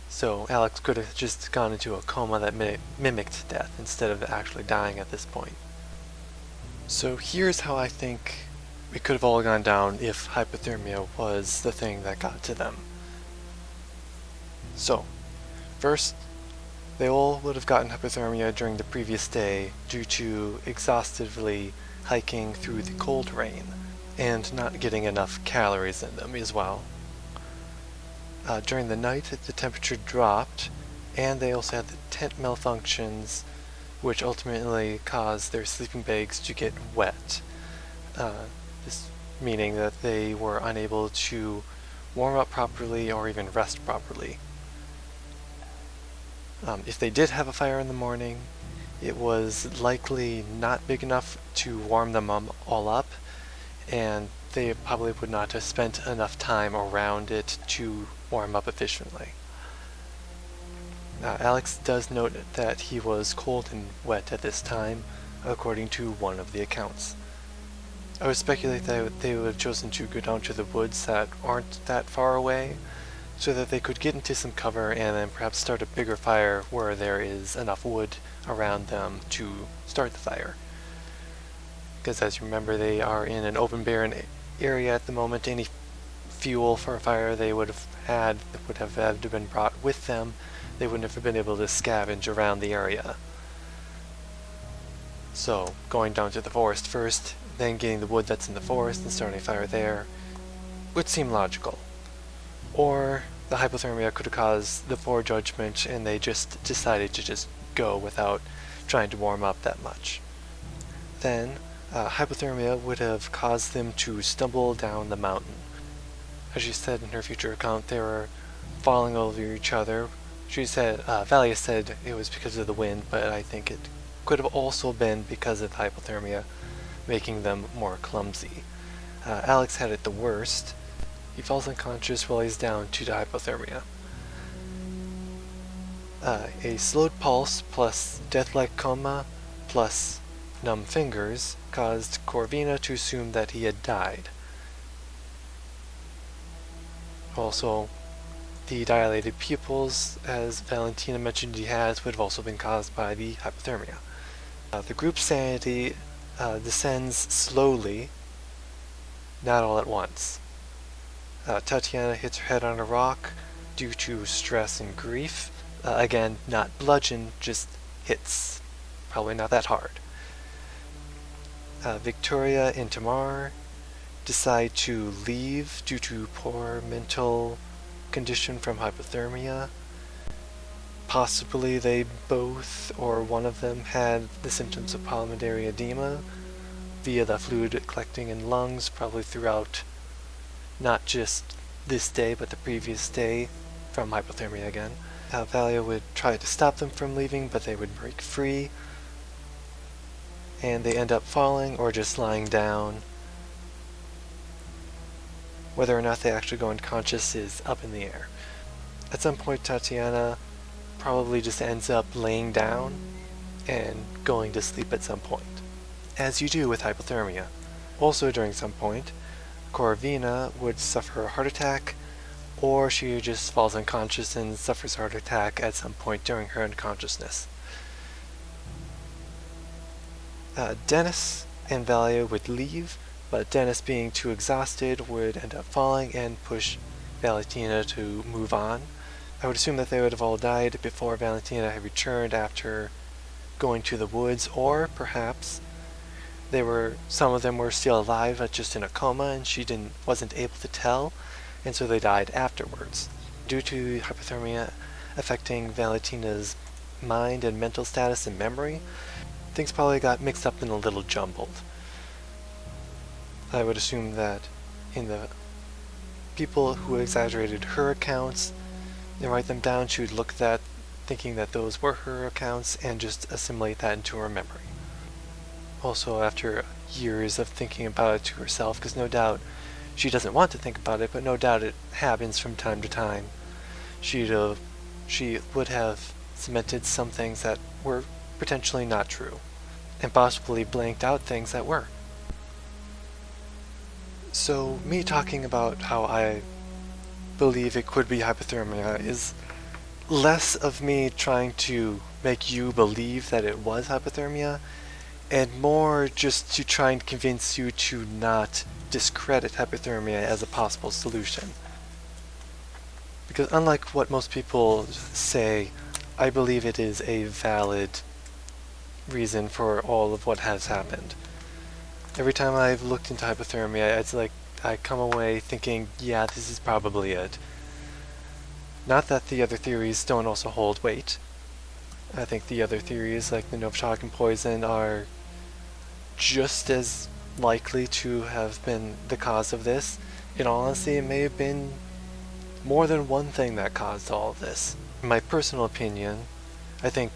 So Alex could have just gone into a coma that mimicked death instead of actually dying at this point. So here's how I think it could have all gone down if hypothermia was the thing that got to them. So, first, they all would have gotten hypothermia during the previous day due to exhaustively hiking through the cold rain and not getting enough calories in them as well. During the night, the temperature dropped, and they also had the tent malfunctions, which ultimately caused their sleeping bags to get wet. This meaning that they were unable to warm up properly or even rest properly. If they did have a fire in the morning, it was likely not big enough to warm them all up, and they probably would not have spent enough time around it to warm up efficiently. Alex does note that he was cold and wet at this time, according to one of the accounts. I would speculate that they would have chosen to go down to the woods that aren't that far away, so that they could get into some cover and then perhaps start a bigger fire where there is enough wood around them to start the fire. Because as you remember, they are in an open barren area at the moment. Any fuel for a fire they would have had had to been brought with them. They wouldn't have been able to scavenge around the area. So going down to the forest first, then getting the wood that's in the forest and starting a fire there would seem logical. Or the hypothermia could have caused the poor judgment and they just decided to just go without trying to warm up that much. Then hypothermia would have caused them to stumble down the mountain. As she said in her future account, they were falling over each other. She said, Valia said it was because of the wind, but I think it could have also been because of the hypothermia, making them more clumsy. Alex had it the worst. He falls unconscious while he's down due to hypothermia. A slowed pulse plus death-like coma plus numb fingers caused Corvina to assume that he had died. Also, the dilated pupils, as Valentina mentioned he has, would have also been caused by the hypothermia. The group sanity descends slowly, not all at once. Tatiana hits her head on a rock due to stress and grief. Again, not bludgeon, just hits. Probably not that hard. Victoria and Tamar decide to leave due to poor mental condition from hypothermia. Possibly they both or one of them had the symptoms of pulmonary edema via the fluid collecting in lungs, probably throughout not just this day but the previous day from hypothermia again. Valia would try to stop them from leaving, but they would break free and they end up falling or just lying down. Whether or not they actually go unconscious is up in the air. At some point, Tatiana probably just ends up laying down and going to sleep at some point, as you do with hypothermia. Also during some point, Corvina would suffer a heart attack, or she just falls unconscious and suffers a heart attack at some point during her unconsciousness. Dennis and Valia would leave, but Dennis, being too exhausted, would end up falling and push Valentina to move on. I would assume that they would have all died before Valentina had returned after going to the woods, or perhaps some of them were still alive but just in a coma and she wasn't able to tell, and so they died afterwards. Due to hypothermia affecting Valentina's mind and mental status and memory, things probably got mixed up and a little jumbled. I would assume that in the people who exaggerated her accounts, they write them down, she would look at that thinking that those were her accounts and just assimilate that into her memory. Also, after years of thinking about it to herself, because no doubt she doesn't want to think about it, but no doubt it happens from time to time, she would have cemented some things that were potentially not true, and possibly blanked out things that were. So, me talking about how I believe it could be hypothermia is less of me trying to make you believe that it was hypothermia, and more just to try and convince you to not discredit hypothermia as a possible solution. Because unlike what most people say, I believe it is a valid reason for all of what has happened. Every time I've looked into hypothermia, it's like I come away thinking, yeah, this is probably it. Not that the other theories don't also hold weight. I think the other theories, like the Novichok poison, are just as likely to have been the cause of this. In all honesty, it may have been more than one thing that caused all of this. In my personal opinion, I think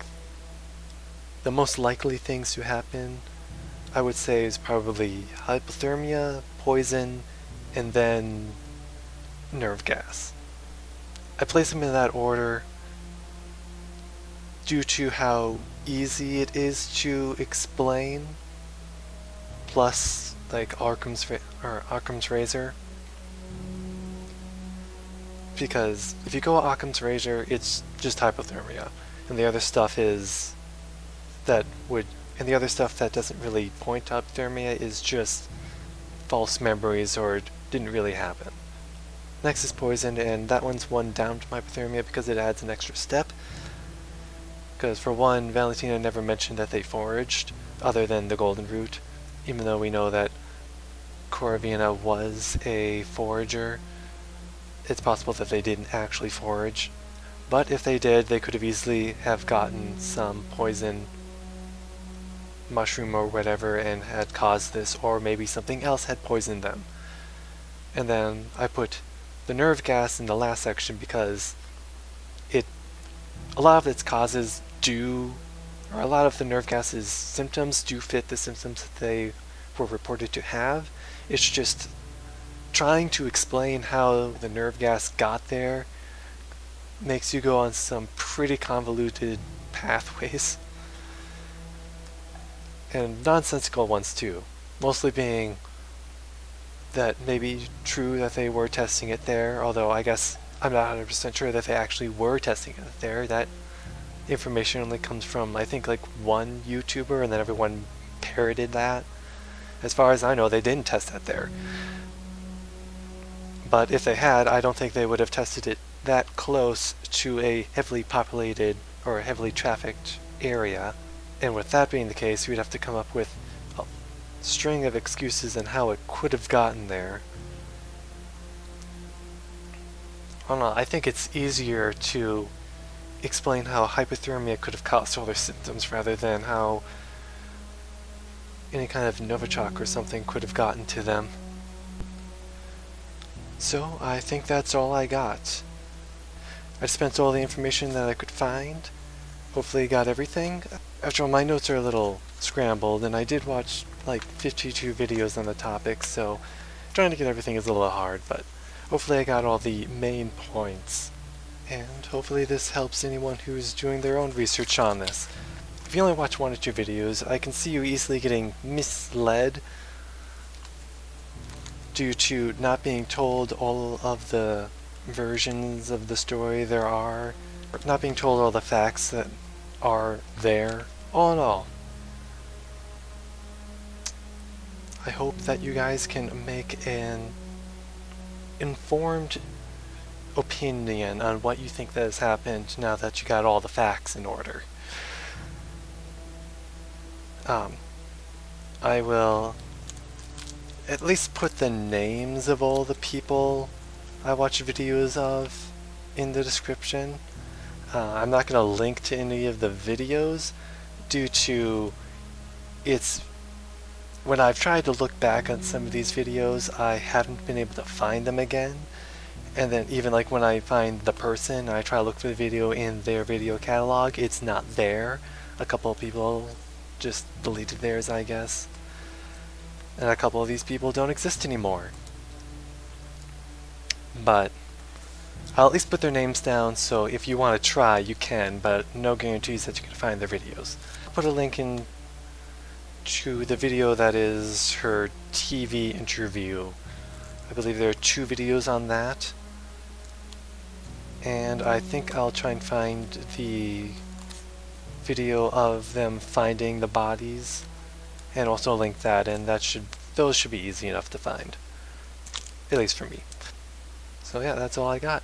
the most likely things to happen, I would say, is probably hypothermia, poison, and then nerve gas. I place them in that order due to how easy it is to explain, plus like Occam's razor. Because if you go Occam's razor, it's just hypothermia, and the other stuff that doesn't really point to hypothermia is just false memories or didn't really happen. Next is poison, and that one's one down from hypothermia because it adds an extra step. Because for one, Valentina never mentioned that they foraged, other than the golden root, even though we know that Koravina was a forager. It's possible that they didn't actually forage, but if they did, they could have easily have gotten some poison mushroom or whatever and had caused this, or maybe something else had poisoned them. And then I put the nerve gas in the last section because a lot of its causes a lot of the nerve gas's symptoms do fit the symptoms that they were reported to have. It's just trying to explain how the nerve gas got there makes you go on some pretty convoluted pathways. And nonsensical ones too. Mostly being that maybe true that they were testing it there, although I guess I'm not 100% sure that they actually were testing it there. That information only comes from, I think, like one YouTuber, and then everyone parroted that. As far as I know, they didn't test that there. But if they had, I don't think they would have tested it that close to a heavily populated or heavily trafficked area. And with that being the case, we'd have to come up with a string of excuses on how it could have gotten there. I don't know, I think it's easier to explain how hypothermia could have caused all their symptoms rather than how any kind of Novichok or something could have gotten to them. So I think that's all I got. I spent all the information that I could find. Hopefully got everything. After all, my notes are a little scrambled, and I did watch like 52 videos on the topic, so trying to get everything is a little hard, but hopefully I got all the main points. And hopefully this helps anyone who's doing their own research on this. If you only watch 1 or 2 videos, I can see you easily getting misled due to not being told all of the versions of the story there are, or not being told all the facts that are there. All in all, I hope that you guys can make an informed opinion on what you think that has happened now that you got all the facts in order. I will at least put the names of all the people I watch videos of in the description. I'm not going to link to any of the videos due to when I've tried to look back on some of these videos, I haven't been able to find them again. And then even like when I find the person, I try to look for the video in their video catalog, it's not there. A couple of people just deleted theirs, I guess. And a couple of these people don't exist anymore. But I'll at least put their names down, so if you want to try, you can, but no guarantees that you can find their videos. I'll put a link in to the video that is her TV interview. I believe there are 2 videos on that. And I think I'll try and find the video of them finding the bodies and also link that, and those should be easy enough to find. At least for me. So yeah, that's all I got.